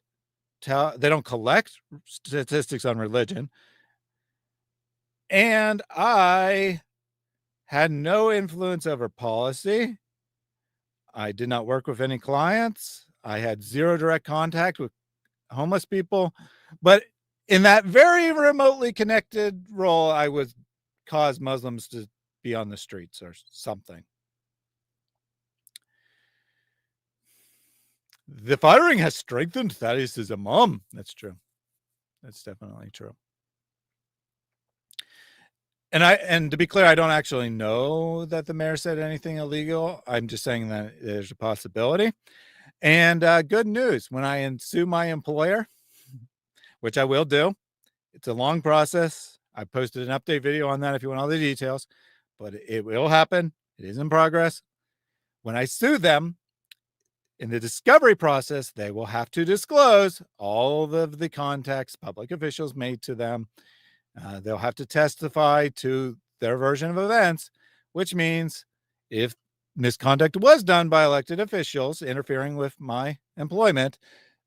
collect statistics on religion. And I had no influence over policy. I did not work with any clients. I had zero direct contact with homeless people. But in that very remotely connected role, I would cause Muslims to be on the streets or something. The firing has strengthened Thaddeus' imam. That's true. That's definitely true. And to be clear, I don't actually know that the mayor said anything illegal. I'm just saying that there's a possibility. And good news, when I sue my employer, which I will do, it's a long process. I posted an update video on that if you want all the details, but it will happen. It is in progress. When I sue them, in the discovery process, they will have to disclose all of the contacts public officials made to them. They'll have to testify to their version of events, which means if misconduct was done by elected officials interfering with my employment,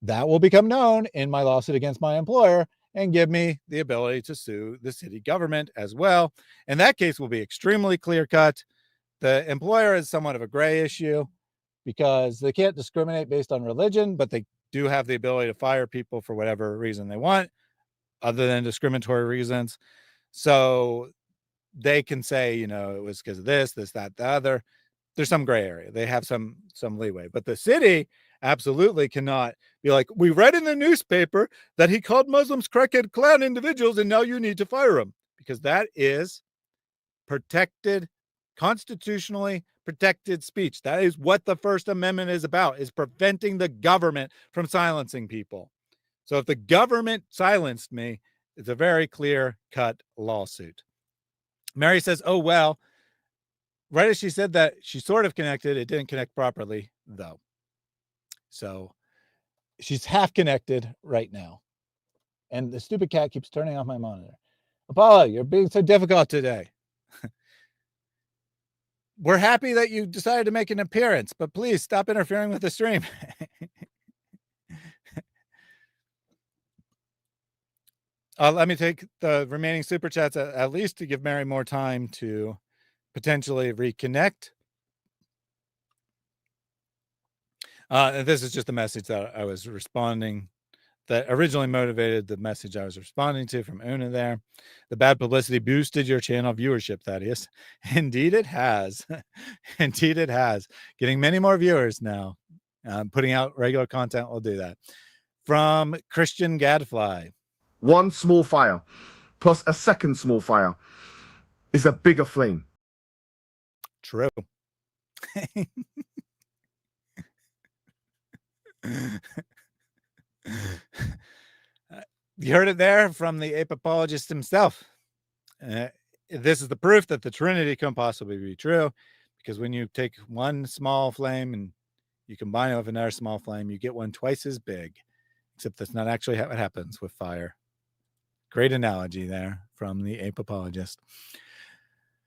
that will become known in my lawsuit against my employer and give me the ability to sue the city government as well. And that case will be extremely clear-cut. The employer is somewhat of a gray issue because they can't discriminate based on religion, but they do have the ability to fire people for whatever reason they want, other than discriminatory reasons. So they can say, it was because of this, that, the other. There's some gray area. They have some leeway. But the city absolutely cannot be like, we read in the newspaper that he called Muslims crackhead clown individuals, and now you need to fire him. Because that is protected, constitutionally protected speech. That is what the First Amendment is about, is preventing the government from silencing people. So if the government silenced me, it's a very clear-cut lawsuit. Mary says, oh, well, right as she said that, she sort of connected. It didn't connect properly, though. So she's half connected right now. And the stupid cat keeps turning off my monitor. Apollo, you're being so difficult today. We're happy that you decided to make an appearance, but please stop interfering with the stream. Let me take the remaining super chats at least to give Mary more time to potentially reconnect. This is just a message that I was responding, that originally motivated the message I was responding to from Una there. The bad publicity boosted your channel viewership, Thaddeus. Indeed it has. Indeed it has. Getting many more viewers now. Putting out regular content will do that. From Christian Gadfly. One small fire plus a second small fire is a bigger flame. True. You heard it there from the ape apologist himself. This is the proof that the Trinity can possibly be true, because when you take one small flame and you combine it with another small flame, you get one twice as big, except that's not actually how it happens with fire. Great analogy there from the ape apologist.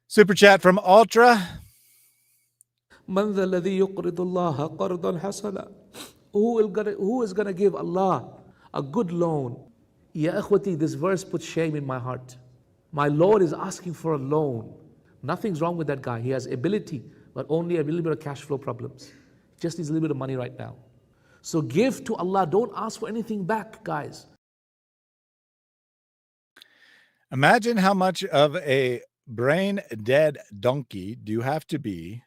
Super chat from Ultra. من ذا الذي يقرض الله قرضا حسنا? Who is gonna give Allah a good loan? Ya akhwati, this verse puts shame in my heart. My Lord is asking for a loan. Nothing's wrong with that guy. He has ability, but only a little bit of cash flow problems. He just needs a little bit of money right now. So give to Allah. Don't ask for anything back, guys. Imagine how much of a brain dead donkey do you have to be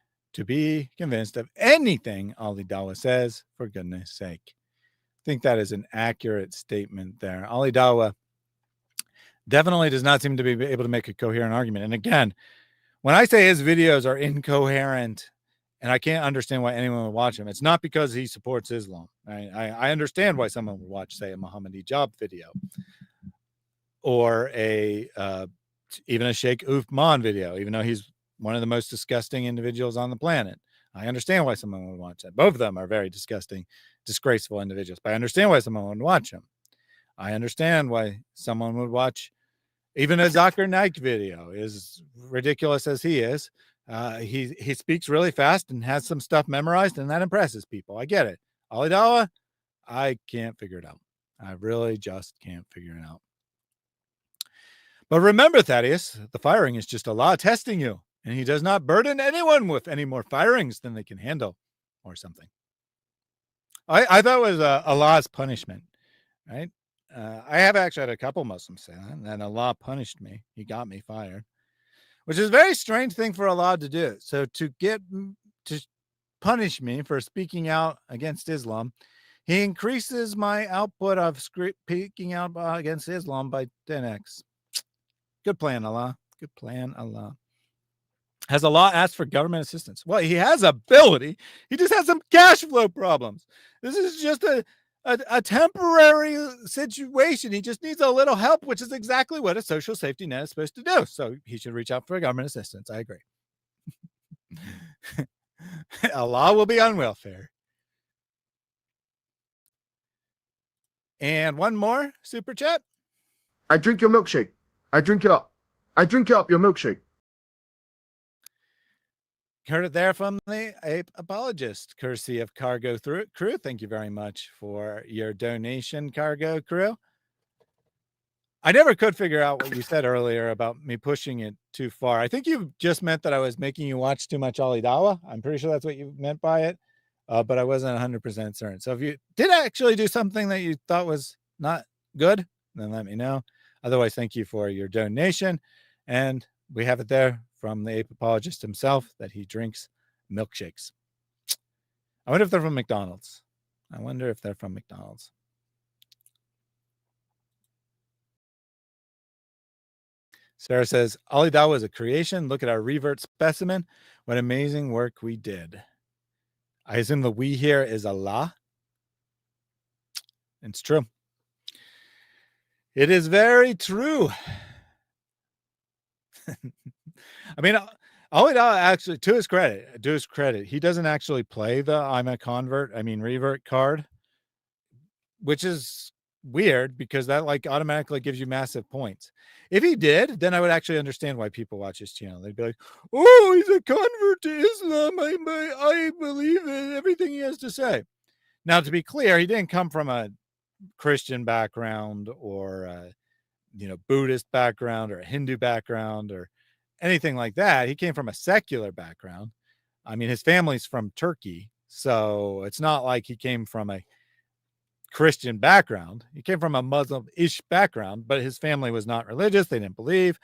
convinced of anything Ali Dawa says, for goodness sake. I think that is an accurate statement there. Ali Dawa definitely does not seem to be able to make a coherent argument. And again, when I say his videos are incoherent and I can't understand why anyone would watch him, it's not because he supports Islam. I understand why someone would watch, say, a Mohammed Hijab video or even a Sheikh Mohammad video, even though he's one of the most disgusting individuals on the planet. I understand why someone would watch that. Both of them are very disgusting, disgraceful individuals, but I understand why someone would watch them. I understand why someone would watch even a Zakir Naik video, as ridiculous as he is. He speaks really fast and has some stuff memorized, and that impresses people. I get it. Ali Dawa, I can't figure it out. I really just can't figure it out. But remember, Thaddeus, the firing is just Allah testing you, and he does not burden anyone with any more firings than they can handle or something. I thought it was Allah's punishment, right? I have actually had a couple Muslims say that, and then Allah punished me. He got me fired, which is a very strange thing for Allah to do. So to punish me for speaking out against Islam, he increases my output of speaking out against Islam by 10x. Good plan, Allah. Good plan, Allah. Has Allah asked for government assistance? Well, he has ability. He just has some cash flow problems. This is just a temporary situation. He just needs a little help, which is exactly what a social safety net is supposed to do. So he should reach out for government assistance. I agree. Allah will be on welfare. And one more super chat. I drink your milkshake. I drink it up. I drink it up, your milkshake. Heard it there from the Ape Apologist, courtesy of Cargo Crew. Thank you very much for your donation, Cargo Crew. I never could figure out what you said earlier about me pushing it too far. I think you just meant that I was making you watch too much Ali Dawa. I'm pretty sure that's what you meant by it, but I wasn't 100% certain. So if you did actually do something that you thought was not good, then let me know. Otherwise, thank you for your donation. And we have it there from the Ape Apologist himself that he drinks milkshakes. I wonder if they're from McDonald's. Sarah says, Ali Dawa is a creation. Look at our revert specimen. What amazing work we did. I assume the we here is Allah. It's true. It is very true. I mean, Ali Dawa actually, to his credit, he doesn't actually play the I'm a revert card, which is weird because that like automatically gives you massive points. If he did, then I would actually understand why people watch his channel. They'd be like, oh, he's a convert to Islam. I believe in everything he has to say. Now, to be clear, he didn't come from a Christian background or Buddhist background or a Hindu background or anything like that. He came from a secular background. I mean, his family's from Turkey, so it's not like he came from a Christian background. He came from a Muslim-ish background, but his family was not religious. They didn't believe.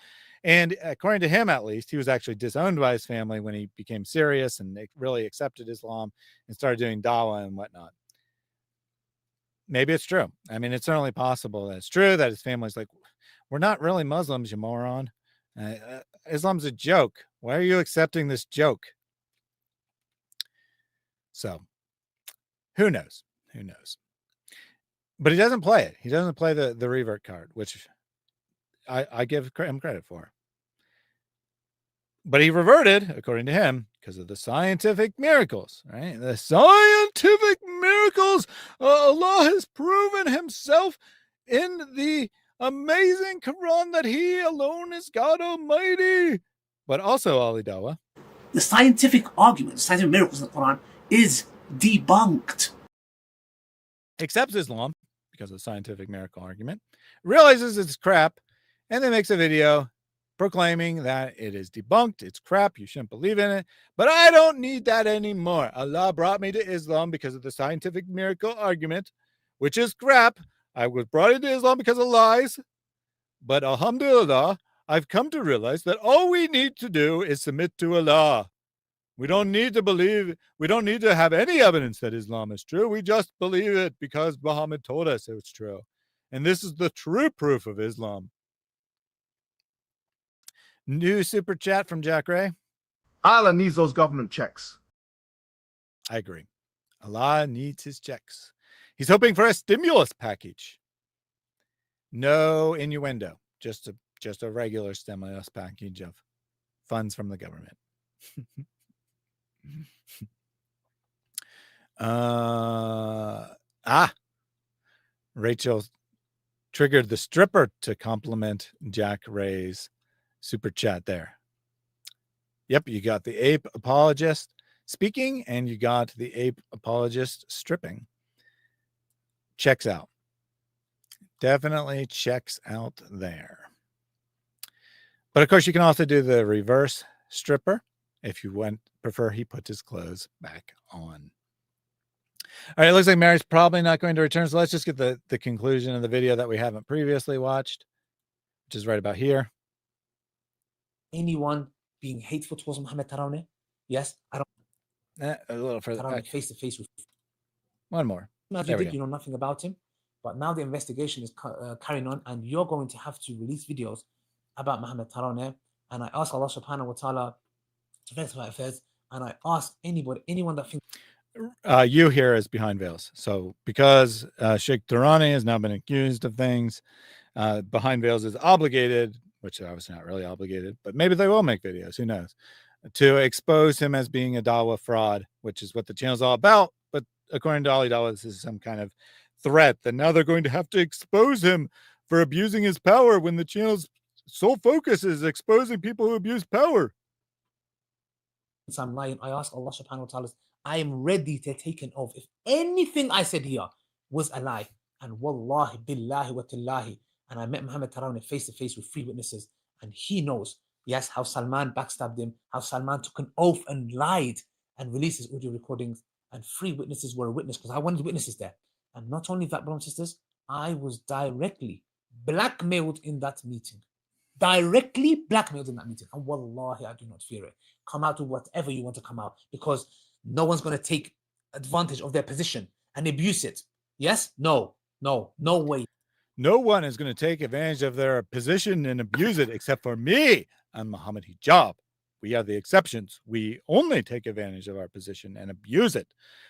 And according to him, at least, he was actually disowned by his family when he became serious and really accepted Islam and started doing Dawah and whatnot. Maybe it's true. I mean, it's certainly possible that it's true that his family's like, we're not really Muslims, you moron. Islam's a joke. Why are you accepting this joke? So, who knows? Who knows? But he doesn't play it. He doesn't play the revert card, which I give him credit for. But he reverted, according to him, because of the scientific miracles, right? The scientific miracles. Allah has proven himself in the amazing Quran that he alone is God Almighty. But also, Ali Dawa, the scientific argument, the scientific miracles in the Quran is debunked. Accepts Islam because of the scientific miracle argument, realizes it's crap, and then makes a video proclaiming that it is debunked, it's crap, you shouldn't believe in it, but I don't need that anymore. Allah brought me to Islam because of the scientific miracle argument, which is crap. I was brought into Islam because of lies, But alhamdulillah, I've come to realize that all we need to do is submit to Allah. We don't need to believe, we don't need to have any evidence that Islam is true. We just believe it because Muhammad told us it's true. And this is the true proof of Islam. New super chat from Jack Ray. Allah needs those government checks. I agree. Allah needs his checks. He's hoping for a stimulus package. No innuendo. Just a regular stimulus package of funds from the government. Rachel triggered the stripper to compliment Jack Ray's super chat there. Yep, you got the ape apologist speaking and you got the ape apologist stripping. Checks out. Definitely checks out there. But of course, you can also do the reverse stripper if you prefer he put his clothes back on. All right, it looks like Mary's probably not going to return, so let's just get the conclusion of the video that we haven't previously watched, which is right about here. Anyone being hateful towards Mohammed Tarawneh? Yes, I don't. A little further back. Face to face with. One more. As you did, you know nothing about him, but now the investigation is carrying on, and you're going to have to release videos about Mohammed Tarawneh. And I ask Allah Subhanahu wa Taala to rectify affairs, and I ask anyone that thinks. You here is behind veils. So because Sheikh Tarawneh has now been accused of things, behind veils is obligated, which I was not really obligated, but maybe they will make videos, who knows, to expose him as being a Dawah fraud, which is what the channel's all about. But according to Ali Dawa, this is some kind of threat that now they're going to have to expose him for abusing his power when the channel's sole focus is exposing people who abuse power. I'm lying. I ask Allah Subhanahu wa Taala, I am ready to take an oath. If anything I said here was a lie, and wallahi, billahi wa tillahi, and I met Mohammed Tarawneh face to face with 3 witnesses, and he knows, yes, how Salman backstabbed him, how Salman took an oath and lied and released his audio recordings, and 3 witnesses were a witness because I wanted witnesses there. And not only that, brothers and sisters, I was directly blackmailed in that meeting. Directly blackmailed in that meeting. And wallahi, I do not fear it. Come out with whatever you want to come out, because no one's going to take advantage of their position and abuse it. Yes? No way. No one is going to take advantage of their position and abuse it except for me and Mohammed Hijab. We are the exceptions. We only take advantage of our position and abuse it.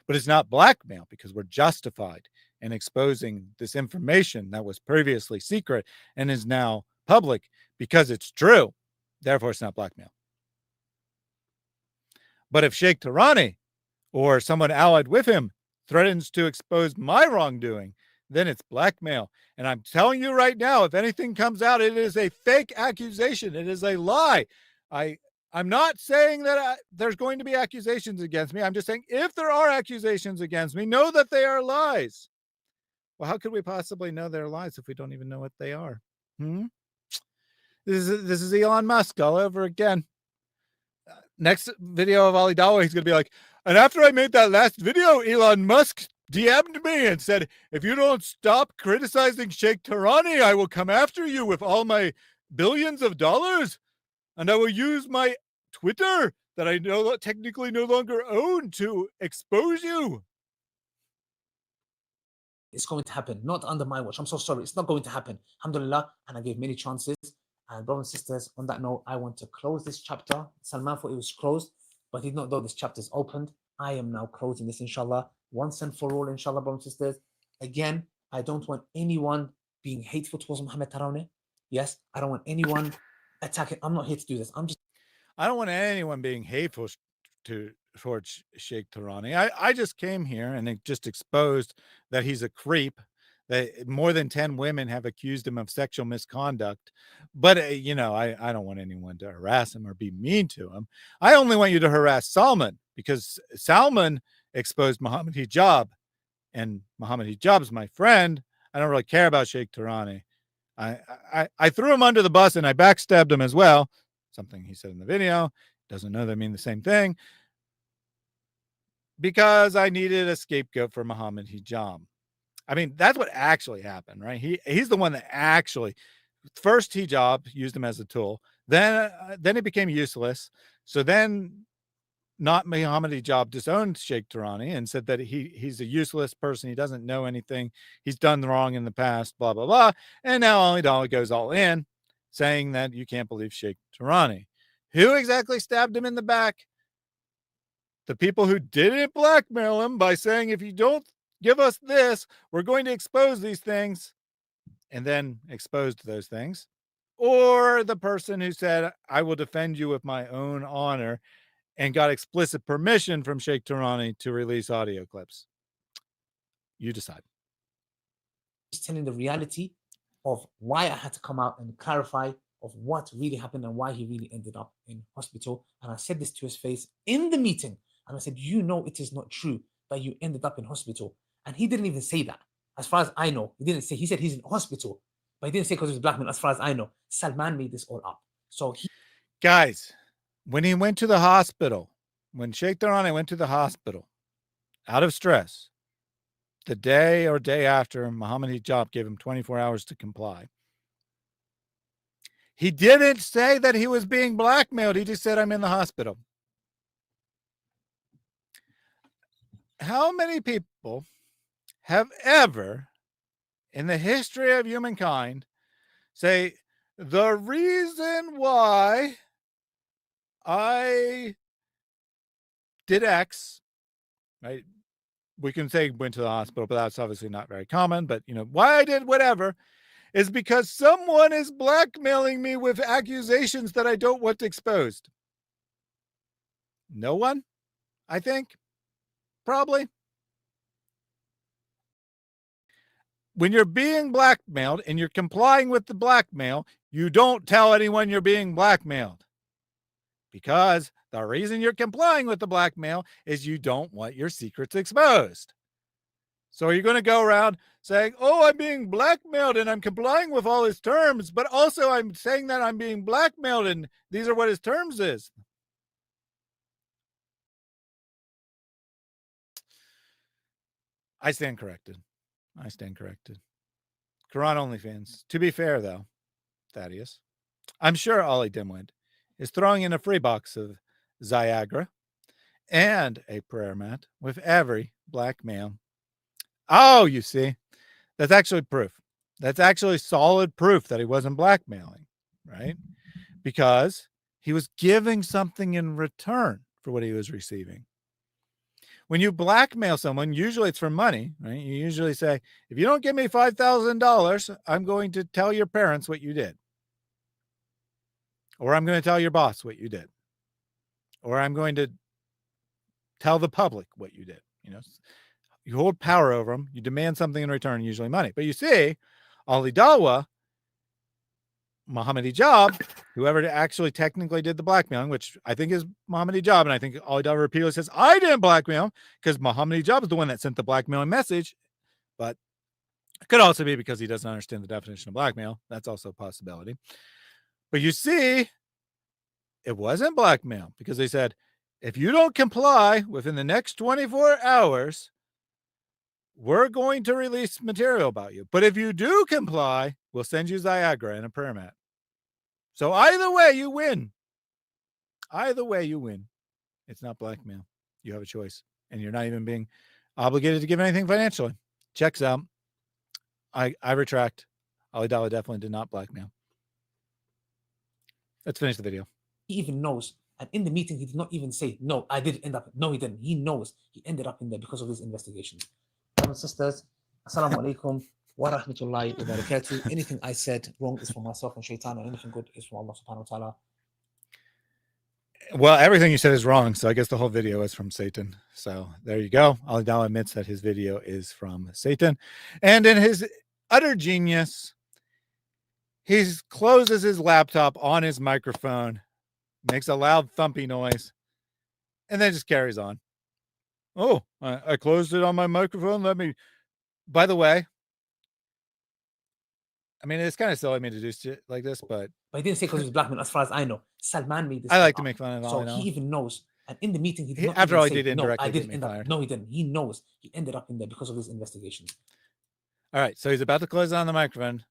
But it's not blackmail because we're justified in exposing this information that was previously secret and is now public because it's true. Therefore, it's not blackmail. But if Sheikh Tarawneh or someone allied with him threatens to expose my wrongdoing, then it's blackmail. And I'm telling you right now, if anything comes out, it is a fake accusation. It is a lie. I'm not saying that there's going to be accusations against me. I'm just saying if there are accusations against me, know that they are lies. Well, how could we possibly know they're lies if we don't even know what they are? This is Elon Musk all over again. Next video of Ali Dawa, he's going to be like, and after I made that last video, Elon Musk DM'd me and said, if you don't stop criticizing Sheikh Tarawneh, I will come after you with all my billions of dollars, and I will use my Twitter that I technically no longer own to expose you. It's going to happen, not under my watch. I'm so sorry. It's not going to happen. Alhamdulillah. And I gave many chances. And brothers and sisters, on that note, I want to close this chapter. Salman thought it was closed, but he did not know this chapter is opened. I am now closing this, inshallah, once and for all, inshallah, brothers and sisters. Again, I don't want anyone being hateful towards Mohammed Tarawneh. Yes, I don't want anyone attacking. I'm not here to do this. I don't want anyone being hateful towards Sheikh Tarawneh. I just came here and it just exposed that he's a creep, that more than 10 women have accused him of sexual misconduct. But, I don't want anyone to harass him or be mean to him. I only want you to harass Salman, because Salman exposed Mohammed Hijab, and Mohammed Hijab's my friend. I don't really care about Sheikh Tarawneh. I threw him under the bus and I backstabbed him as well. Something he said in the video. Doesn't know that I mean the same thing. Because I needed a scapegoat for Mohammed Hijab. I mean, that's what actually happened, right? He's the one that actually first Hijab used him as a tool. Then he became useless. So then not Mohammed Hijab disowned Sheikh Tarawneh and said that he's a useless person. He doesn't know anything. He's done wrong in the past, blah, blah, blah. And now Ali Dawa goes all in, saying that you can't believe Sheikh Tarawneh. Who exactly stabbed him in the back? The people who didn't blackmail him by saying, if you don't give us this, we're going to expose these things, and then exposed those things. Or the person who said, I will defend you with my own honor, and got explicit permission from Sheikh Tarawneh to release audio clips. You decide. Just telling the reality of why I had to come out and clarify of what really happened and why he really ended up in hospital. And I said this to his face in the meeting. And I said, you know, it is not true that you ended up in hospital. And he didn't even say that. As far as I know, he didn't say, he said he's in hospital, but he didn't say because he was blackmailed. As far as I know, Salman made this all up. So guys, when he went to the hospital, when Sheikh Tarawneh went to the hospital out of stress, the day or day after Mohammed Hijab gave him 24 hours to comply, he didn't say that he was being blackmailed. He just said, I'm in the hospital. How many people have ever in the history of humankind say, the reason why I did X, right? We can say went to the hospital, but that's obviously not very common. But, you know, why I did whatever is because someone is blackmailing me with accusations that I don't want exposed. No one, I think, probably. When you're being blackmailed and you're complying with the blackmail, you don't tell anyone you're being blackmailed. Because the reason you're complying with the blackmail is you don't want your secrets exposed. So are you going to go around saying, oh, I'm being blackmailed and I'm complying with all his terms, but also I'm saying that I'm being blackmailed and these are what his terms is? I stand corrected. I stand corrected. Quran only fans. To be fair, though, Thaddeus, I'm sure Ali Dimwit is throwing in a free box of Viagra and a prayer mat with every blackmail. Oh, you see, that's actually proof. That's actually solid proof that he wasn't blackmailing, right? Because he was giving something in return for what he was receiving. When you blackmail someone, usually it's for money, right? You usually say, if you don't give me $5,000, I'm going to tell your parents what you did. Or I'm going to tell your boss what you did. Or I'm going to tell the public what you did. You know, you hold power over them. You demand something in return, usually money. But you see, Ali Dawa, Mohammed Hijab, whoever actually technically did the blackmailing, which I think is Mohammed Hijab, and I think Ali Dawa repeatedly says, I didn't blackmail, because Mohammed Hijab is the one that sent the blackmailing message. But it could also be because he doesn't understand the definition of blackmail. That's also a possibility. But you see, it wasn't blackmail, because they said, if you don't comply within the next 24 hours, we're going to release material about you. But if you do comply, we'll send you Viagra and a prayer mat. So either way, you win. Either way, you win. It's not blackmail. You have a choice. And you're not even being obligated to give anything financially. Checks out. I retract. Ali Dawa definitely did not blackmail. Let's finish the video. he even knows. And in the meeting, he did not even say, no, I did end up. No, he didn't. He knows he ended up in there because of his investigations. Brothers and sisters, assalamu alaikum wa rahmatullahi wa barakatuh. Anything I said wrong is from myself and shaitan, and anything good is from Allah subhanahu wa ta'ala. Well, everything you said is wrong, so I guess the whole video is from Satan. So there you go. Ali Dawa admits that his video is from Satan. And in his utter genius, he closes his laptop on his microphone, makes a loud thumpy noise, and then just carries on. Oh, I closed it on my microphone. Let me... By the way, I mean, it's kind of silly of me to do shit like this, but he didn't say because he was black man, as far as I know. Salman made this. I like to make fun of all. So he even knows. And in the meeting, he did not after all, he say, did indirectly. No, I didn't end up. No, he didn't. He knows he ended up in there because of his investigations. All right, so he's about to close on the microphone.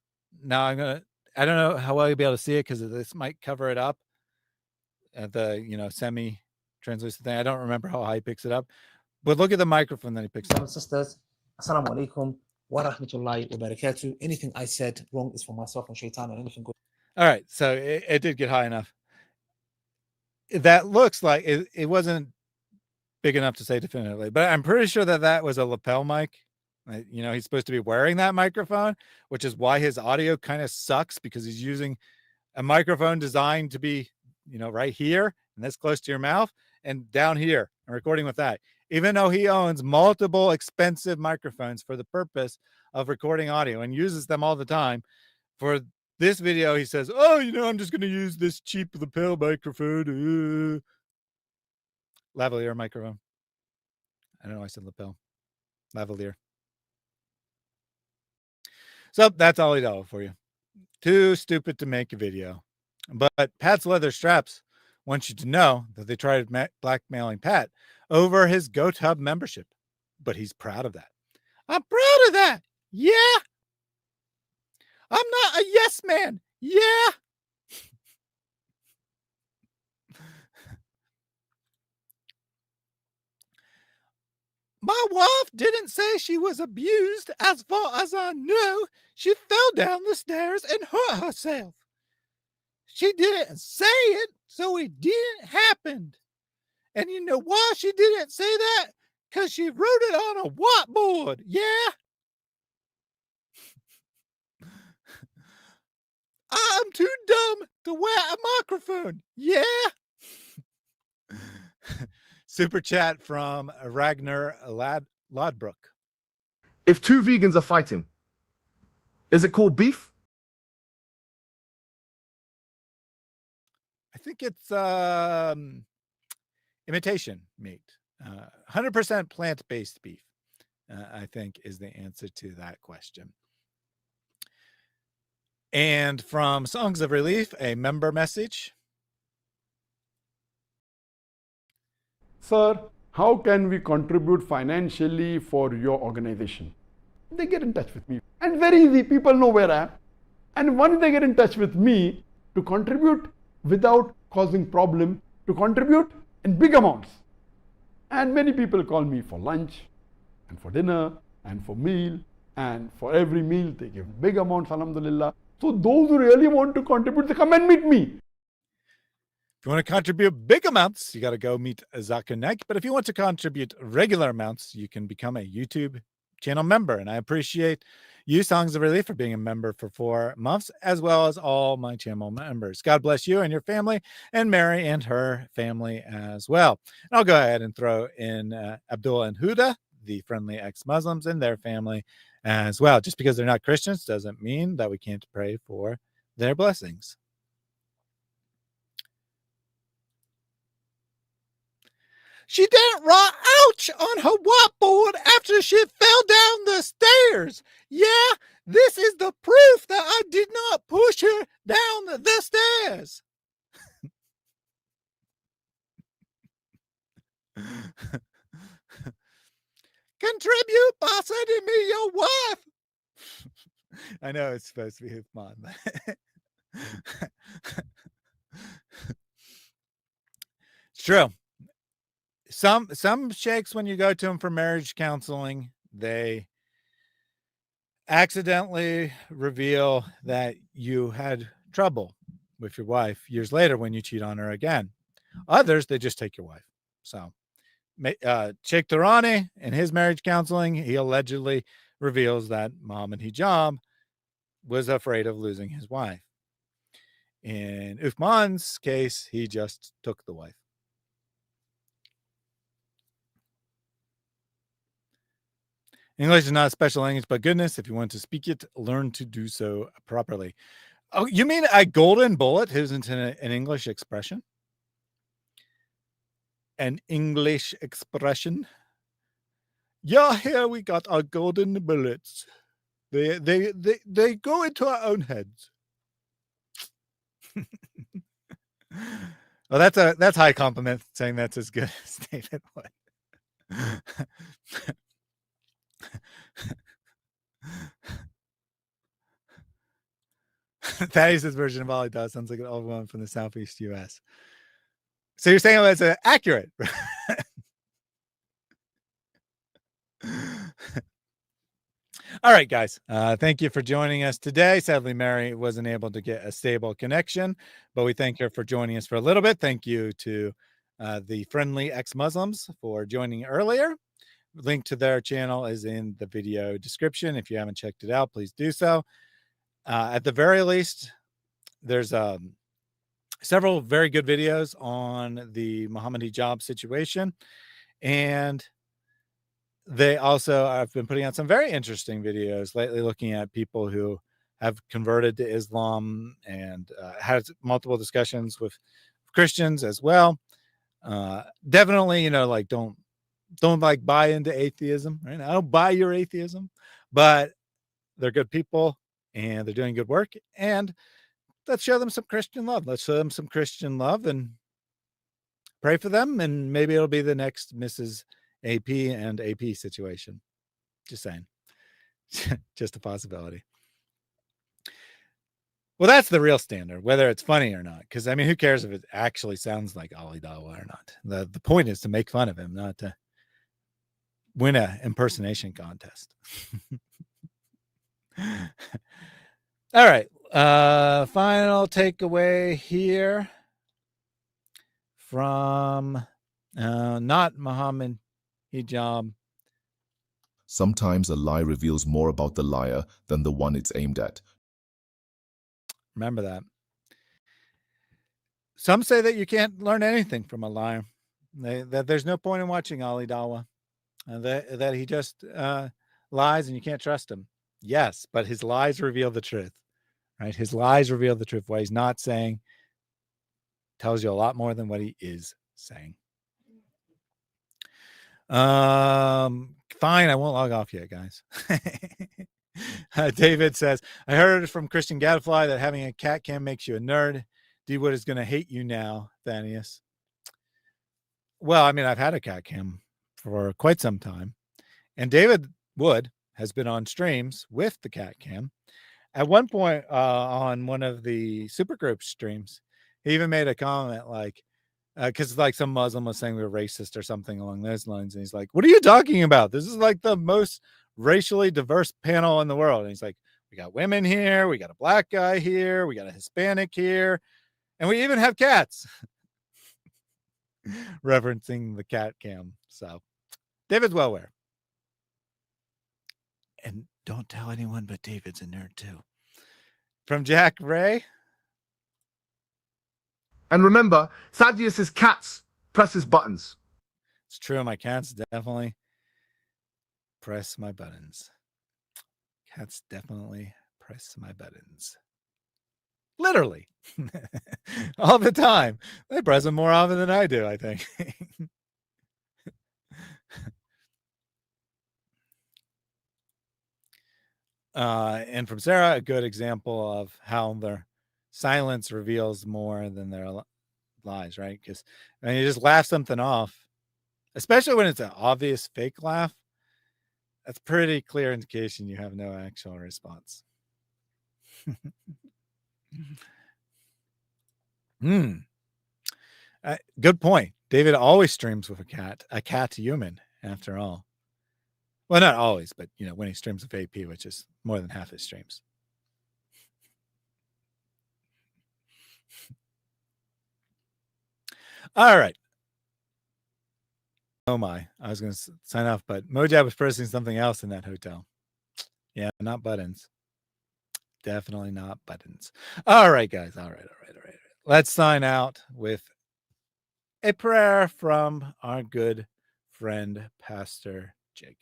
Now I'm gonna I don't know how well you'll be able to see it because this might cover it up at the semi translucent thing. I don't remember how high he picks it up, but look at the microphone that he picks up. Sisters, assalamu alaikum wa rahmatullahi wa barakatuh. Anything I said wrong is for myself and shaitan, and anything good. All right, so it did get high enough. That looks like it wasn't big enough to say definitively, but I'm pretty sure that was a lapel mic. He's supposed to be wearing that microphone, which is why his audio kind of sucks, because he's using a microphone designed to be, right here and this close to your mouth and down here and recording with that, even though he owns multiple expensive microphones for the purpose of recording audio and uses them all the time. For this video, he says, oh, I'm just going to use this cheap lapel microphone. Lavalier microphone. I don't know why I said lapel. Lavalier. So that's Ali Dawa for you. Too stupid to make a video. But Pat's leather straps want you to know that they tried blackmailing Pat over his GoTub membership. But he's proud of that. I'm proud of that. Yeah. I'm not a yes man. Yeah. My wife didn't say she was abused. As far as I know, she fell down the stairs and hurt herself. She didn't say it, so it didn't happen. And you know why she didn't say that? Because she wrote it on a whiteboard. Yeah. I'm too dumb to wear a microphone. Yeah. Super chat from Ragnar Lodbrook. If two vegans are fighting, is it called beef? I think it's imitation meat. 100% plant-based beef, I think, is the answer to that question. And from Songs of Relief, a member message. Sir, how can we contribute financially for your organization? They get in touch with me. And very easy, people know where I am. And once they get in touch with me to contribute without causing problem, to contribute in big amounts. And many people call me for lunch and for dinner and for meal, and for every meal they give big amounts, alhamdulillah. So those who really want to contribute, they come and meet me. If you want to contribute big amounts, you got to go meet Zakir Naik. But if you want to contribute regular amounts, you can become a YouTube channel member. And I appreciate you, Songs of Relief, for being a member for 4 months, as well as all my channel members. God bless you and your family, and Mary and her family as well. And I'll go ahead and throw in Abdullah and Huda, the friendly ex-Muslims, and their family as well. Just because they're not Christians doesn't mean that we can't pray for their blessings. She didn't write ouch on her whiteboard after she fell down the stairs. Yeah, this is the proof that I did not push her down the stairs. Contribute by sending me your wife. I know it's supposed to be Hufman. It's true. Some sheikhs, when you go to them for marriage counseling, they accidentally reveal that you had trouble with your wife years later when you cheat on her again. Others, they just take your wife. So Sheikh Tarawneh, in his marriage counseling, he allegedly reveals that Mohammed Hijab was afraid of losing his wife. In Uthman's case, he just took the wife. English is not a special language, but goodness, if you want to speak it, learn to do so properly. Oh, you mean a golden bullet isn't an English expression? An English expression? Yeah, here we got our golden bullets. They go into our own heads. Well, that's high compliment, saying that's as good as David would. Thaddeus' version of Ali Dawa sounds like an old woman from the Southeast U.S. So you're saying that's accurate? All right, guys. Thank you for joining us today. Sadly, Mary wasn't able to get a stable connection, but we thank her for joining us for a little bit. Thank you to the friendly ex-Muslims for joining earlier. Link to their channel is in the video description. If you haven't checked it out, please do so. At the very least, there's several very good videos on the Mohammed Hijab situation. And they also have been putting out some very interesting videos lately looking at people who have converted to Islam and had multiple discussions with Christians as well. Definitely, you know, like don't like buy into atheism, right? I don't buy your atheism, but they're good people and they're doing good work, and let's show them some Christian love. Let's show them some Christian love and pray for them, and maybe it'll be the next Mrs. AP and AP situation. Just saying. Just a possibility. Well, that's the real standard, whether it's funny or not. Because, I mean, who cares if it actually sounds like Ali Dawa or not? The point is to make fun of him, not to win an impersonation contest. All right. Final takeaway here from not Mohammed Hijab. Sometimes a lie reveals more about the liar than the one it's aimed at. Remember that. Some say that you can't learn anything from a liar. That there's no point in watching Ali Dawa. That he just lies and you can't trust him. Yes, but his lies reveal the truth. Right? His lies reveal the truth. What he's not saying tells you a lot more than what he is saying. Fine, I won't log off yet, guys. David says, I heard from Christian Gadfly that having a cat cam makes you a nerd. D-Wood is going to hate you now, Thaddeus. Well, I mean, I've had a cat cam for quite some time. And David Wood has been on streams with the cat cam. At one point on one of the supergroup streams, he even made a comment like, because like some Muslim was saying we were racist or something along those lines. And he's like, what are you talking about? This is like the most racially diverse panel in the world. And he's like, we got women here. We got a black guy here. We got a Hispanic here. And we even have cats. Referencing the cat cam. So David's well aware. And don't tell anyone, but David's a nerd too. From Jack Ray. And remember, Thaddeus's cats presses buttons. It's true. My cats definitely press my buttons. Cats definitely press my buttons. Literally. All the time. They press them more often than I do, I think. And from Sarah, a good example of how their silence reveals more than their lies, right? Because when you just laugh something off, especially when it's an obvious fake laugh, that's pretty clear indication you have no actual response. Good point. David always streams with a cat human, after all. Well, not always, but you know, when he streams with AP, which is more than half his streams. All right. Oh my, I was going to sign off, but Mojab was pressing something else in that hotel. Yeah, not buttons. Definitely not buttons. All right, guys. All right. Let's sign out with a prayer from our good friend, Pastor Jake.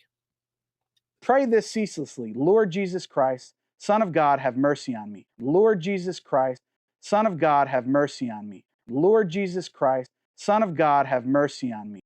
Pray this ceaselessly. Lord Jesus Christ, Son of God, have mercy on me. Lord Jesus Christ, Son of God, have mercy on me. Lord Jesus Christ, Son of God, have mercy on me.